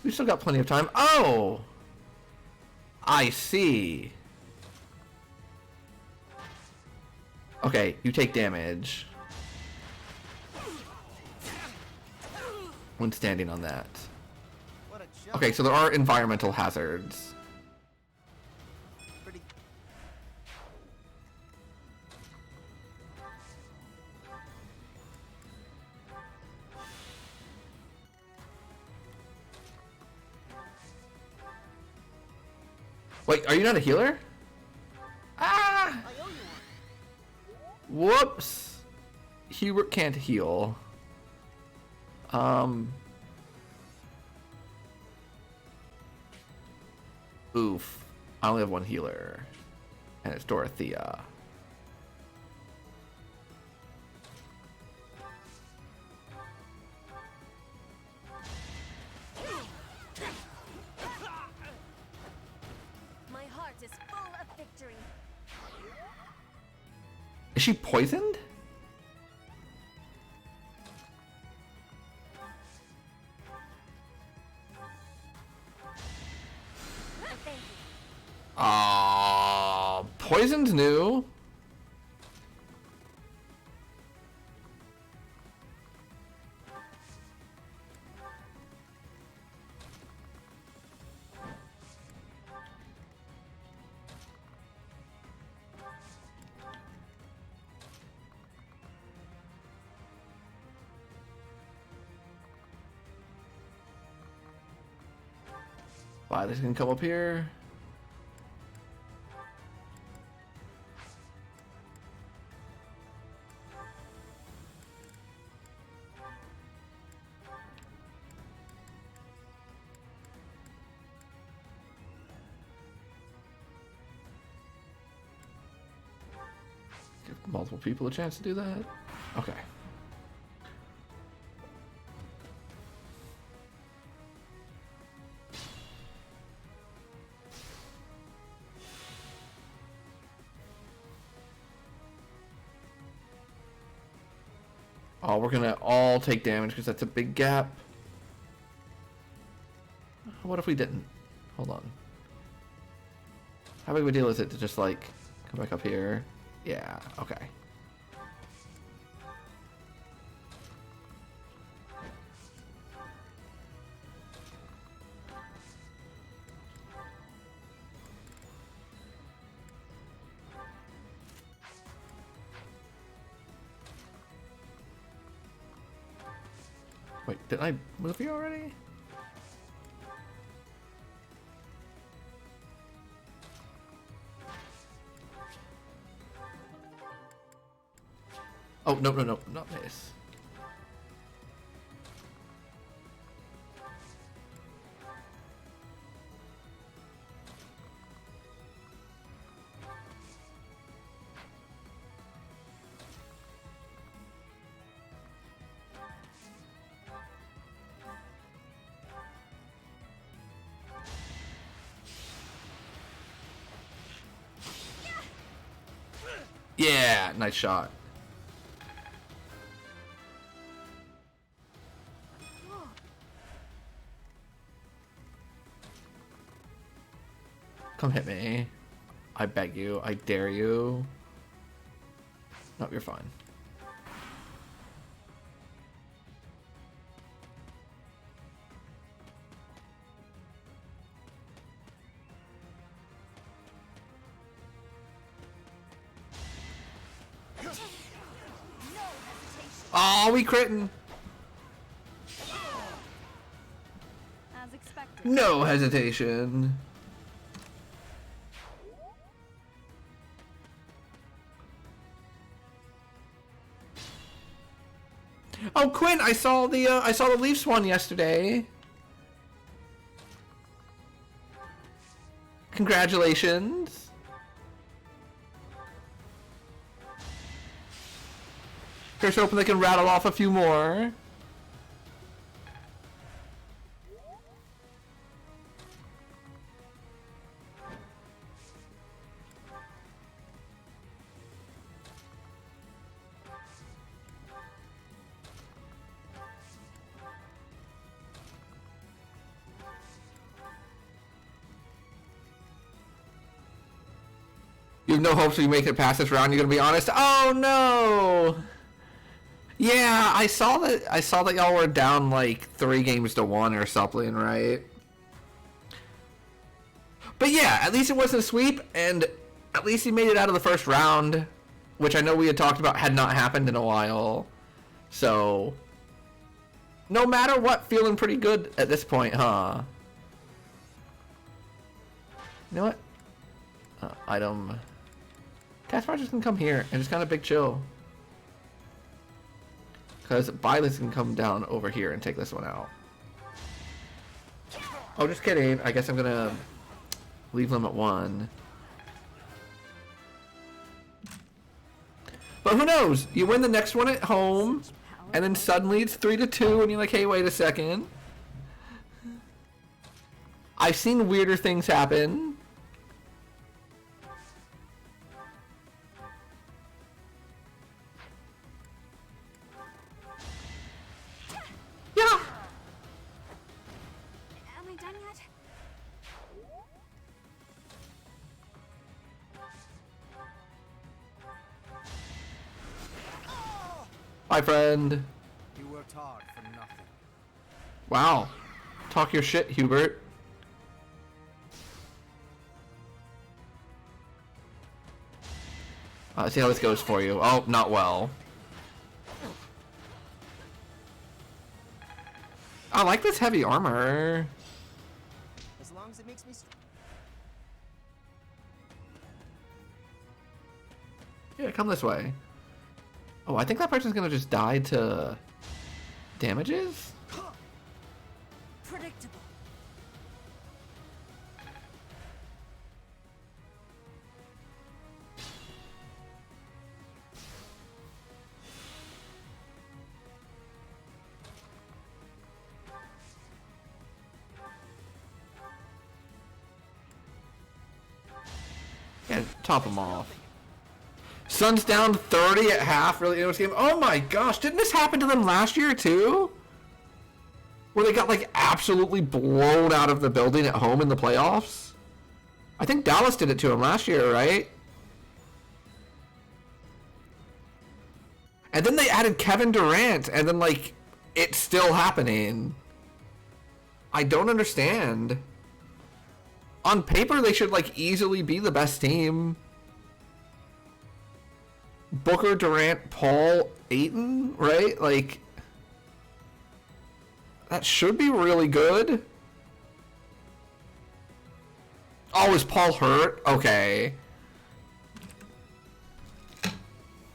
We still got plenty of time. Oh! I see. Okay, you take damage when standing on that. What a joke. Okay, so there are environmental hazards. Pretty. Wait, are you not a healer? Ah! Whoops. Hubert can't heal. Oof. I only have one healer. And it's Dorothea. My heart is full of victory. Is she poisoned? Poison's new. Wow, this can come up here. Give multiple people a chance to do that. Okay. Oh, we're gonna all take damage because that's a big gap. What if we didn't? Hold on. How big of a deal is it to just like come back up here? Yeah, okay. Wait, did I move you already? Oh, no, no, no, not this. Yeah, nice shot. Come hit me. I beg you. I dare you. Nope, you're fine. Oh, we critting. As expected. No hesitation. Oh, Quinn, I saw the Leafs one yesterday. Congratulations. Here's hoping they can rattle off a few more. You have no hopes of you making it past this round, you're gonna be honest? Oh no! Yeah, I saw that y'all were down like 3-1 or something, right? But yeah, at least it wasn't a sweep, and at least he made it out of the first round, which I know we had talked about had not happened in a while. So, no matter what, feeling pretty good at this point, huh? You know what? Item. Caspar just can come here and just kind of big chill. Because Byleth can come down over here and take this one out. Oh, just kidding. I guess I'm gonna leave them at 1. But who knows? You win the next one at home, and then suddenly it's 3-2, and you're like, hey, wait a second. I've seen weirder things happen. Yeah. Am I done yet? Hi, friend. You worked hard for nothing. Wow. Talk your shit, Hubert. Let's see how this goes for you. Oh, not well. I like this heavy armor. As long as it makes me Yeah, come this way. Oh, I think that person's gonna just die to damages? Predictable. Yeah, top them off. Sun's down 30 at half, really in this game. Oh my gosh, didn't this happen to them last year too? Where they got like absolutely blown out of the building at home in the playoffs? I think Dallas did it to them last year, right? And then they added Kevin Durant, and then like, it's still happening. I don't understand. On paper, they should like easily be the best team. Booker, Durant, Paul, Ayton, right? Like, that should be really good. Oh, is Paul hurt? Okay.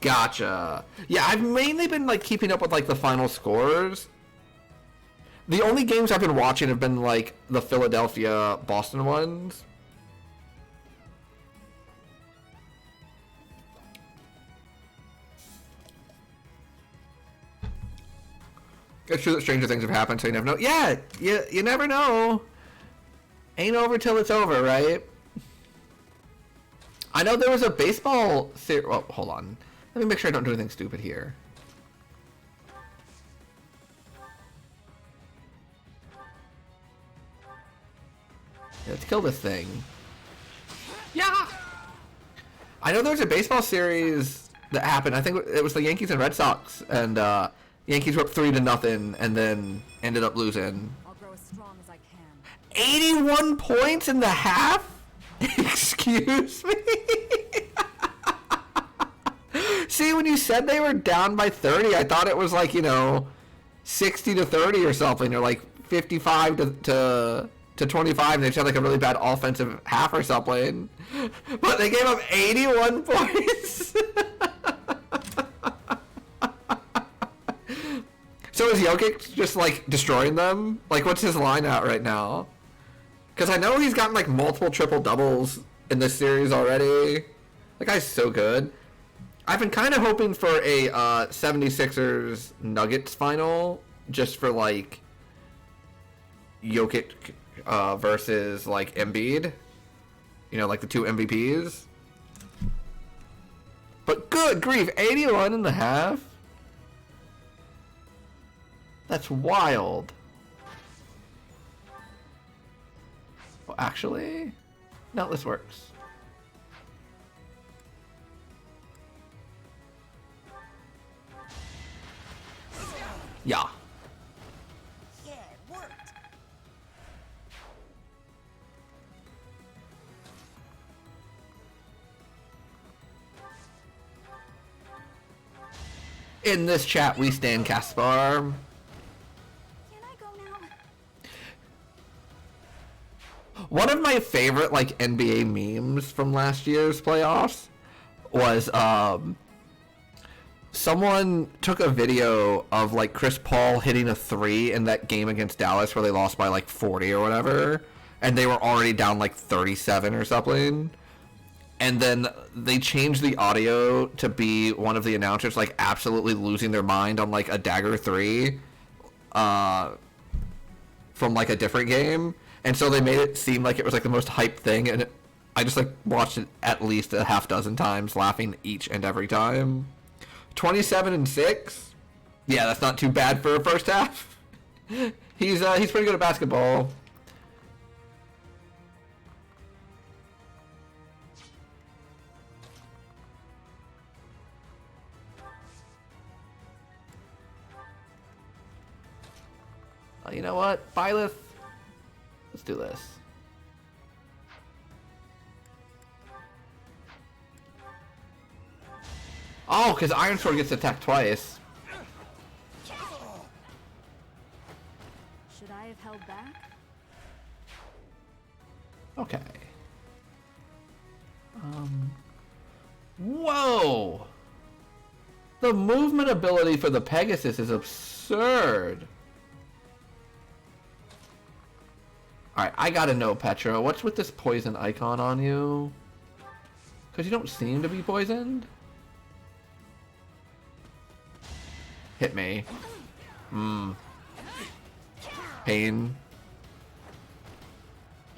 Gotcha. Yeah, I've mainly been like keeping up with like the final scores. The only games I've been watching have been like the Philadelphia, Boston ones. It's true that stranger things have happened, so you never know. Yeah, you never know. Ain't over till it's over, right? I know there was a baseball series. Oh, hold on. Let me make sure I don't do anything stupid here. Let's kill this thing. Yeah! I know there was a baseball series that happened. I think it was the Yankees and Red Sox, and Yankees were up 3-0 and then ended up losing. I'll grow as strong as I can. 81 points in the half? Excuse me? See, when you said they were down by 30, I thought it was like, 60-30 or something, or like 55 to 25, and they just had like a really bad offensive half or something. But they gave up 81 points. So is Jokic just like destroying them? Like, what's his line out right now? Because I know he's gotten like multiple triple doubles in this series already. That guy's so good. I've been kind of hoping for a 76ers Nuggets final, just for like Jokic versus like Embiid. Like the two MVPs. But good grief, 81.5? That's wild. Well, actually, no, this works. Yeah. Yeah, it worked. In this chat, we stand Caspar. Can I go now? One of my favorite like NBA memes from last year's playoffs was someone took a video of like Chris Paul hitting a 3 in that game against Dallas where they lost by like 40 or whatever, and they were already down like 37 or something. And then they changed the audio to be one of the announcers like absolutely losing their mind on like a dagger 3 from like a different game. And so they made it seem like it was like the most hyped thing, and I just like watched it at least a half dozen times, laughing each and every time. 27-6. Yeah, that's not too bad for a first half. He's pretty good at basketball. You know what? Byleth. Let's do this. Oh, because Iron Sword gets attacked twice. Should I have held back? Okay. Whoa! The movement ability for the Pegasus is absurd. Alright, I gotta know, Petra, what's with this poison icon on you? Because you don't seem to be poisoned. Hit me. Pain.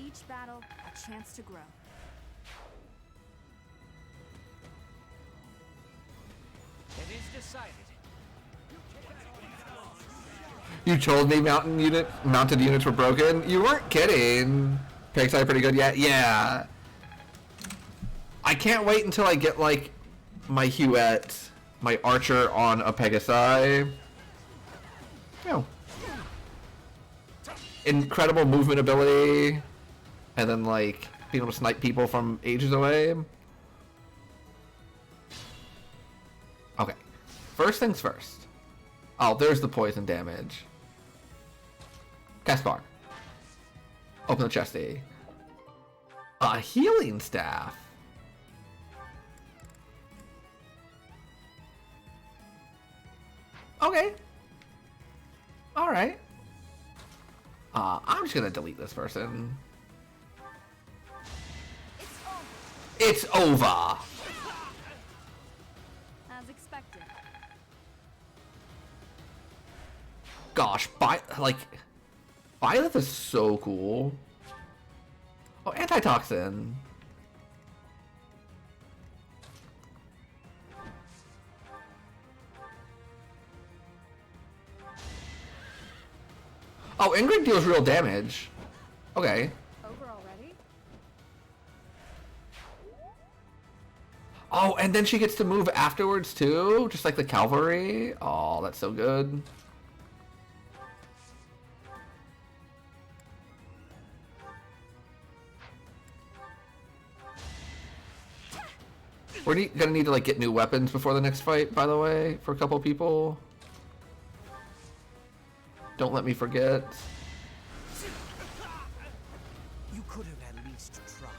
Each battle, a chance to grow. It is decided. You told me mounted units were broken? You weren't kidding. Pegasi pretty good yet? Yeah. I can't wait until I get like my Huette, my archer on a Pegasi. Incredible movement ability, and then like being able to snipe people from ages away. Okay, first things first. Oh, there's the poison damage. Caspar. Open the chesty. A healing staff. Okay. Alright. I'm just gonna delete this person. It's over! As expected. Gosh, Byleth is so cool. Oh, antitoxin. Oh, Ingrid deals real damage. Okay. Over already? Oh, and then she gets to move afterwards too, just like the cavalry. Oh, that's so good. We're gonna need to like get new weapons before the next fight, by the way, for a couple people. Don't let me forget. You could have at least tried.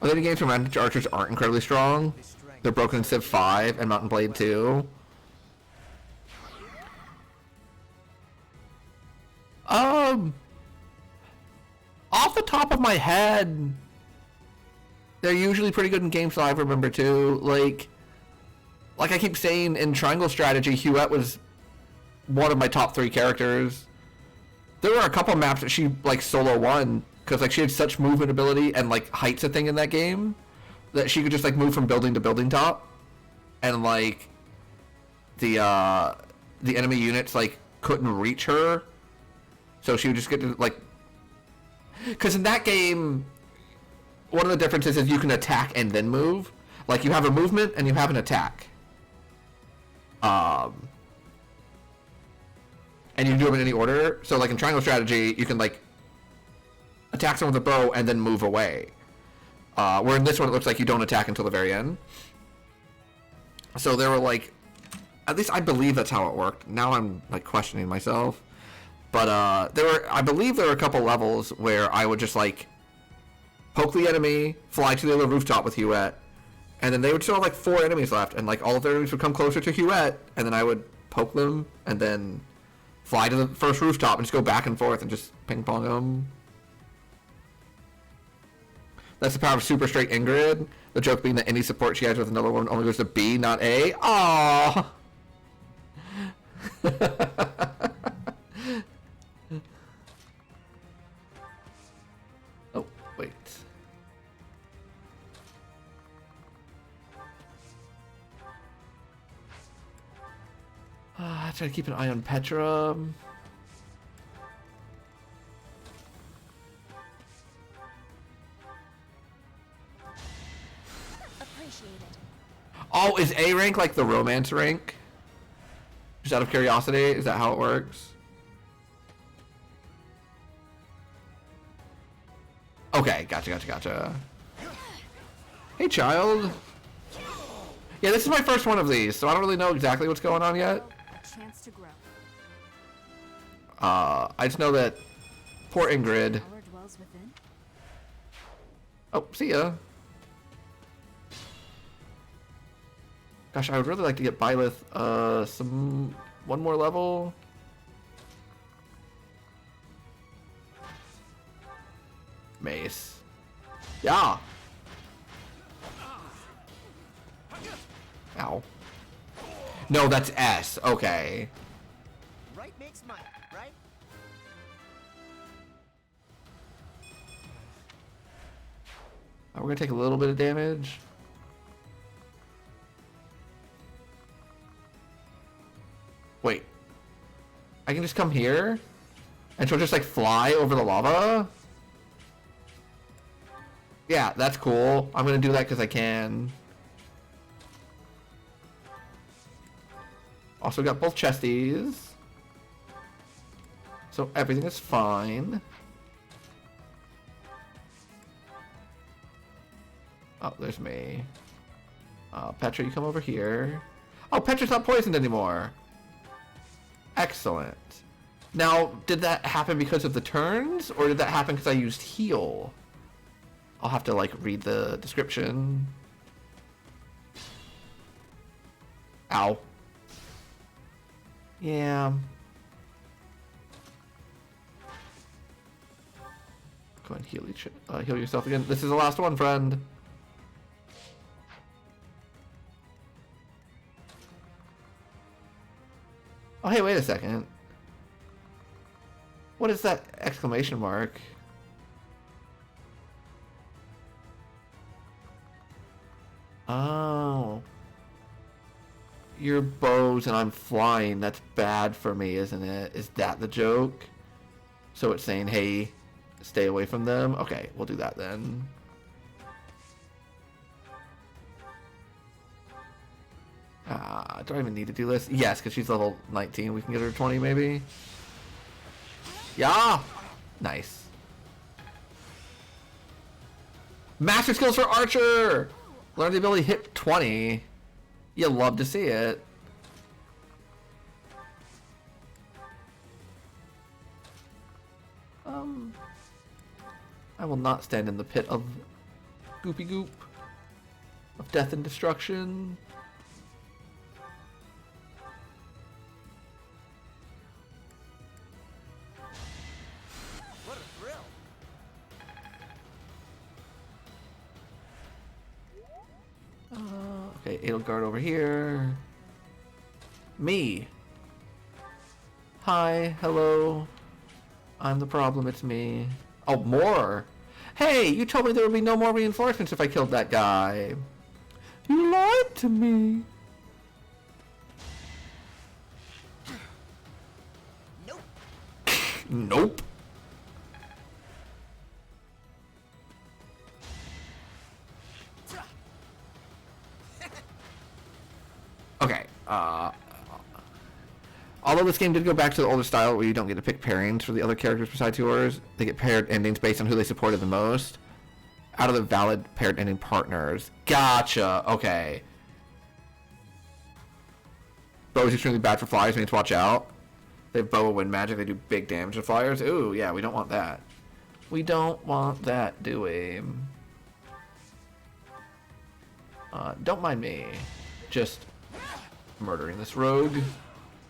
Are there any games where magic archers aren't incredibly strong? They're broken in Civ 5 and Mountain Blade 2. Off the top of my head, they're usually pretty good in games that I remember too. Like I keep saying, in Triangle Strategy, Huette was one of my top 3 characters. There were a couple maps that she like solo won because like she had such movement ability and like height's a thing in that game that she could just like move from building to building top, and like the enemy units like couldn't reach her, so she would just get to like, because in that game one of the differences is you can attack and then move. Like you have a movement and you have an attack. And you can do them in any order. So like in Triangle Strategy, you can like attack someone with a bow and then move away. Where in this one, it looks like you don't attack until the very end. So there were like, at least I believe that's how it worked. Now I'm like questioning myself. But I believe there were a couple levels where I would just like poke the enemy, fly to the other rooftop with Huette, and then they would still have like 4 enemies left, and like all of their enemies would come closer to Huette, and then I would poke them, and then fly to the first rooftop and just go back and forth and just ping pong them. That's the power of super straight Ingrid. The joke being that any support she has with another woman only goes to B, not A. Aww. Oh, wait. I try to keep an eye on Petra. Oh, is A rank like the romance rank? Just out of curiosity, is that how it works? Okay, gotcha. Hey, child. Yeah, this is my first one of these, so I don't really know exactly what's going on yet. A chance to grow. I just know that poor Ingrid. Power dwells within. Oh, see ya. Gosh, I would really like to get Byleth one more level. Mace. Yeah. Ow. No, that's S. Okay. Right makes might, right? We're gonna take a little bit of damage. Wait. I can just come here? And she'll just like fly over the lava? Yeah, that's cool. I'm gonna do that because I can. Also got both chesties. So everything is fine. Oh, there's me. Petra, you come over here. Oh, Petra's not poisoned anymore. Excellent. Now, did that happen because of the turns, or did that happen because I used heal? I'll have to, like, read the description. Ow. Yeah. Go ahead and heal yourself again. This is the last one, friend. Oh, hey, wait a second. What is that exclamation mark? Oh. You're bows and I'm flying. That's bad for me, isn't it? Is that the joke? So it's saying, hey, stay away from them? Okay, we'll do that then. Do I even need to do this? Yes, because she's level 19. We can get her to 20 maybe. Yeah! Nice. Master skills for Archer! Learn the ability to hit 20. You'll love to see it. I will not stand in the pit of goopy goop. Of death and destruction. What a thrill! Okay, Edelgard over here. Me. Hi, hello. I'm the problem, it's me. Oh, more? Hey, you told me there would be no more reinforcements if I killed that guy. You lied to me. Nope. Nope. Okay, although this game did go back to the older style where you don't get to pick pairings for the other characters besides yours, they get paired endings based on who they supported the most. Out of the valid paired ending partners. Gotcha, okay. Bow is extremely bad for flyers, means watch out. They have boa wind magic. They do big damage to flyers. Ooh, yeah, we don't want that. We don't want that, do we? Don't mind me. Just murdering this rogue.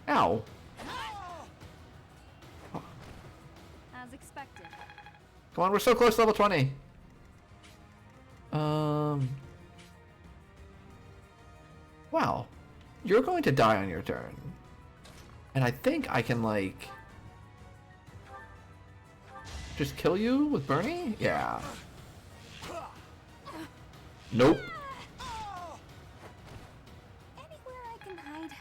Ow. As expected. Come on, we're so close to level 20. Wow. You're going to die on your turn. And I think I can, like... just kill you with Bernie? Yeah. Nope. Anywhere I can hide.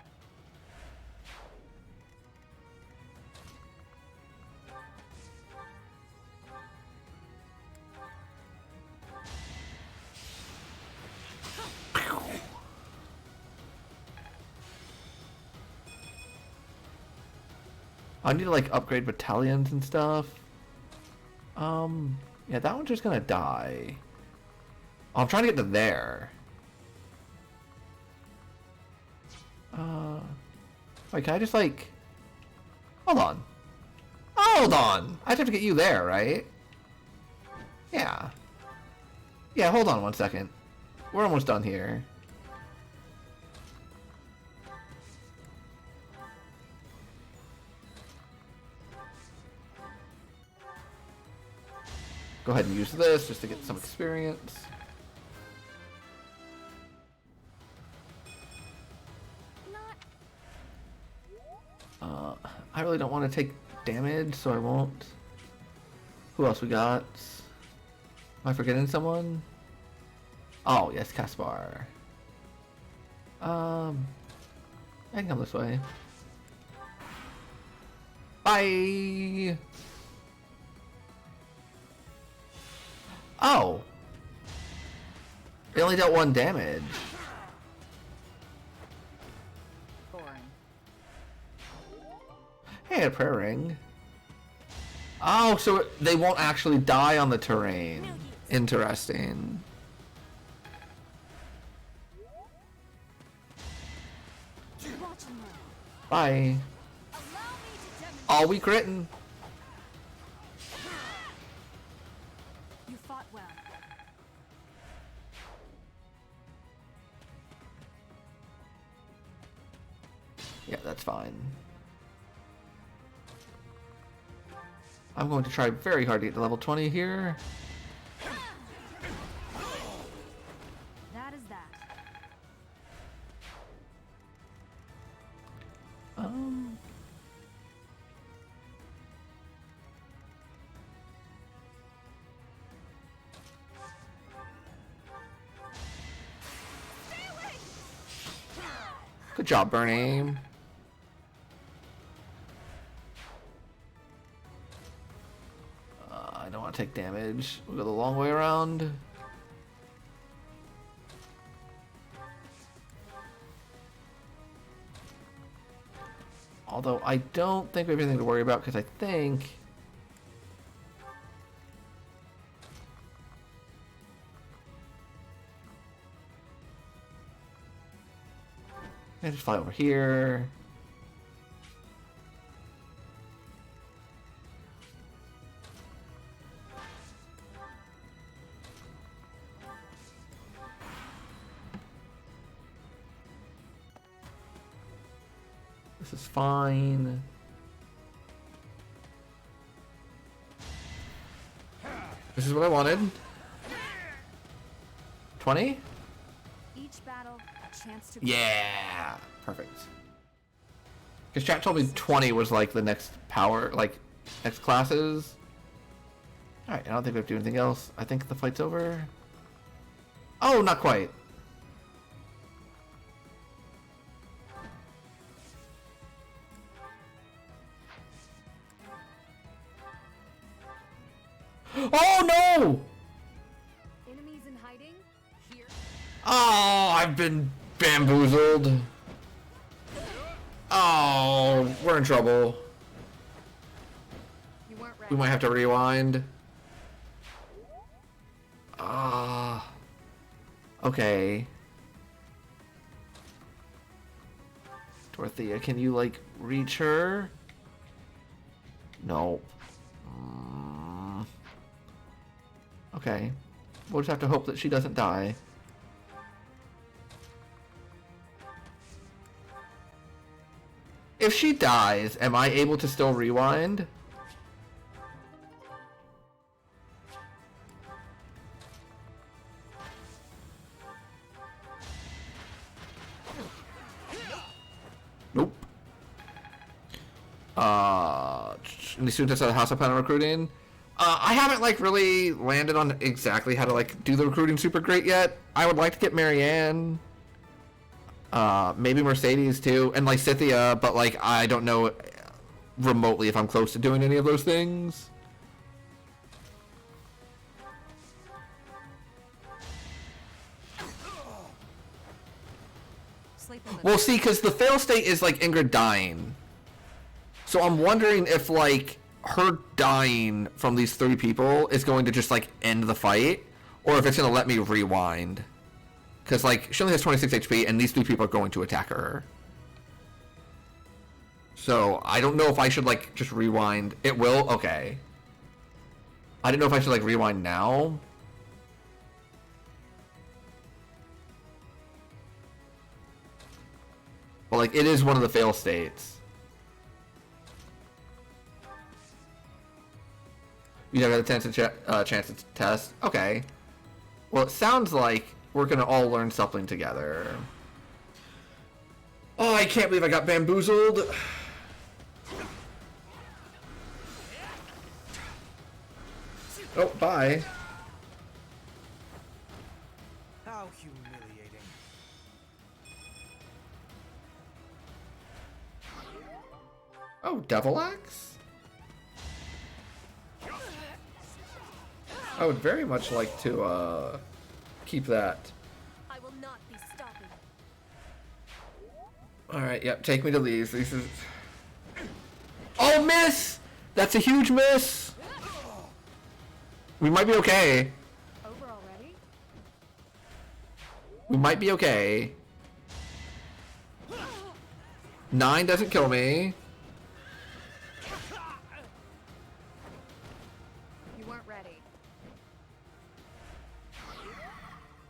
I need to, like, upgrade battalions and stuff. Yeah, that one's just gonna die. Oh, I'm trying to get to there. Wait, can I just, like... hold on. Hold on! I just have to get you there, right? Yeah. Yeah, hold on one second. We're almost done here. Go ahead and use this just to get some experience. I really don't want to take damage, so I won't. Who else we got? Am I forgetting someone? Oh, yes, Caspar. I can come this way. Bye! Oh! It only dealt 1 damage. Hey, a prayer ring. Oh, so they won't actually die on the terrain. Interesting. Bye. All we critting. You fought well. Yeah, that's fine. I'm going to try very hard to get to level 20 here. That is that. Good job, Bernie. I don't want to take damage. We'll go the long way around. Although I don't think we have anything to worry about because I think... I just fly over here. This is fine. This is what I wanted. 20? Each battle, a chance to. Yeah, perfect. Because chat told me 20 was like the next power, like next classes. All right, I don't think we have to do anything else. I think the fight's over. Oh, not quite. Oh no! Enemies in hiding? Here. Oh, I've been bamboozled. Oh, we're in trouble. You weren't ready. We might have to rewind. Ah. Okay. Dorothea, can you, like, reach her? No. Okay. We'll just have to hope that she doesn't die. If she dies, am I able to still rewind? Nope. Any students at the house I plan on recruiting? I haven't like really landed on exactly how to like do the recruiting super great yet. I would like to get Marianne. Maybe Mercedes too, and like Scythia, but like I don't know remotely if I'm close to doing any of those things. Well, see, because the fail state is like Ingrid dying. So I'm wondering if like her dying from these 3 people is going to just like end the fight, or if it's going to let me rewind. Because like she only has 26 HP and these 3 people are going to attack her. So I don't know if I should like just rewind. It will? Okay. I didn't know if I should like rewind now. But like it is one of the fail states. You never got a chance to test? Okay. Well, it sounds like we're gonna all learn something together. Oh, I can't believe I got bamboozled. Oh, bye. How humiliating. Oh, Devil Axe? I would very much like to, keep that. I will not be stopping. Alright, yep, take me to these. These is... Oh, miss! That's a huge miss! We might be okay. Over already? We might be okay. 9 doesn't kill me. You weren't ready.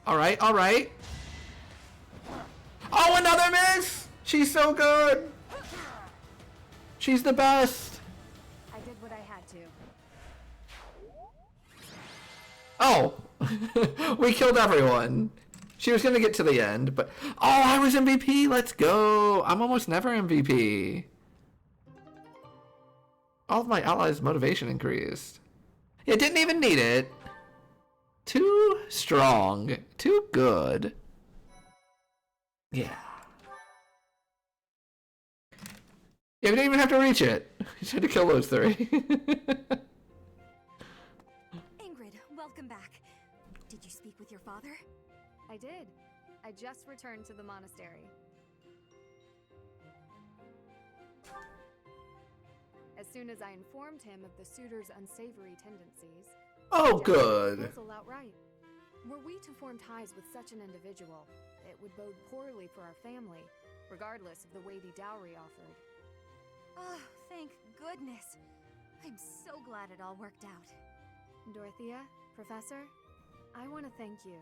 Alright, alright. Oh, another miss! She's so good! She's the best! I did what I had to. Oh! We killed everyone. She was gonna get to the end, but... Oh, I was MVP! Let's go! I'm almost never MVP. All of my allies' motivation increased. Yeah, didn't even need it. Too strong. Too good. Yeah. Yeah, we didn't even have to reach it. We just had to kill those 3. Ingrid, welcome back. Did you speak with your father? I did. I just returned to the monastery. As soon as I informed him of the suitor's unsavory tendencies, Oh, he rejected the good. proposal outright. Were we to form ties with such an individual, it would bode poorly for our family, regardless of the weighty dowry offered. Oh, thank goodness. I'm so glad it all worked out. Dorothea, Professor, I want to thank you.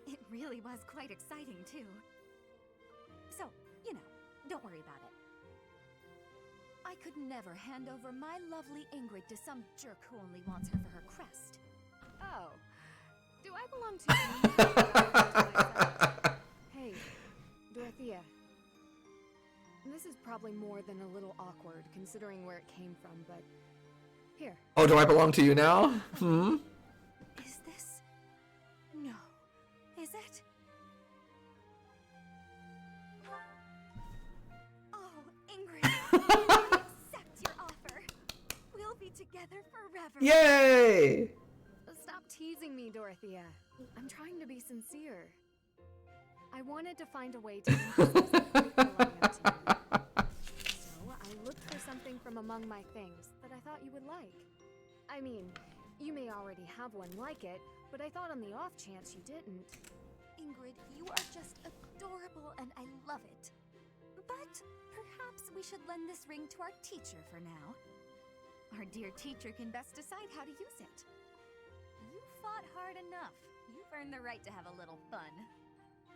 It really was quite exciting, too. So, you know, don't worry about it. I could never hand over my lovely Ingrid to some jerk who only wants her for her crest. Oh, do I belong to you? Hey, Dorothea. This is probably more than a little awkward, considering where it came from, but... Here. Oh, do I belong to you now? Hmm? Is this... No. Is it? Oh, Ingrid. I accept your offer. We'll be together forever. Yay! Stop teasing me, Dorothea. I'm trying to be sincere. I wanted to find a way to make myself grateful I am to you. So I looked for something from among my things that I thought you would like. I mean, you may already have one like it, but I thought on the off chance you didn't. Ingrid, you are just adorable and I love it. But we should lend this ring to our teacher for now. Our dear teacher can best decide how to use it. You fought hard enough. You've earned the right to have a little fun.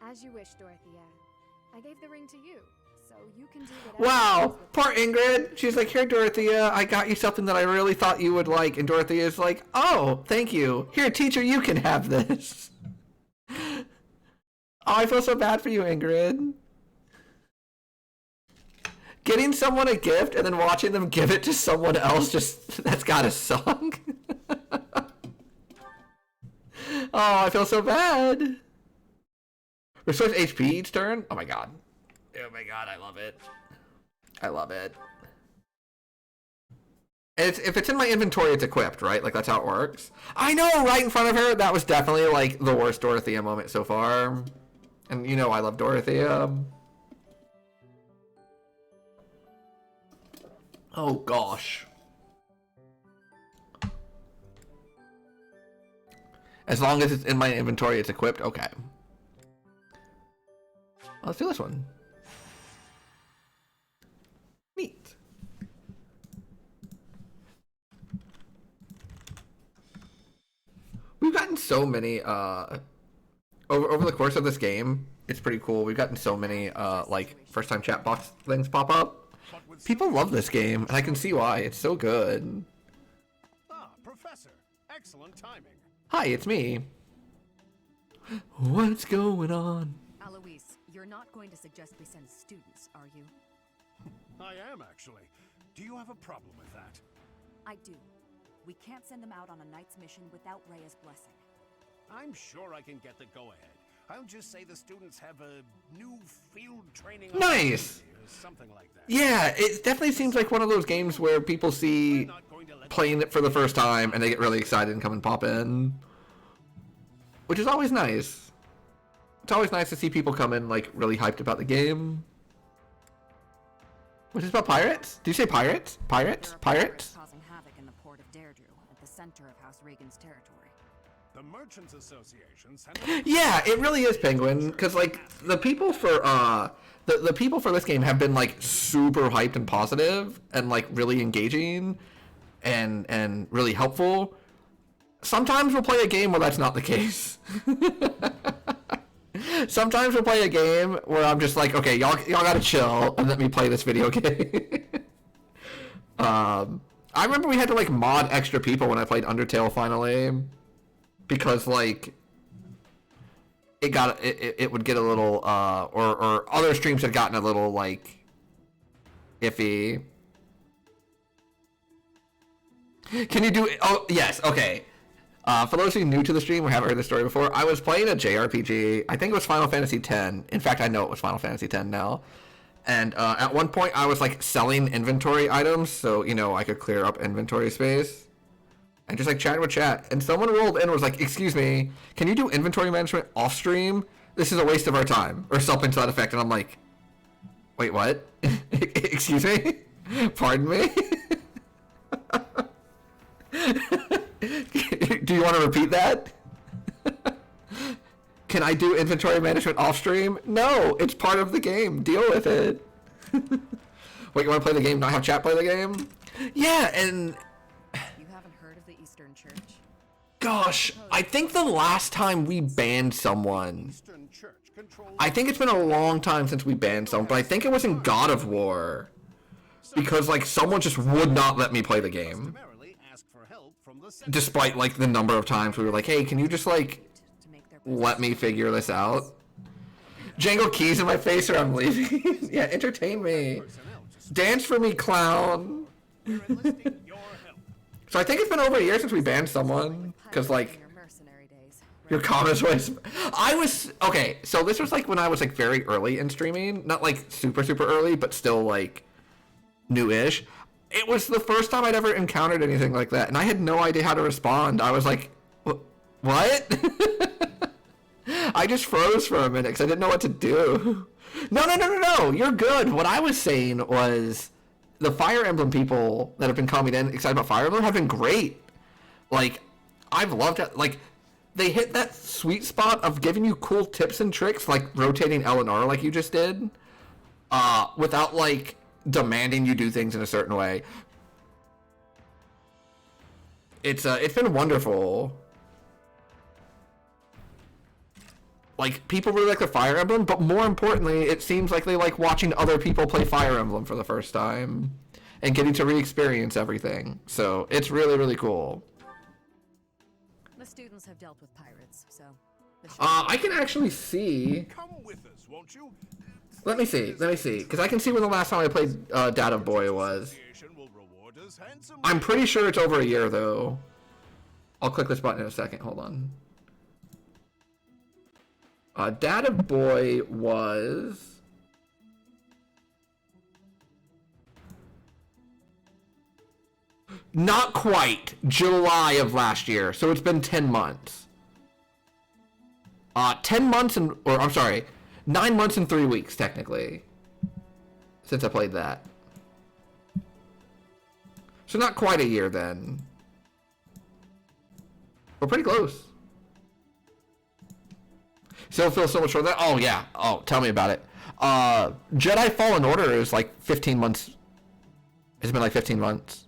As you wish, Dorothea. I gave the ring to you, so you can do whatever. Wow, poor Ingrid. She's like, here, Dorothea, I got you something that I really thought you would like. And Dorothea's like, oh, thank you. Here, teacher, you can have this. Oh, I feel so bad for you, Ingrid. Getting someone a gift and then watching them give it to someone else, that's gotta suck. Oh, I feel so bad. Restores HP each turn? Oh my god. Oh my god, I love it. I love it. And if it's in my inventory, it's equipped, right? Like, that's how it works. I know, right in front of her, that was definitely, like, the worst Dorothea moment so far. And you know I love Dorothea. Oh, gosh. As long as it's in my inventory, it's equipped? Okay. Let's do this one. Neat. We've gotten so many, over the course of this game, it's pretty cool. We've gotten so many, like, first-time chat box things pop up. People love this game, and I can see why. It's so good. Ah, Professor. Excellent timing. Hi, it's me. What's going on? Alois, you're not going to suggest we send students, are you? I am, actually. Do you have a problem with that? I do. We can't send them out on a knight's mission without Rhea's blessing. I'm sure I can get the go-ahead. I'll just say the students have a new field training Nice! or something like that. Yeah, it definitely seems like one of those games where people see playing it for the first time and they get really excited and come and pop in. Which is always nice. It's always nice to see people come in, like, really hyped about the game. Was this about pirates? Did you say pirates? Pirates? Pirates? Causing havoc in the port of Deirdre, at the center of House Regan's territory. The Merchants Association sent Yeah, it really is, Penguin, because, like, the people for, the people for this game have been, like, super hyped and positive and, like, really engaging and really helpful. Sometimes we'll play a game where that's not the case. Sometimes we'll play a game where I'm just like, okay, y'all gotta chill and let me play this video game. I remember we had to, like, mod extra people when I played Undertale finally. Because, like, it would get a little, or other streams had gotten a little, like, iffy. Can you do, oh, yes, okay. For those of you new to the stream or haven't heard this story before, I was playing a JRPG. I think it was Final Fantasy X. In fact, I know it was Final Fantasy X now. And at one point, I was, like, selling inventory items, so, you know, I could clear up inventory space. And just, like, chatting with chat. And someone rolled in and was like, excuse me, can you do inventory management off stream? This is a waste of our time. Or something to that effect. And I'm like, wait, what? Excuse me? Pardon me? Do you want to repeat that? Can I do inventory management off stream? No, it's part of the game. Deal with it. Wait, you want to play the game, not have chat play the game? Yeah, and... You haven't heard of the Eastern Church? Gosh, I think the last time we banned someone... Eastern Church controls I think it's been a long time since we banned someone, but I think it was in God of War. Because, like, someone just would not let me play the game. primarily ask for help from the center. Despite, like, the number of times we were like, hey, can you just, like, To make their let me figure this out? Jangle keys in my face or I'm leaving. Yeah, entertain me. Personnel just Dance for me, clown. we're enlisting your help. So I think it's been over a year since we banned someone. Because, like, your mercenary days. your comments was... I was... Okay, so this was, like, when I was, like, very early in streaming. Not, like, super, super early, but still, like, new-ish. It was the first time I'd ever encountered anything like that, and I had no idea how to respond. I was like, what? I just froze for a minute because I didn't know what to do. No, you're good. What I was saying was the Fire Emblem people that have been coming in excited about Fire Emblem have been great. Like, I've loved it. Like, they hit that sweet spot of giving you cool tips and tricks, like rotating L and R like you just did, without, like, demanding you do things in a certain way. It's been wonderful. Like, people really like the Fire Emblem, but more importantly, it seems like they like watching other people play Fire Emblem for the first time and getting to re-experience everything. So it's really, really cool. The students have dealt with pirates, so... I can actually see... Come with us, won't you? Let me see, because I can see when the last time I played Data Boy was. I'm pretty sure it's over a year, though. I'll click this button in a second, hold on. Data Boy was... Not quite. July of last year, so it's been 10 months. 10 months and... Or, I'm sorry. 9 months and 3 weeks, technically. Since I played that. So not quite a year, then. We're pretty close. Still feel so much for that. Oh, yeah. Oh, tell me about it. Jedi Fallen Order is like 15 months. It's been like 15 months.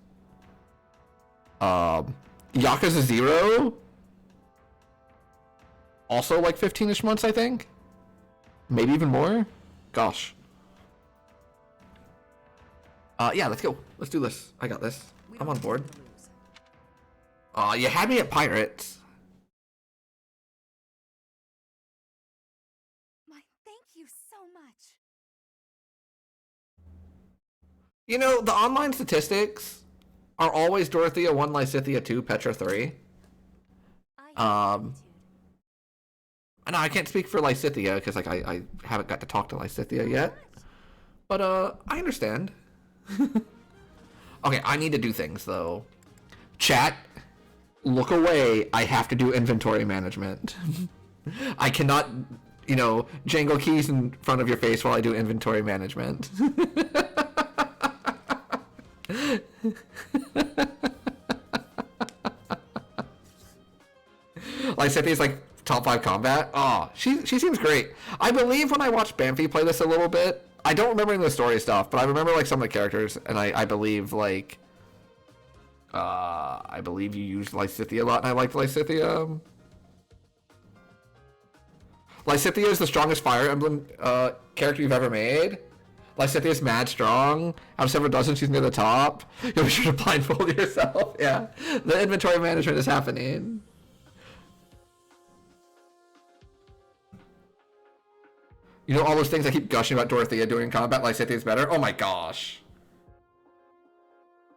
Yakuza 0. Also like 15-ish months, I think. Maybe even more. Gosh. Yeah, let's go. Let's do this. I got this. I'm on board. You had me at Pirates. You know, the online statistics are always Dorothea 1, Lysithea 2, Petra 3. And I can't speak for Lysithea because like I haven't got to talk to Lysithea yet. But I understand. Okay, I need to do things though. Chat, look away. I have to do inventory management. I cannot, you know, jangle keys in front of your face while I do inventory management. Lysithea's like top 5 combat. Oh, she seems great. I believe when I watched Bamfi play this a little bit, I don't remember any of the story stuff, but I remember like some of the characters, and I believe like I believe you used Lysithea a lot, and I liked Lysithea. Lysithea is the strongest Fire Emblem character you've ever made. Lysithea's mad strong. Out of several dozen, she's near the top. You'll be sure to blindfold yourself. Yeah, the inventory management is happening. You know all those things I keep gushing about Dorothea doing in combat? Lysithea's better? Oh my gosh.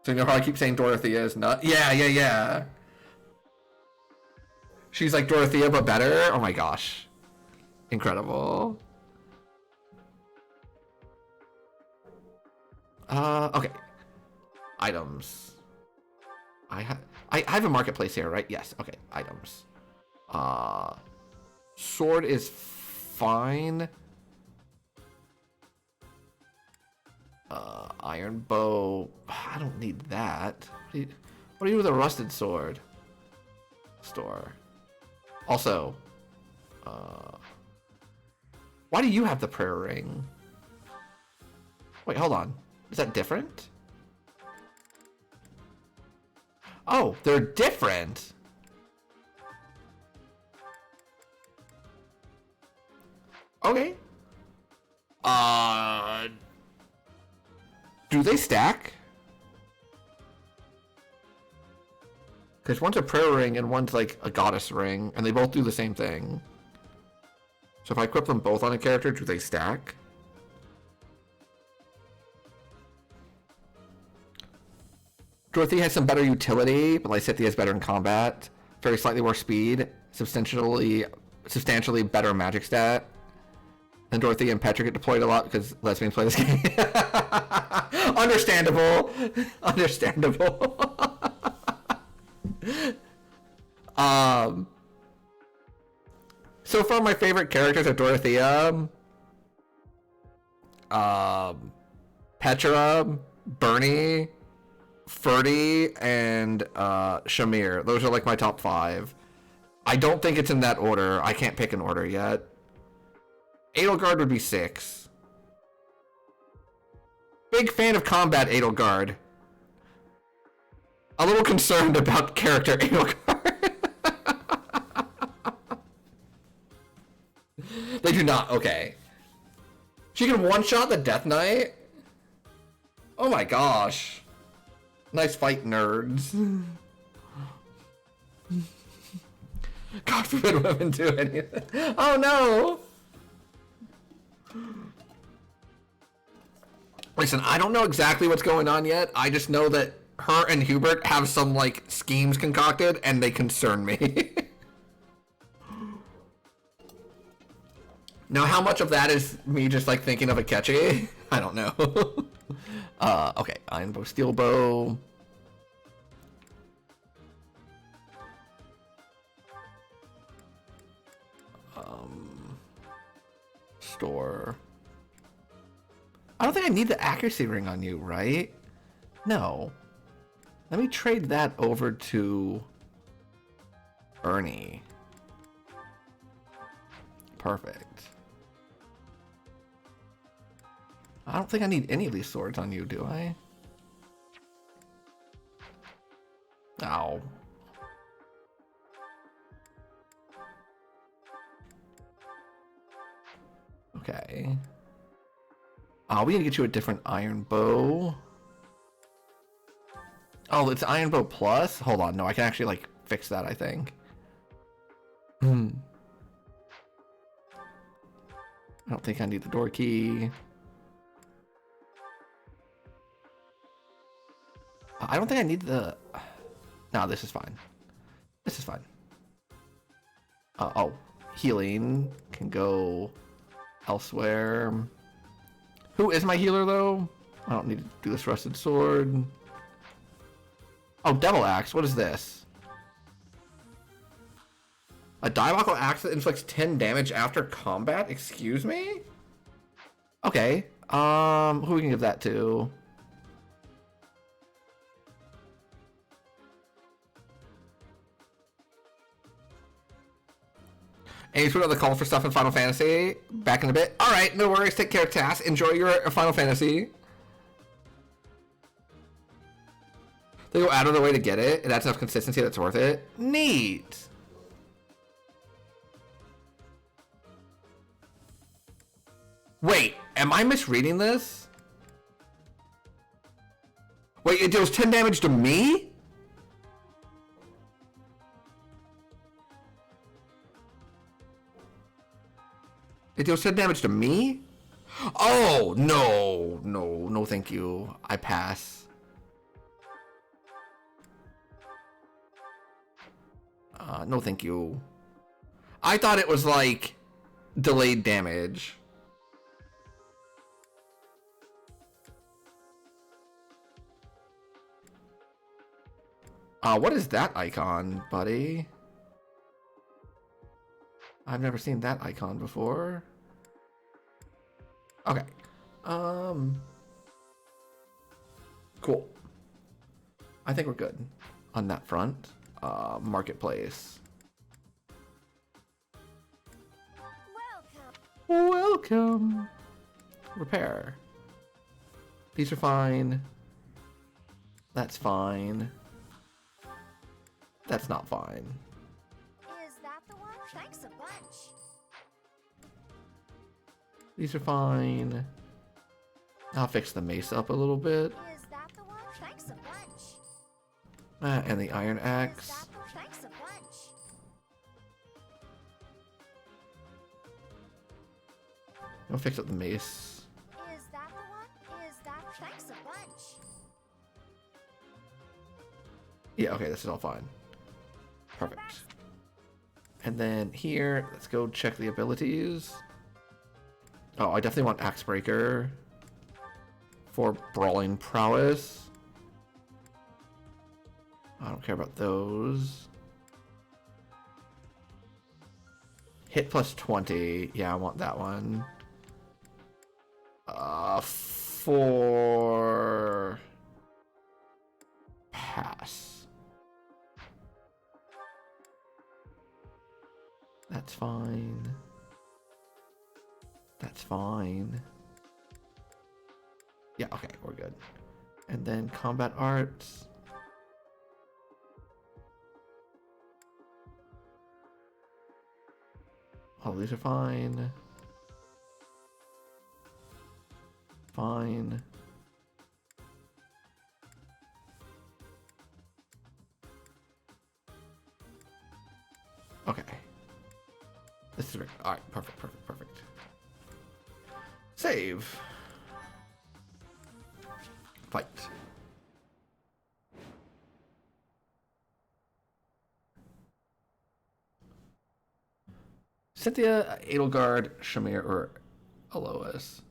So you know how I keep saying Dorothea is nut? Yeah. She's like Dorothea, but better? Oh my gosh. Incredible. Okay. Items. I have a marketplace here, right? Yes. Okay. Items. Sword is fine. Iron bow. I don't need that. What do you do with a rusted sword? Store. Also, why do you have the prayer ring? Wait, hold on. Is that different? Oh, they're different. Okay. Do they stack? Because one's a prayer ring and one's like a goddess ring, and they both do the same thing. So if I equip them both on a character, do they stack? Dorothea has some better utility, but Lysithea is better in combat. Very slightly more speed, substantially better magic stat. And Dorothea and Petra get deployed a lot because lesbians play this game. Understandable. So far my favorite characters are Dorothea, Petra, Bernie, Ferdy, and Shamir. Those are like my top 5. I don't think it's in that order. I can't pick an order yet. Edelgard would be 6. big fan of combat Edelgard. A little concerned about character Edelgard. They do not. Okay. She can one-shot the Death Knight? Oh my gosh. Nice fight, nerds. God forbid women do anything. Oh no! Listen, I don't know exactly what's going on yet. I just know that her and Hubert have some, like, schemes concocted, and they concern me. Now, how much of that is me just, like, thinking of a catchy? I don't know. Okay, Iron Bow, Steel Bow. Store. I don't think I need the accuracy ring on you, right? No. Let me trade that over to Ernie. Perfect. I don't think I need any of these swords on you, do I? Ow. Okay. We need to get you a different iron bow. Oh, it's Iron Bow Plus? Hold on, no, I can actually, like, fix that, I think. I don't think I need the door key. I don't think I need the... No, this is fine. This is fine. Oh, healing can go elsewhere. Who is my healer, though? I don't need to do this rusted sword. Oh, Devil Axe. What is this? A diabolical axe that inflicts 10 damage after combat? Excuse me? Okay. Who we can give that to? And you put on the call for stuff in Final Fantasy. Back in a bit. Alright, no worries. Take care, Tass. Enjoy your Final Fantasy. They go out of their way to get it. It adds enough consistency that's worth it. Neat. Wait, am I misreading this? Wait, it deals 10 damage to me? It deals 10 damage to me? Oh, no. No, no thank you. I pass. No thank you. I thought it was like delayed damage. What is that icon, buddy? I've never seen that icon before. Okay. Cool. I think we're good on that front. Marketplace. Welcome. Repair. These are fine. That's fine. That's not fine. Is that the one? Thanks a bunch. These are fine. I'll fix the mace up a little bit. Is that the one? Thanks a bunch. And the iron axe. Thanks a bunch. I'll fix up the mace. Is that the one? Is that thanks a bunch. Yeah, okay, this is all fine. Perfect. And then here, let's go check the abilities. Oh, I definitely want Axe Breaker for brawling prowess. I don't care about those. Hit plus 20. Yeah, I want that one. For pass. That's fine. That's fine. Yeah, okay, we're good. And then combat arts. Oh, these are fine. Fine. Okay. This is great. Alright, perfect, perfect, perfect. Save. Fight. Cynthia, Edelgard, Shamir, or Alois.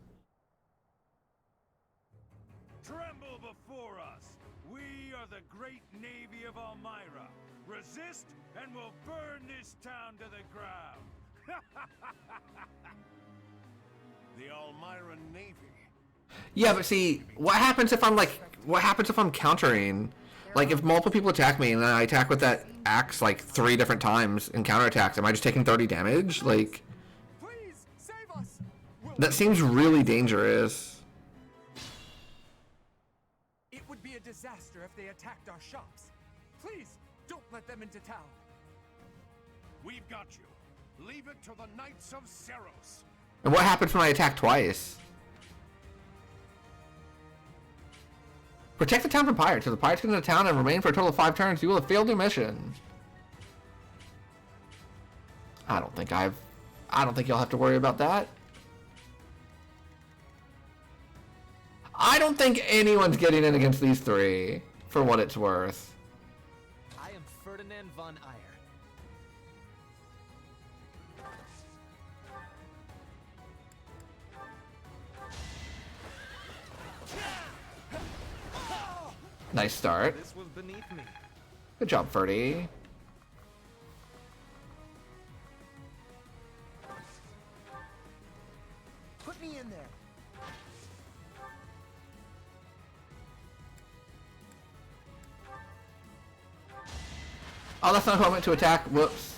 Tremble before us. We are the great navy of Elmira. Resist, and we'll burn this town to the ground. The Elmira Navy. Yeah, but see, what happens if I'm countering? Like, if multiple people attack me and then I attack with that axe like 3 different times and counterattacks, am I just taking 30 damage? Like, Please save us. that seems really dangerous. It would be a disaster if they attacked our shops. Please don't let them into town. We've got you. Leave it to the Knights of Seros. And what happens when I attack twice? Protect the town from pirates. If the pirates get into town and remain for a total of 5 turns, you will have failed your mission. I don't think you'll have to worry about that. I don't think anyone's getting in against these 3, for what it's worth. I am Ferdinand von Eyre. Nice start. This was beneath me. Good job, Ferdy. Put me in there. Oh, that's not who I meant to attack. Whoops.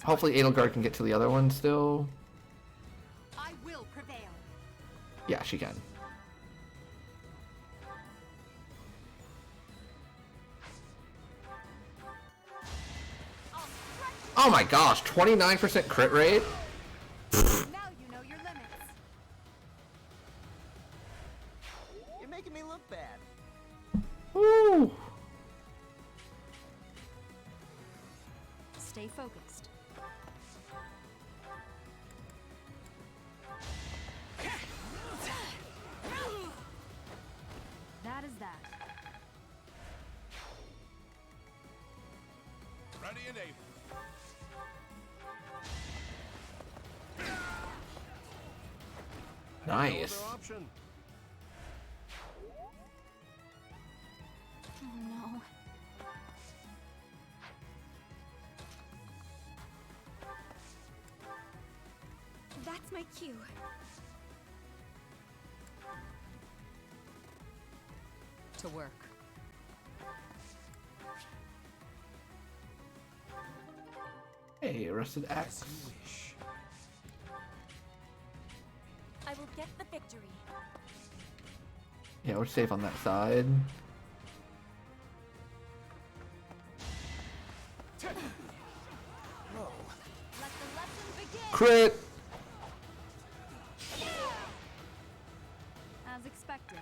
Hopefully Edelgard can get to the other one still. I will prevail. Yeah, she can. Oh my gosh, 29% crit rate? Now you know your limits. You're making me look bad. Woo! Stay focused. That is that. Ready and able. Nice. No other option. Oh no. That's my cue. To work. Hey, Rusted Axe. I will get the victory. Yeah, we're safe on that side. Let the lesson begin. Crit! As expected.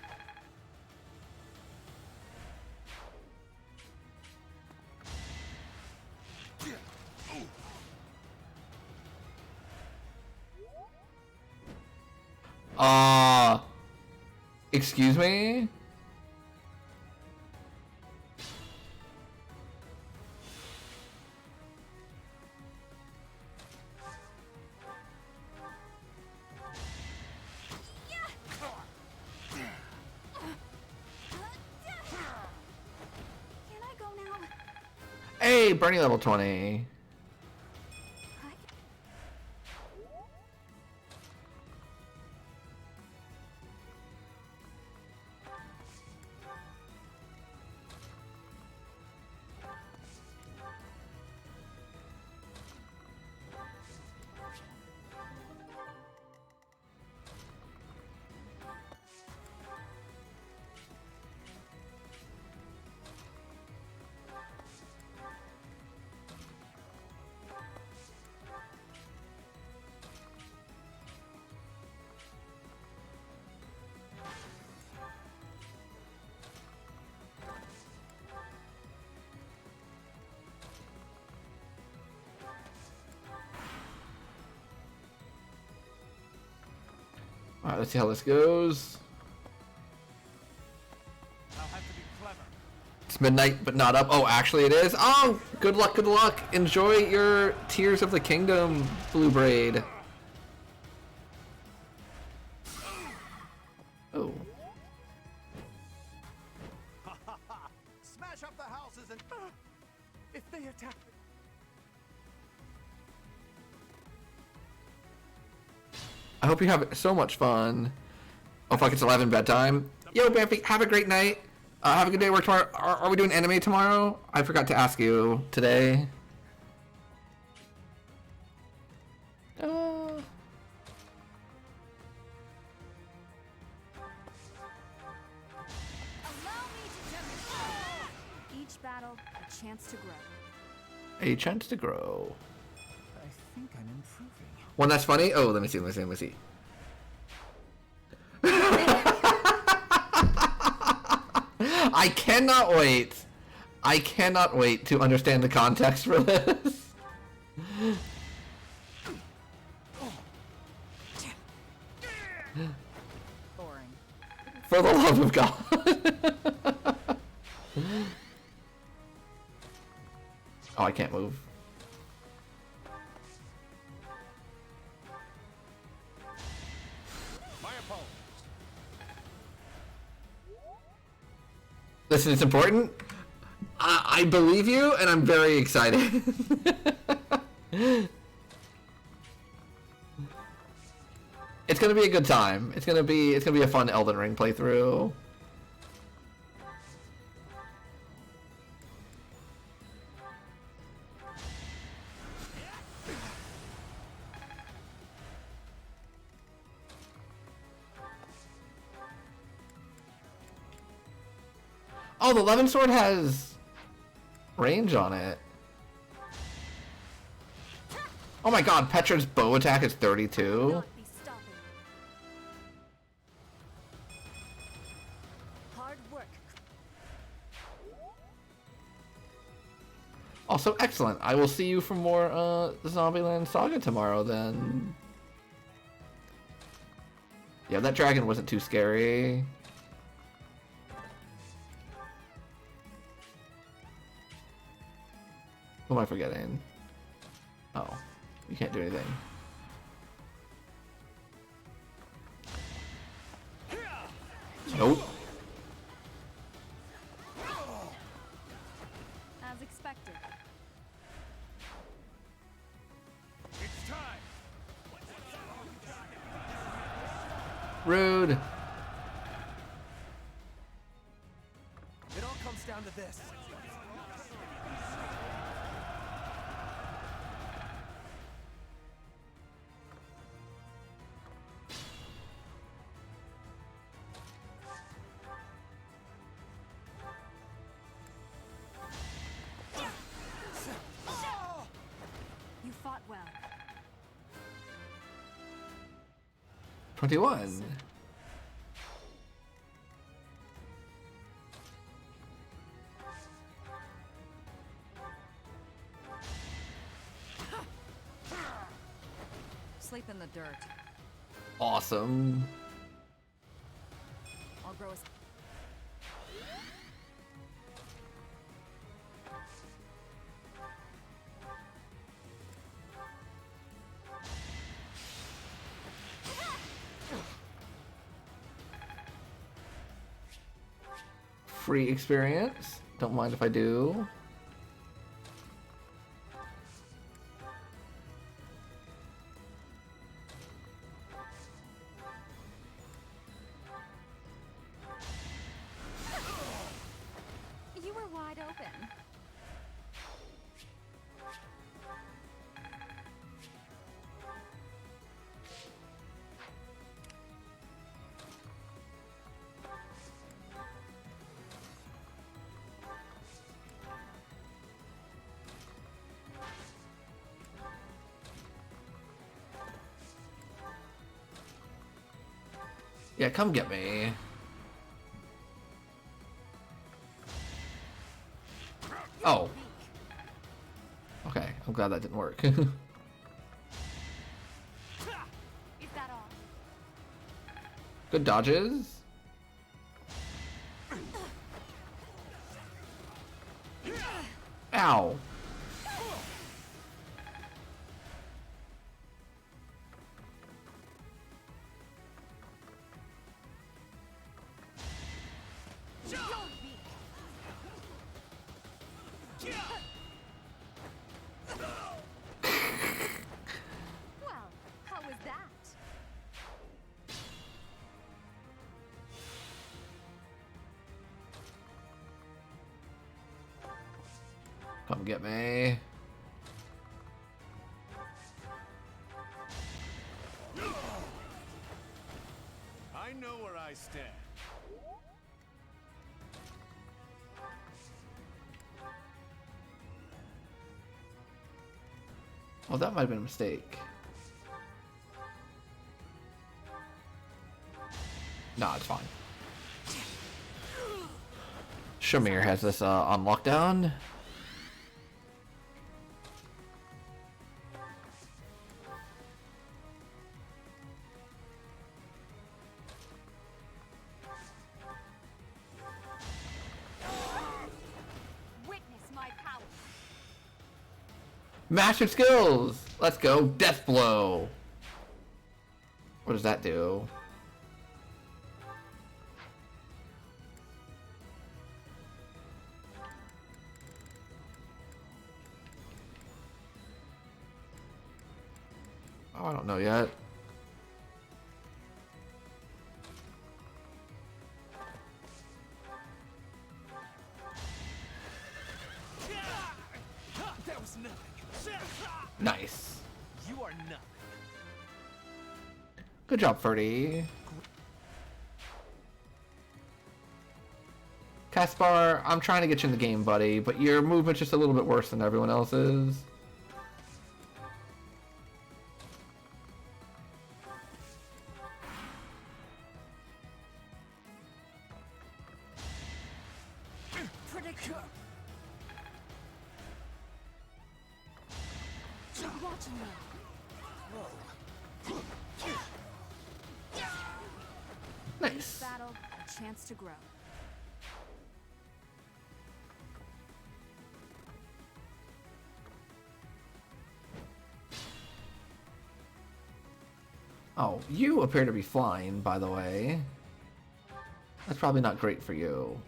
Excuse me? Can I go now? Hey, Bernie level 20. Alright, let's see how this goes. I'll have to be clever. It's midnight, but not up. Oh, actually it is. Oh, good luck, good luck. Enjoy your Tears of the Kingdom, Blue Braid. Oh. Smash up the houses and if they attack. I hope you have so much fun. Oh fuck, it's 11 bedtime. Yo, Bamfy, have a great night. Have a good day at work tomorrow. Are we doing anime tomorrow? I forgot to ask you today. Each battle, a chance to grow. A chance to grow. I think I'm improving. One that's funny? Oh, let me see, let me see, let me see. I cannot wait. I cannot wait to understand the context for this. Boring. For the love of God. Oh, I can't move. My opponent. Listen, it's important. I believe you, and I'm very excited. It's gonna be a good time. It's gonna be a fun Elden Ring playthrough. Oh, the Levin Sword has range on it. Oh my god, Petra's bow attack is 32. Not be stopping. Hard work. Also, excellent. I will see you for more Zombieland Saga tomorrow then. Yeah, that dragon wasn't too scary. Who am I forgetting? Oh, you can't do anything. Nope. As expected. It's time. Rude. It all comes down to this. You fought well. 21. Sleep in the dirt. Awesome. I'll grow as Free experience. Don't mind if I do. You were wide open. Yeah, come get me. Oh. Okay, I'm glad that didn't work. Is that all? Good dodges. Ow. Well, how was that? Come get me. I know where I stand. Oh, that might have been a mistake. Nah, it's fine. Shamir has this on lockdown. Witness my power. Master skills! Let's go. Death blow. What does that do? Oh, I don't know yet. That was nothing. Nice. You are nothing. Good job, Ferdy. Caspar, I'm trying to get you in the game, buddy, but your movement's just a little bit worse than everyone else's. Nice. Battle, a chance to grow. Oh, you appear to be flying, by the way. That's probably not great for you.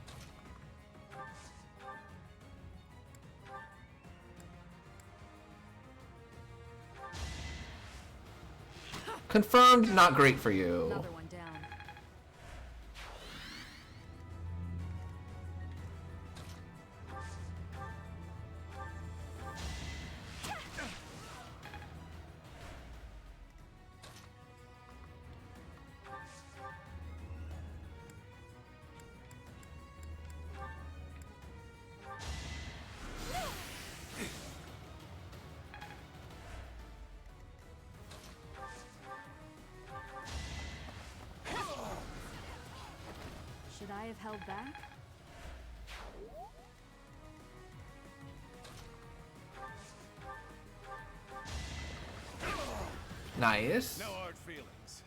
Confirmed, not great for you. Another one down. Should I have held back? Nice. No hard feelings.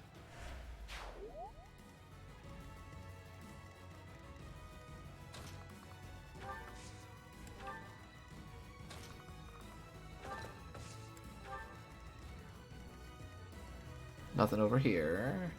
Nothing over here.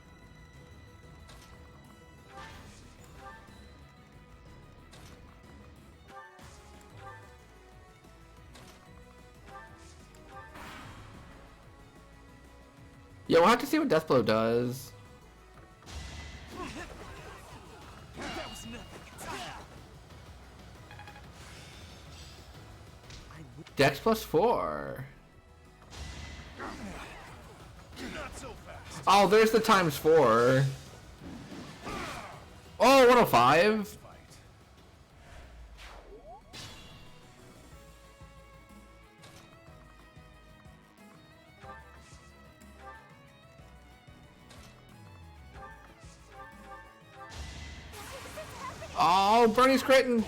Yeah, we'll have to see what Deathblow does. That was nothing. Dex +4. Not so fast. Oh, there's the ×4. Oh, 105. Oh, Bernie's critting.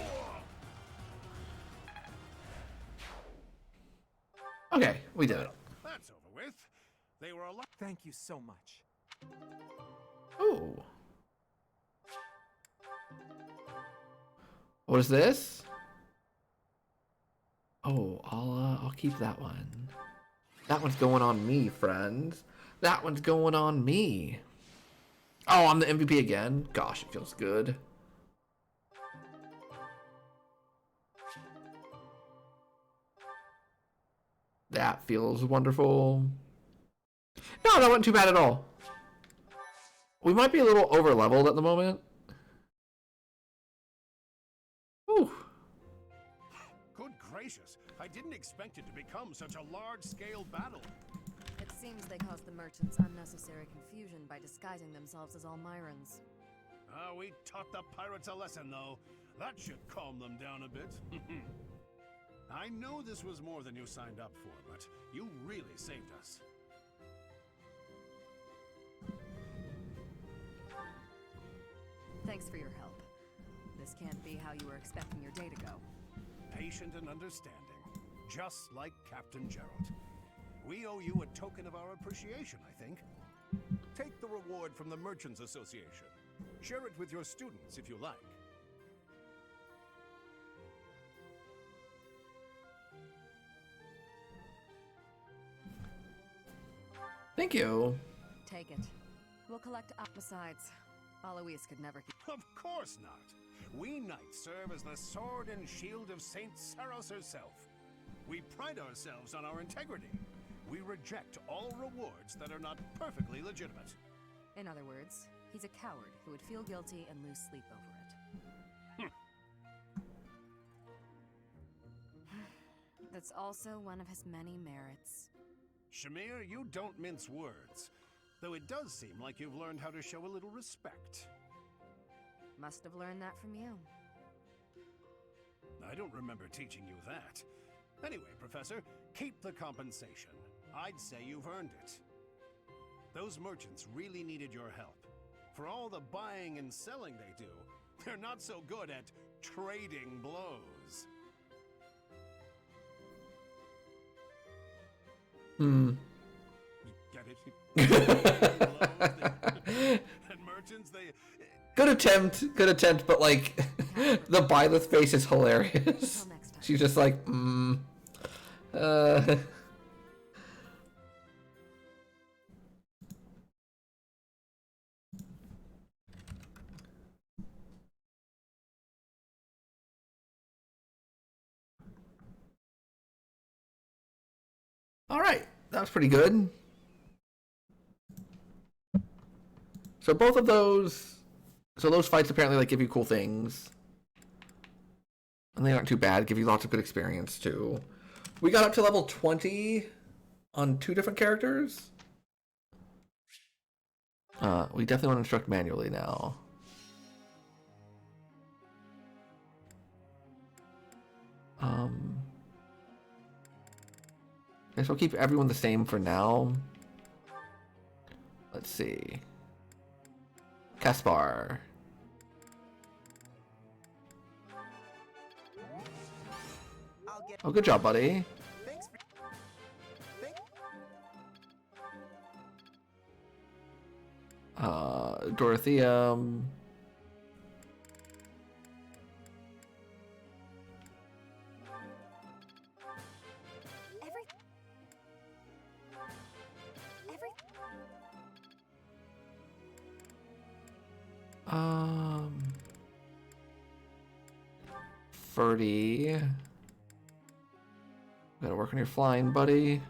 Okay, we did it. That's over with. They were alive. Thank you so much. Ooh. What is this? Oh, I'll keep that one. That one's going on me, friends. That one's going on me. Oh, I'm the MVP again. Gosh, it feels good. That feels wonderful. No, that wasn't too bad at all. We might be a little over leveled at the moment. Ooh. Good gracious, I didn't expect it to become such a large-scale battle. It seems they caused the merchants unnecessary confusion by disguising themselves as Almirans. We taught the pirates a lesson, though. That should calm them down a bit. I know this was more than you signed up for, but you really saved us. Thanks for your help. This can't be how you were expecting your day to go. Patient and understanding, just like Captain Gerald. We owe you a token of our appreciation, I think. Take the reward from the Merchants Association. Share it with your students if you like. Thank you. Take it. We'll collect up besides. Alois could never keep. Of course not. We knights serve as the sword and shield of Saint Saros herself. We pride ourselves on our integrity. We reject all rewards that are not perfectly legitimate. In other words, he's a coward who would feel guilty and lose sleep over it. That's also one of his many merits. Shamir, you don't mince words. Though it does seem like you've learned how to show a little respect. Must have learned that from you. I don't remember teaching you that. Anyway, Professor, keep the compensation. I'd say you've earned it. Those merchants really needed your help. For all the buying and selling they do, they're not so good at trading blows. Get it? And merchants, they... Good attempt, but like, the Byleth face is hilarious. She's just like, All right, that was pretty good. So both of those, those fights apparently like give you cool things, and they aren't too bad. Give you lots of good experience too. We got up to level 20 on 2 different characters. We definitely want to instruct manually now. I guess we'll keep everyone the same for now. Let's see. Caspar. Oh, good job, buddy. Dorothea. Ferdy. Gotta work on your flying, buddy.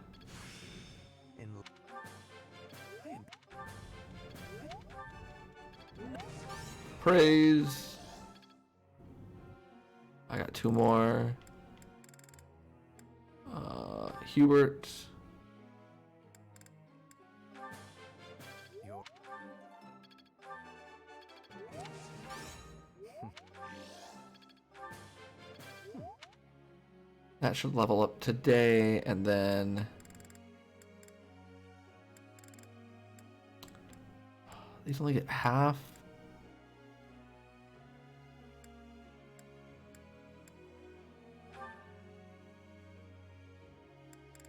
Praise. I got 2 more. Hubert. That should level up today, and then these only get half.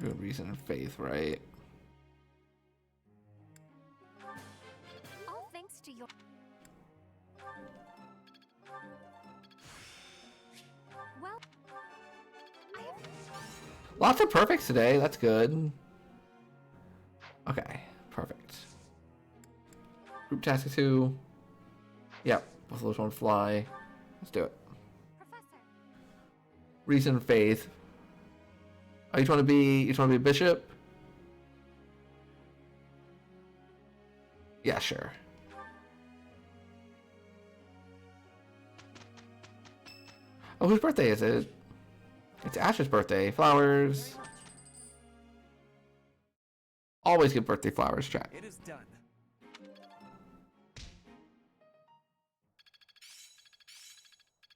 Good reason and faith, right? All thanks to your... Lots of perfects today. That's good. Okay, perfect. Group task 2. Yep, both of those want to fly. Let's do it. Professor. Reason, faith. Oh, you want to be bishop? Yeah, sure. Oh, whose birthday is it? It's Ash's birthday. Flowers. Always give birthday flowers, chat. It is done.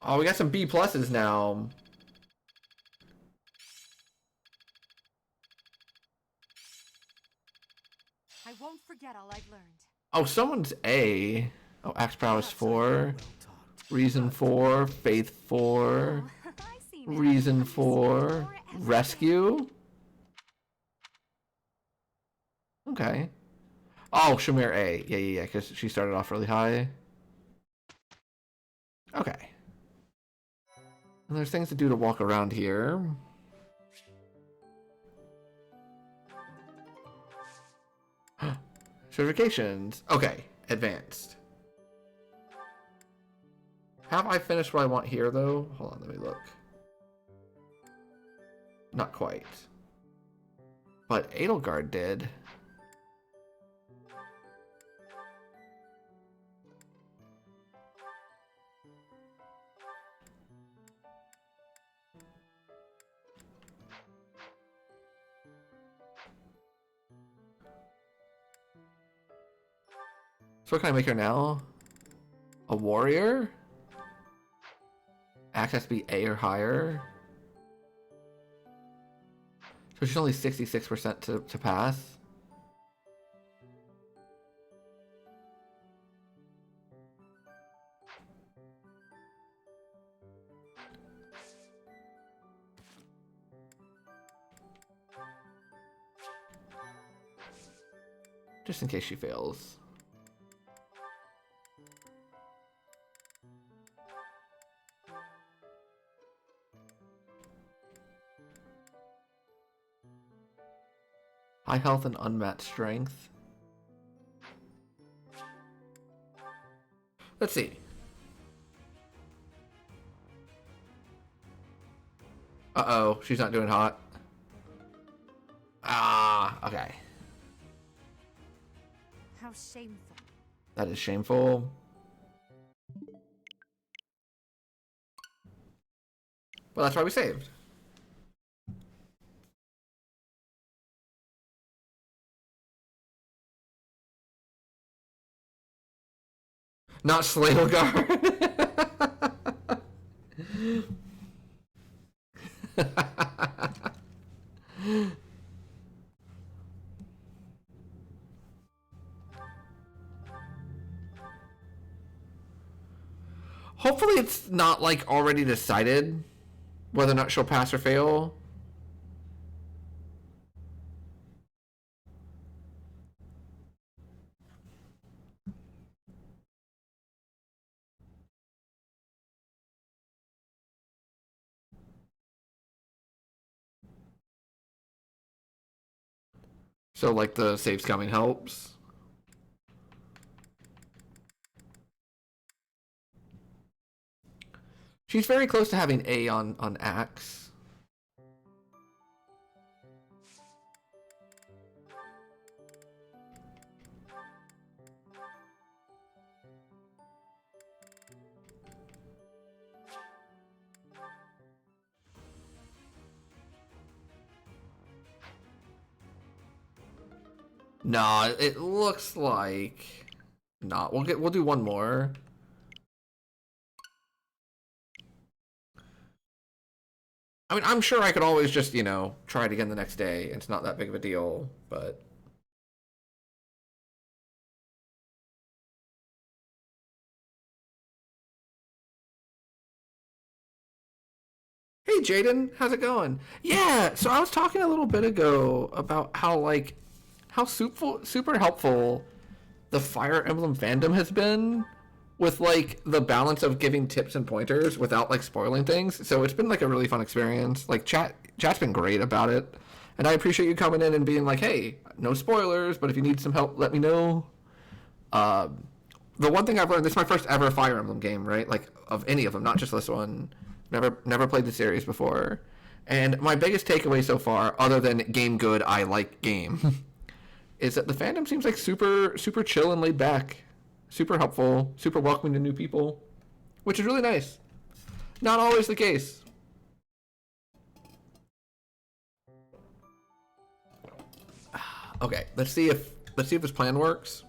Oh, we got some B pluses now. I won't forget all I've learned. Oh, someone's A. Oh, Axe Prowess 4. Reason 4. Faith 4. Reason 4. Rescue. Okay. Oh, Shamir A. Yeah, because she started off really high. Okay. And there's things to do to walk around here. Certifications. Okay, advanced. Have I finished what I want here, though? Hold on, let me look. Not quite. But Edelgard did. So what can I make her now? A warrior? Axe has to be A or higher. So she's only 66% to pass. Just in case she fails. High health and unmatched strength. Let's see. Uh-oh, she's not doing hot. Ah, okay. How shameful. That is shameful. Well, that's why we saved. Not Slailguard. Hopefully it's not like already decided whether or not she'll pass or fail. So like the saves coming helps. She's very close to having A on Axe. Nah, it looks like not. We'll do one more. I mean, I'm sure I could always just, you know, try it again the next day. It's not that big of a deal, but hey Jaden, how's it going? Yeah, so I was talking a little bit ago about how super helpful the Fire Emblem fandom has been with like the balance of giving tips and pointers without like spoiling things. So it's been like a really fun experience. Like chat Chat's been great about it. And I appreciate you coming in and being like, hey, no spoilers, but if you need some help, let me know. The one thing I've learned, this is my first ever Fire Emblem game, right? Like, of any of them, not just this one. Never played the series before. And my biggest takeaway so far, other than game good, I like game, is that the fandom seems like super chill and laid back. Super helpful, super welcoming to new people, which is really nice. Not always the case. Okay, let's see if this plan works.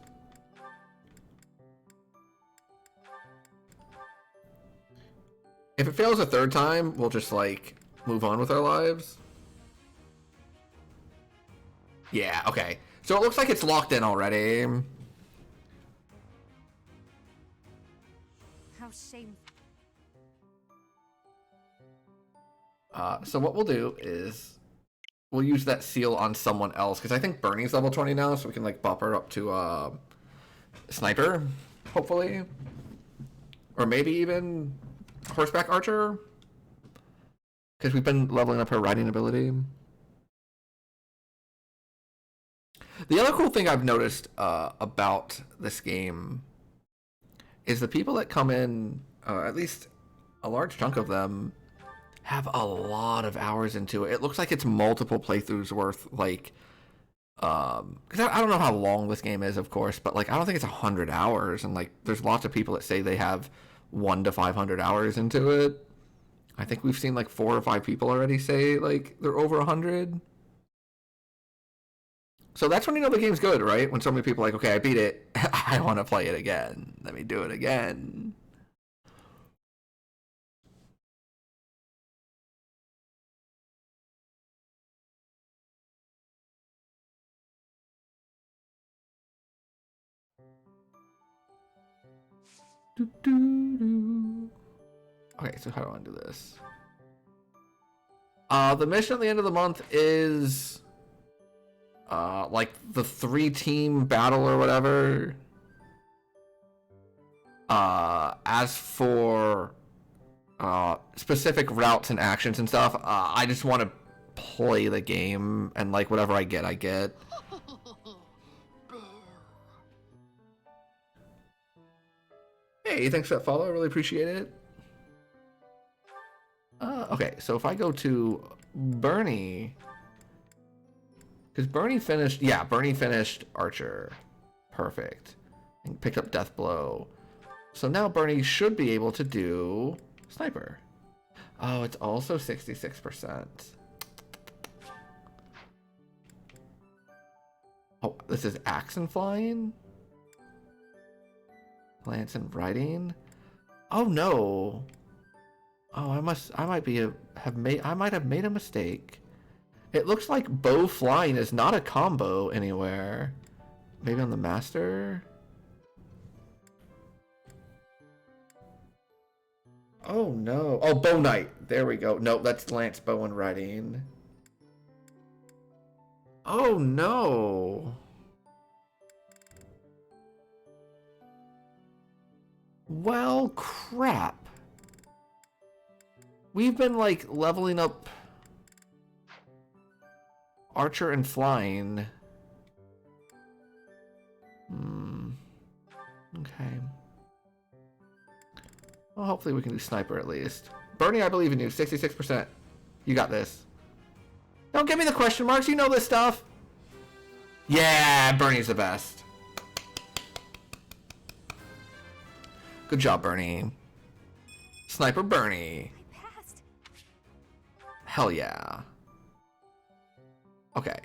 If it fails a third time, we'll just like move on with our lives. Yeah, okay. So it looks like it's locked in already. How shameful. So what we'll do is we'll use that seal on someone else, because I think Bernie's level 20 now, so we can like bump her up to sniper, hopefully. Or maybe even horseback archer, because we've been leveling up her riding ability. The other cool thing I've noticed about this game is the people that come in, at least a large chunk of them, have a lot of hours into it. It looks like it's multiple playthroughs worth, like, because I don't know how long this game is, of course, but like I don't think it's 100 hours, and like there's lots of people that say they have 100 to 500 hours into it. I think we've seen like 4 or 5 people already say like they're over 100. So that's when you know the game's good, right? When so many people are like, okay, I beat it, I want to play it again. Let me do it again. Okay, so how do I do this? The mission at the end of the month is like the 3-team battle or whatever. As for specific routes and actions and stuff, I just want to play the game, and like whatever I get, I get. Hey, thanks for that follow. I really appreciate it. Okay, so if I go to Bernie, because Bernie finished, yeah, Bernie finished Archer. Perfect. And picked up Death Blow. So now Bernie should be able to do Sniper. Oh, it's also 66%. Oh, this is Axe and Flying? Lance and Riding? Oh no. Oh, I might have made a mistake. It looks like bow flying is not a combo anywhere. Maybe on the master? Oh no. Oh, bow knight. There we go. No, that's lance, bow, and riding. Oh no. Well, crap. We've been like leveling up Archer and Flying. Okay. Well, hopefully we can do Sniper at least. Bernie, I believe in you. 66%. You got this. Don't give me the question marks. You know this stuff. Yeah, Bernie's the best. Good job, Bernie. Sniper Bernie. Hell yeah. Okay.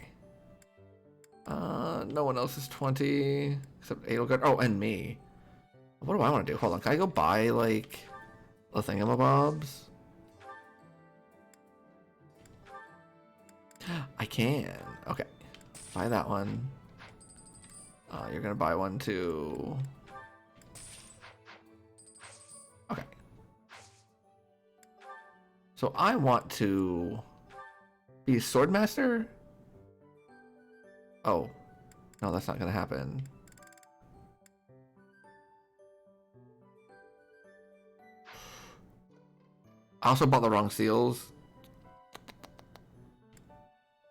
No one else is 20 except Adelgard. Oh, and me. What do I want to do? Hold on. Can I go buy like the thingamabobs? I can. Okay. Buy that one. You're gonna buy one too. Okay. So I want to be a swordmaster? Oh. No, that's not gonna happen. I also bought the wrong seals.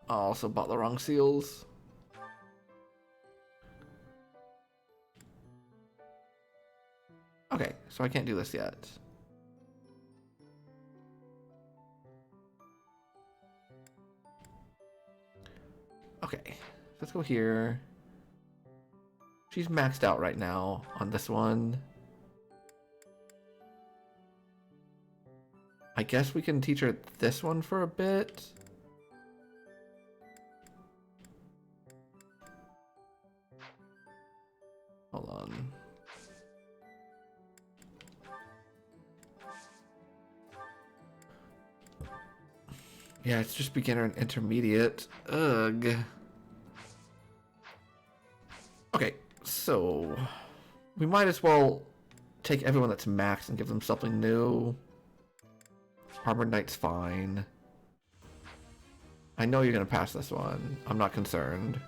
I also bought the wrong seals. Okay, so I can't do this yet. Okay, let's go here. She's maxed out right now on this one. I guess we can teach her this one for a bit. Hold on. Yeah, it's just beginner and intermediate. Ugh. Okay, so we might as well take everyone that's maxed and give them something new. Armored Knight's fine. I know you're gonna pass this one. I'm not concerned.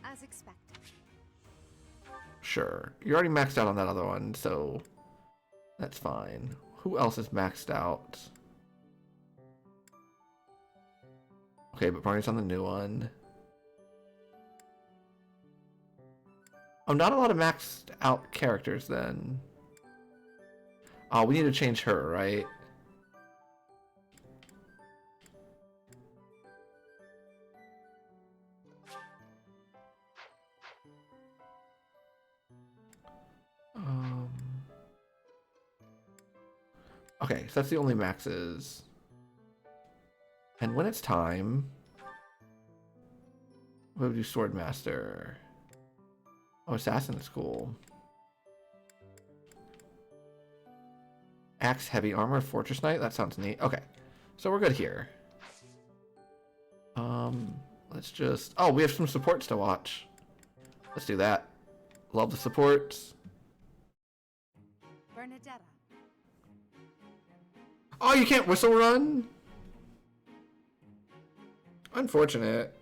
As expected. Sure. You're already maxed out on that other one, so that's fine. Who else is maxed out? Okay, but Barney's on the new one. Oh, not a lot of maxed out characters then. Oh, we need to change her, right? Okay, so that's the only maxes. And when it's time, we'll do Swordmaster. Oh, Assassin is cool. Axe, Heavy Armor, Fortress Knight, that sounds neat. Okay, so we're good here. Let's just... Oh, we have some supports to watch. Let's do that. Love the supports. Bernadetta. Oh, you can't whistle run? Unfortunate.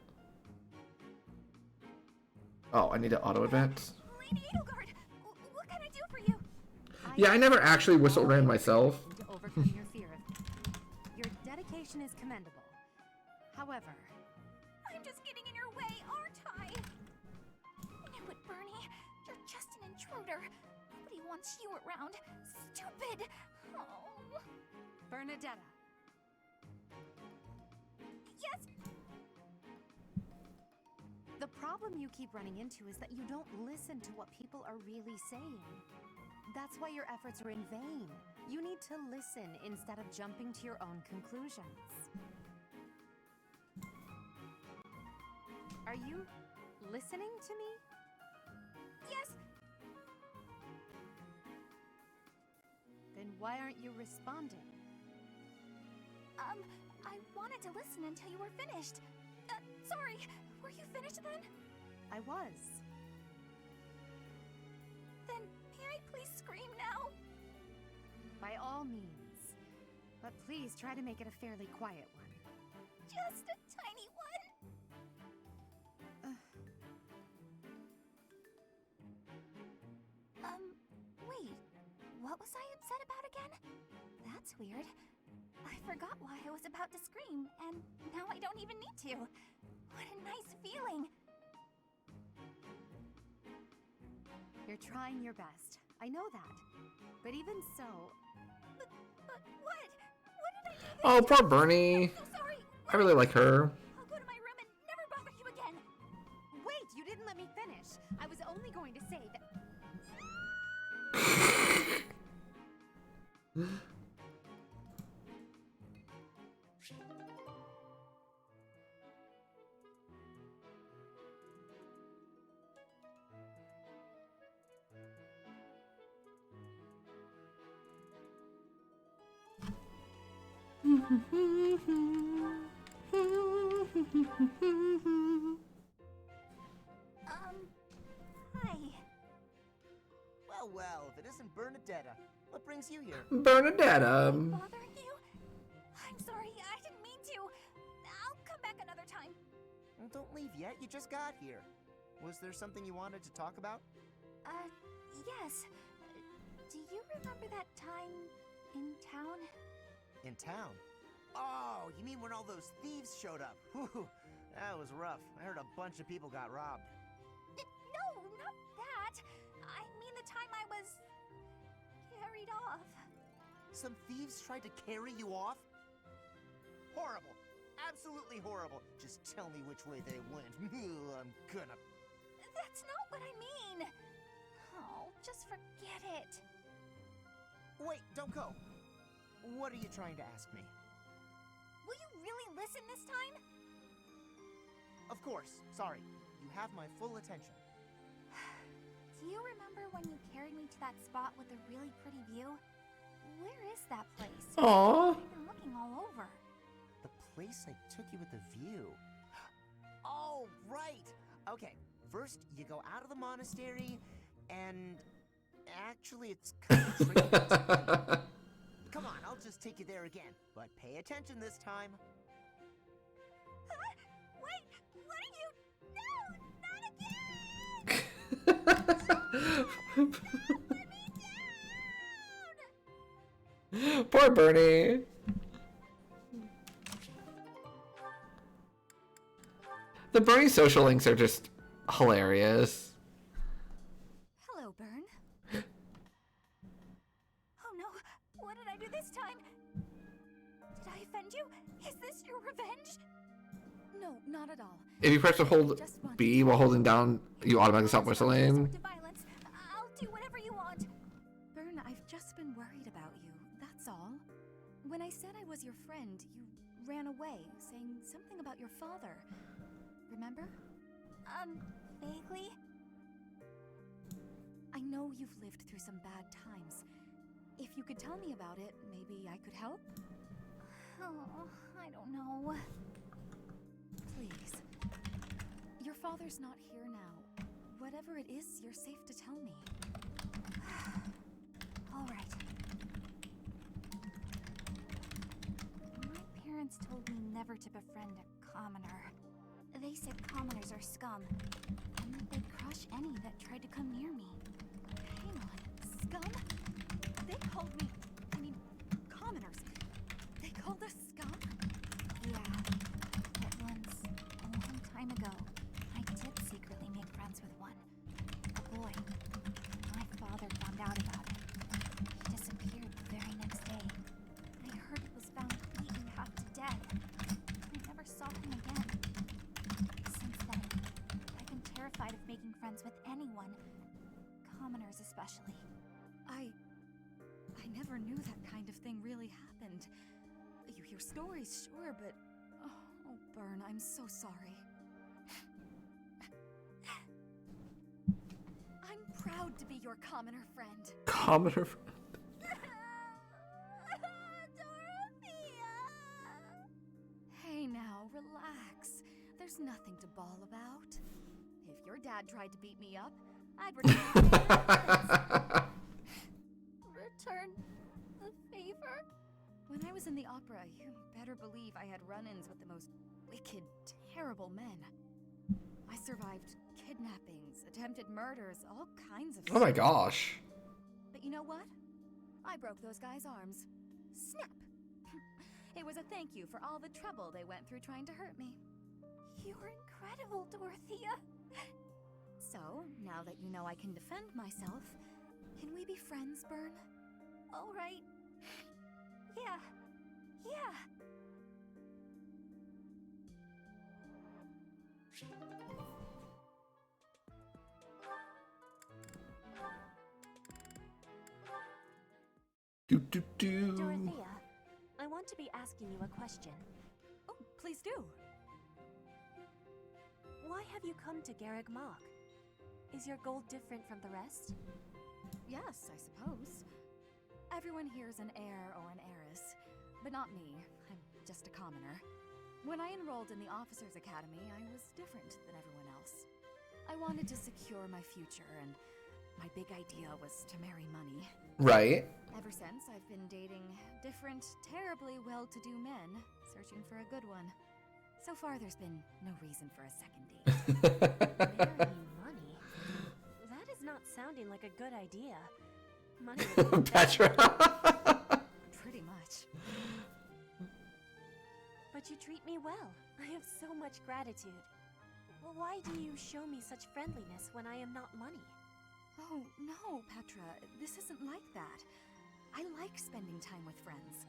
Oh, I need to auto advance. Lady Edelgard, what can I do for you? Yeah, I never actually whistle ran myself. To overcome your fear of me. Your dedication is commendable. However, I'm just getting in your way, aren't I? Knew it, Bernie. You're just an intruder. Nobody wants you around. Stupid. Oh. Bernadetta. Yes. The problem you keep running into is that you don't listen to what people are really saying. That's why your efforts are in vain. You need to listen instead of jumping to your own conclusions. Are you listening to me? Yes. Then why aren't you responding? I wanted to listen until you were finished. Sorry. Were you finished then? I was. Then may I please scream now? By all means. But please try to make it a fairly quiet one. Just a tiny one. Wait. What was I upset about again? That's weird. I forgot why I was about to scream, and now I don't even need to. What a nice feeling. You're trying your best. I know that. But even so... But what? What did I do this Oh, time? poor Bernie. I'm so sorry. I really like her. I'll go to my room and never bother you again. Wait, you didn't let me finish. I was only going to say that... Hi. Well, if it isn't Bernadetta, what brings you here? Bernadetta. Bothering you? I'm sorry, I didn't mean to. I'll come back another time. Well, don't leave yet, you just got here. Was there something you wanted to talk about? Yes. Do you remember that time in town? In town? Oh, you mean when all those thieves showed up? Whew, that was rough. I heard a bunch of people got robbed. No, not that. I mean the time I was carried off. Some thieves tried to carry you off? Horrible. Absolutely horrible. Just tell me which way they went. I'm gonna... That's not what I mean. Oh, just forget it. Wait, don't go. What are you trying to ask me? Will you really listen this time? Of course. Sorry. You have my full attention. Do you remember when you carried me to that spot with a really pretty view? Where is that place? Aww. I've been looking all over. The place I took you with the view. Oh, right. Okay, first you go out of the monastery, and actually it's kind of tricky. Come on, I'll just take you there again, but pay attention this time. Wait, what are you? No, not again! Poor Bernie. The Bernie social links are just hilarious. Hello, Bern. Oh no, what did I do this time? Did I offend you? Is this your revenge? No, not at all. If you press to hold B while holding down, you automatically stop whistling. Violence. I'll do whatever you want. Bern, I've just been worried about you, that's all. When I said I was your friend, you ran away, saying something about your father. Remember? Vaguely. I know you've lived through some bad times. If you could tell me about it, maybe I could help? Oh, I don't know. Please. Your father's not here now. Whatever it is, you're safe to tell me. All right. My parents told me never to befriend a commoner. They said commoners are scum, and that they'd crush any that tried to come near me. Hang on, scum? They called me, commoners. They called us scum? Yeah, but once, a long time ago, I did secretly make friends with one. A boy. My father found out about it. He disappeared the very next day. I heard he was found beaten half to death. I never saw him again. Since then, I've been terrified of making friends with anyone. Commoners especially. I never knew that kind of thing really happened. You hear stories, sure, but... Oh, Bern, I'm so sorry. I'm proud to be your commoner friend. Commoner friend. Dorothea! Hey now, relax. There's nothing to bawl about. If your dad tried to beat me up, I'd return Return the favor? When I was in the opera, you better believe I had run-ins with the most wicked, terrible men. I survived kidnappings, attempted murders, all kinds of Oh my shit. gosh. But you know what? I broke those guys' arms. Snap! It was a thank you for all the trouble they went through trying to hurt me. You're incredible, Dorothea. So, now that you know I can defend myself, can we be friends, Bern? All right. Yeah. Yeah. Dorothea, I want to be asking you a question. Oh, please do. Why have you come to Garreg Mach? Is your goal different from the rest? Yes, I suppose. Everyone here's an heir or an heiress, but not me. I'm just a commoner. When I enrolled in the Officers' Academy, I was different than everyone else. I wanted to secure my future, and my big idea was to marry money. Right. Ever since, I've been dating different, terribly well-to-do men, searching for a good one. So far, there's been no reason for a second date. Marrying money? That is not sounding like a good idea. Money would be Petra. Pretty much. But you treat me well. I have so much gratitude. Well, why do you show me such friendliness when I am not money? Oh, no, Petra. This isn't like that. I like spending time with friends.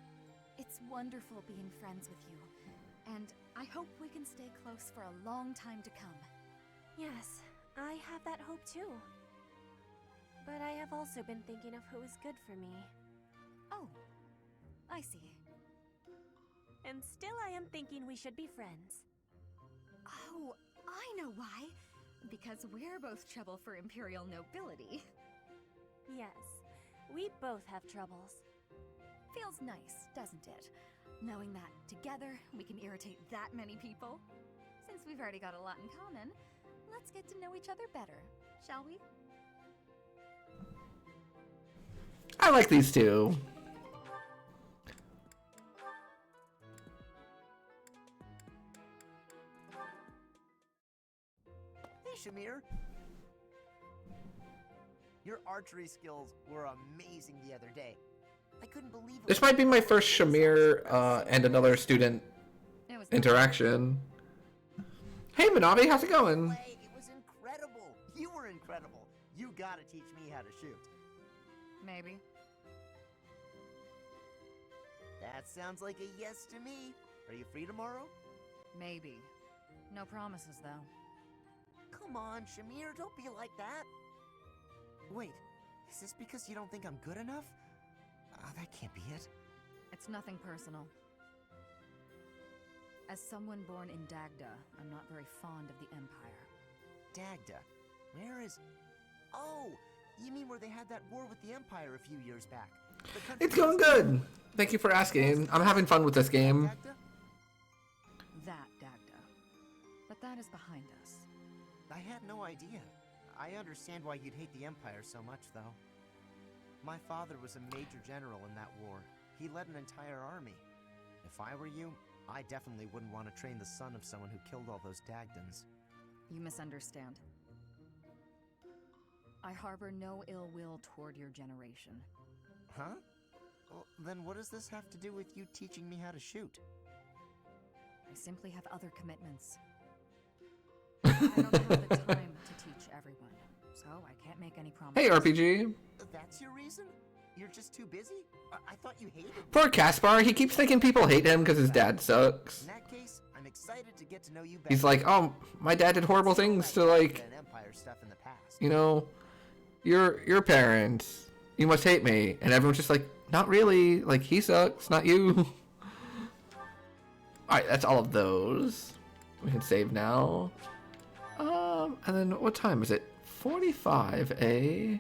It's wonderful being friends with you. And I hope we can stay close for a long time to come. Yes, I have that hope too. But I have also been thinking of who is good for me. Oh, I see. And still I am thinking we should be friends. Oh, I know why. Because we're both trouble for Imperial nobility. Yes, we both have troubles. Feels nice, doesn't it? Knowing that together we can irritate that many people. Since we've already got a lot in common, let's get to know each other better, shall we? I like these two. Hey, Shamir. Your archery skills were amazing the other day. I couldn't believe it. This might be my first Shamir and another student interaction. Hey, Manabi, how's it going? It was incredible. You were incredible. You gotta teach me how to shoot. Maybe. That sounds like a yes to me. Are you free tomorrow? Maybe. No promises, though. Come on, Shamir, don't be like that. Wait, is this because you don't think I'm good enough? That can't be it. It's nothing personal. As someone born in Dagda, I'm not very fond of the Empire. Dagda? Where is... Oh, you mean where they had that war with the Empire a few years back? It's going good. Thank you for asking. I'm having fun with this game. That Dagda. But that is behind us. I had no idea. I understand why you'd hate the Empire so much, though. My father was a major general in that war. He led an entire army. If I were you, I definitely wouldn't want to train the son of someone who killed all those Dagdans. You misunderstand. I harbor no ill will toward your generation. Huh? Well, then what does this have to do with you teaching me how to shoot? I simply have other commitments. I don't have the time to teach everyone, so I can't make any promises. Hey, RPG. That's your reason? You're just too busy? I thought you hated me. Poor Caspar, he keeps thinking people hate him because his dad sucks. In that case, I'm excited to get to know you better. He's like, oh, my dad did horrible things to, like, you know, your parents. You must hate me. And everyone's just like, not really. Like, he sucks, not you. Alright, that's all of those. We can save now. And then what time is it? 45, eh?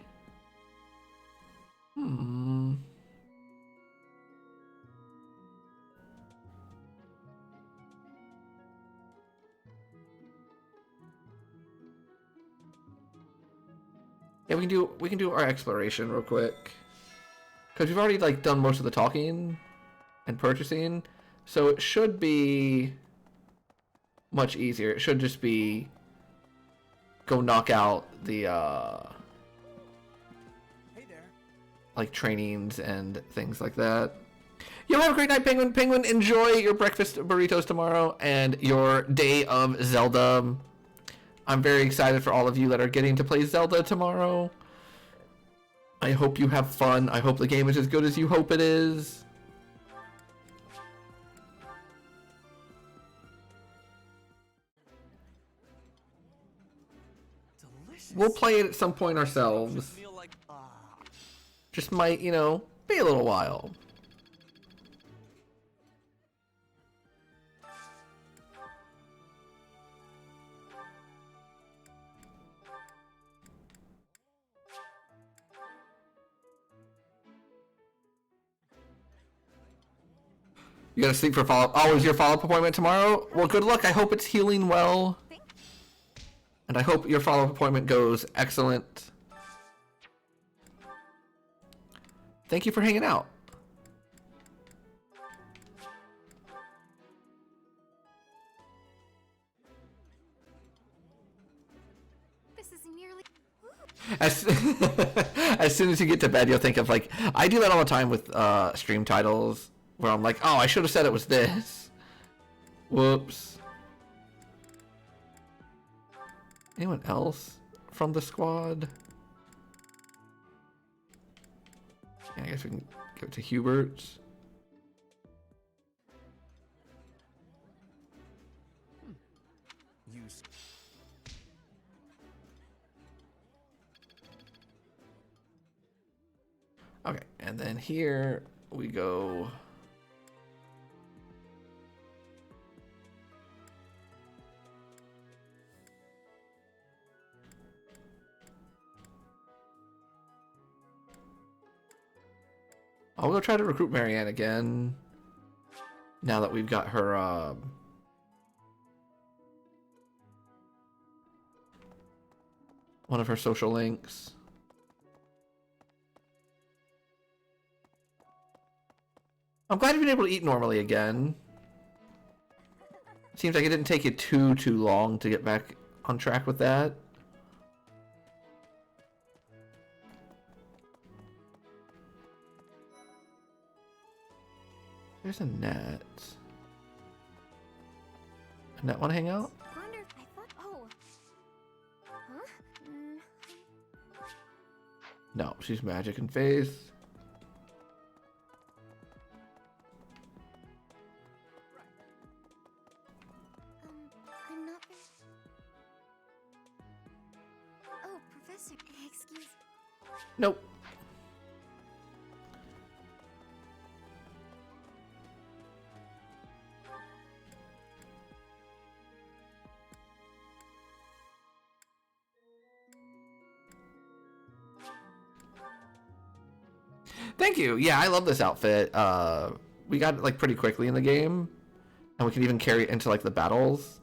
Yeah, we can do our exploration real quick. Cause we've already like done most of the talking and purchasing, so it should be much easier. It should just be go knock out the like trainings and things like that. You'll have a great night, Penguin. Penguin, enjoy your breakfast burritos tomorrow and your day of Zelda. I'm very excited for all of you that are getting to play Zelda tomorrow. I hope you have fun. I hope the game is as good as you hope it is. Delicious. We'll play it at some point ourselves. Just might, you know, be a little while. You gotta sleep for follow-up. Oh, is your follow-up appointment tomorrow? Well, good luck. I hope it's healing well. And I hope your follow-up appointment goes excellent. Thank you for hanging out. This is nearly... As soon as you get to bed, you'll think of like, I do that all the time with stream titles, where I'm like, oh, I should have said it was this. Whoops. Anyone else from the squad? Yeah, I guess we can go to Hubert's. Use. Okay, and then here we go. I'll go try to recruit Marianne again. Now that we've got her, one of her social links. I'm glad you've been able to eat normally again. Seems like it didn't take you too long to get back on track with that. There's a net. A net want to hang out? Wonder if I thought. Oh. Huh? No, she's magic and faith. I'm not very. Oh, Professor. Excuse. Nope. Thank you. Yeah, I love this outfit. We got it like pretty quickly in the game, and we can even carry it into like the battles.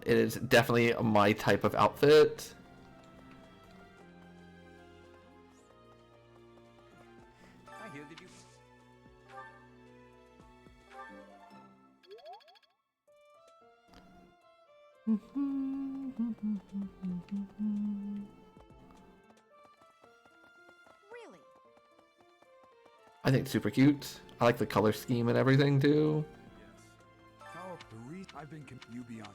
It is definitely my type of outfit. I hear that you. Really? I think it's super cute. I like the color scheme and everything too. Yes. How the reason I've been you beyond.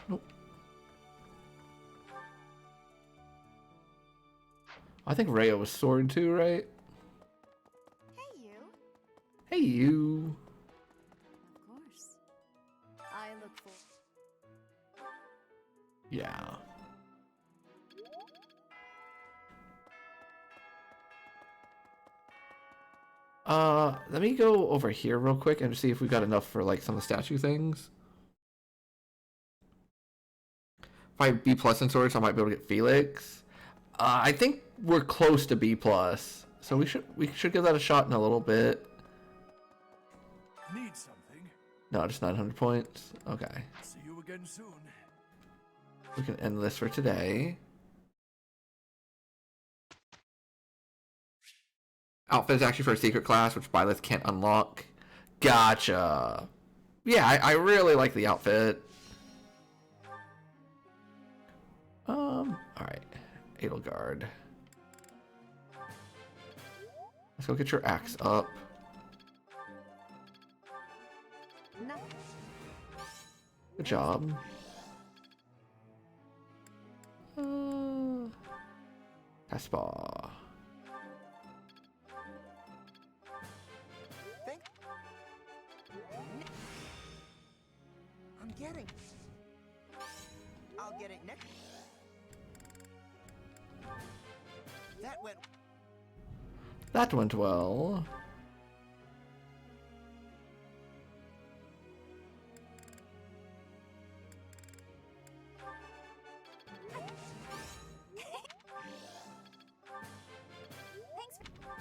Nope. I think Rhea was sword too, right? Hey, you. Hey, you. Of course. I look for. Yeah. Let me go over here real quick and see if we got enough for like some of the statue things. If I B plus in swords, I might be able to get Felix. I think we're close to B plus, so we should give that a shot in a little bit. Need something? No, just 900 points. Okay. See you again soon. We can end this for today. Outfit is actually for a secret class, which Byleth can't unlock. Gotcha. Yeah, I really like the outfit. Alright. Edelgard. Let's go get your axe up. No. Good job. Caspar. I'm getting. I'll get it next. That went. That went well. Thanks for.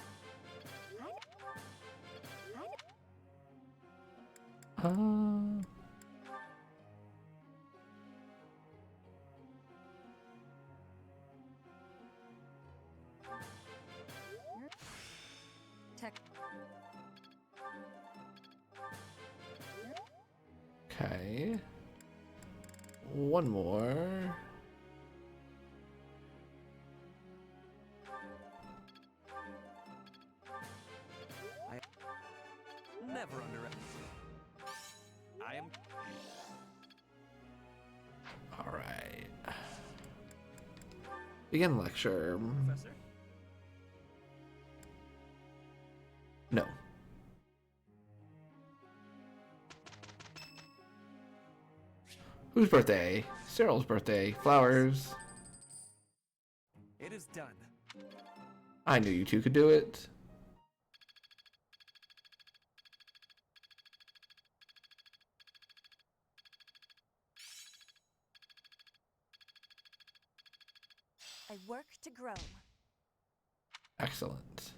Tech. Okay. One more. Nah. Begin lecture. Professor? No. Whose birthday? Cyril's birthday. Flowers. It is done. I knew you two could do it. I work to grow. Excellent.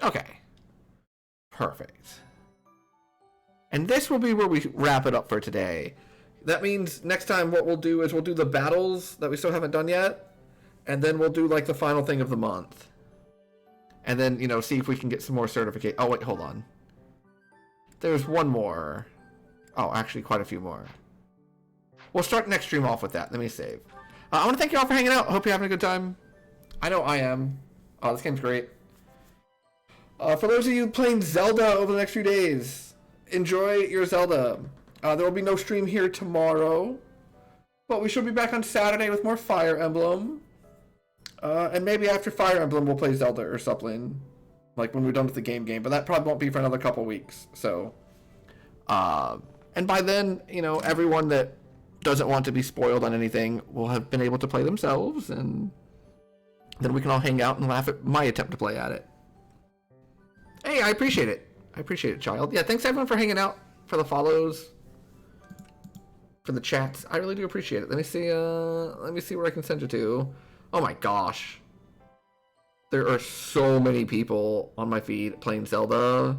Okay. Perfect. And this will be where we wrap it up for today. That means next time what we'll do is we'll do the battles that we still haven't done yet. And then we'll do like the final thing of the month. And then, you know, see if we can get some more certificate. Oh, wait, hold on. There's one more. Oh, actually quite a few more. We'll start next stream off with that. Let me save. I want to thank you all for hanging out. I hope you're having a good time. I know I am. Oh, this game's great. For those of you playing Zelda over the next few days, enjoy your Zelda. There will be no stream here tomorrow, but we should be back on Saturday with more Fire Emblem. And maybe after Fire Emblem we'll play Zelda or something, like when we're done with the game. But that probably won't be for another couple weeks. So, and by then, you know, everyone that doesn't want to be spoiled on anything will have been able to play themselves, and then we can all hang out and laugh at my attempt to play at it. Hey, I appreciate it. I appreciate it, child. Yeah, thanks everyone for hanging out, for the follows, for the chats. I really do appreciate it. Let me see where I can send you to. Oh my gosh. There are so many people on my feed playing Zelda.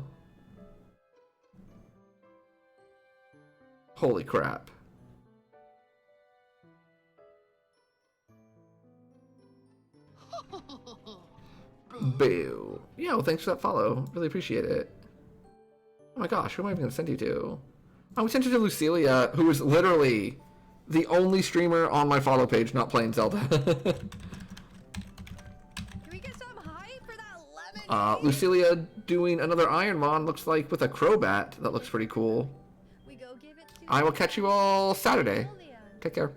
Holy crap. Boo. Yeah, well, thanks for that follow. Really appreciate it. Oh my gosh, who am I even going to send you to? Oh, we sent you to Lucilia, who is literally the only streamer on my follow page not playing Zelda. Can we get some hype for that lemon? Lucilia doing another Ironmon, looks like with a Crobat. That looks pretty cool. We go give it to I will catch you all Saturday. Julia. Take care.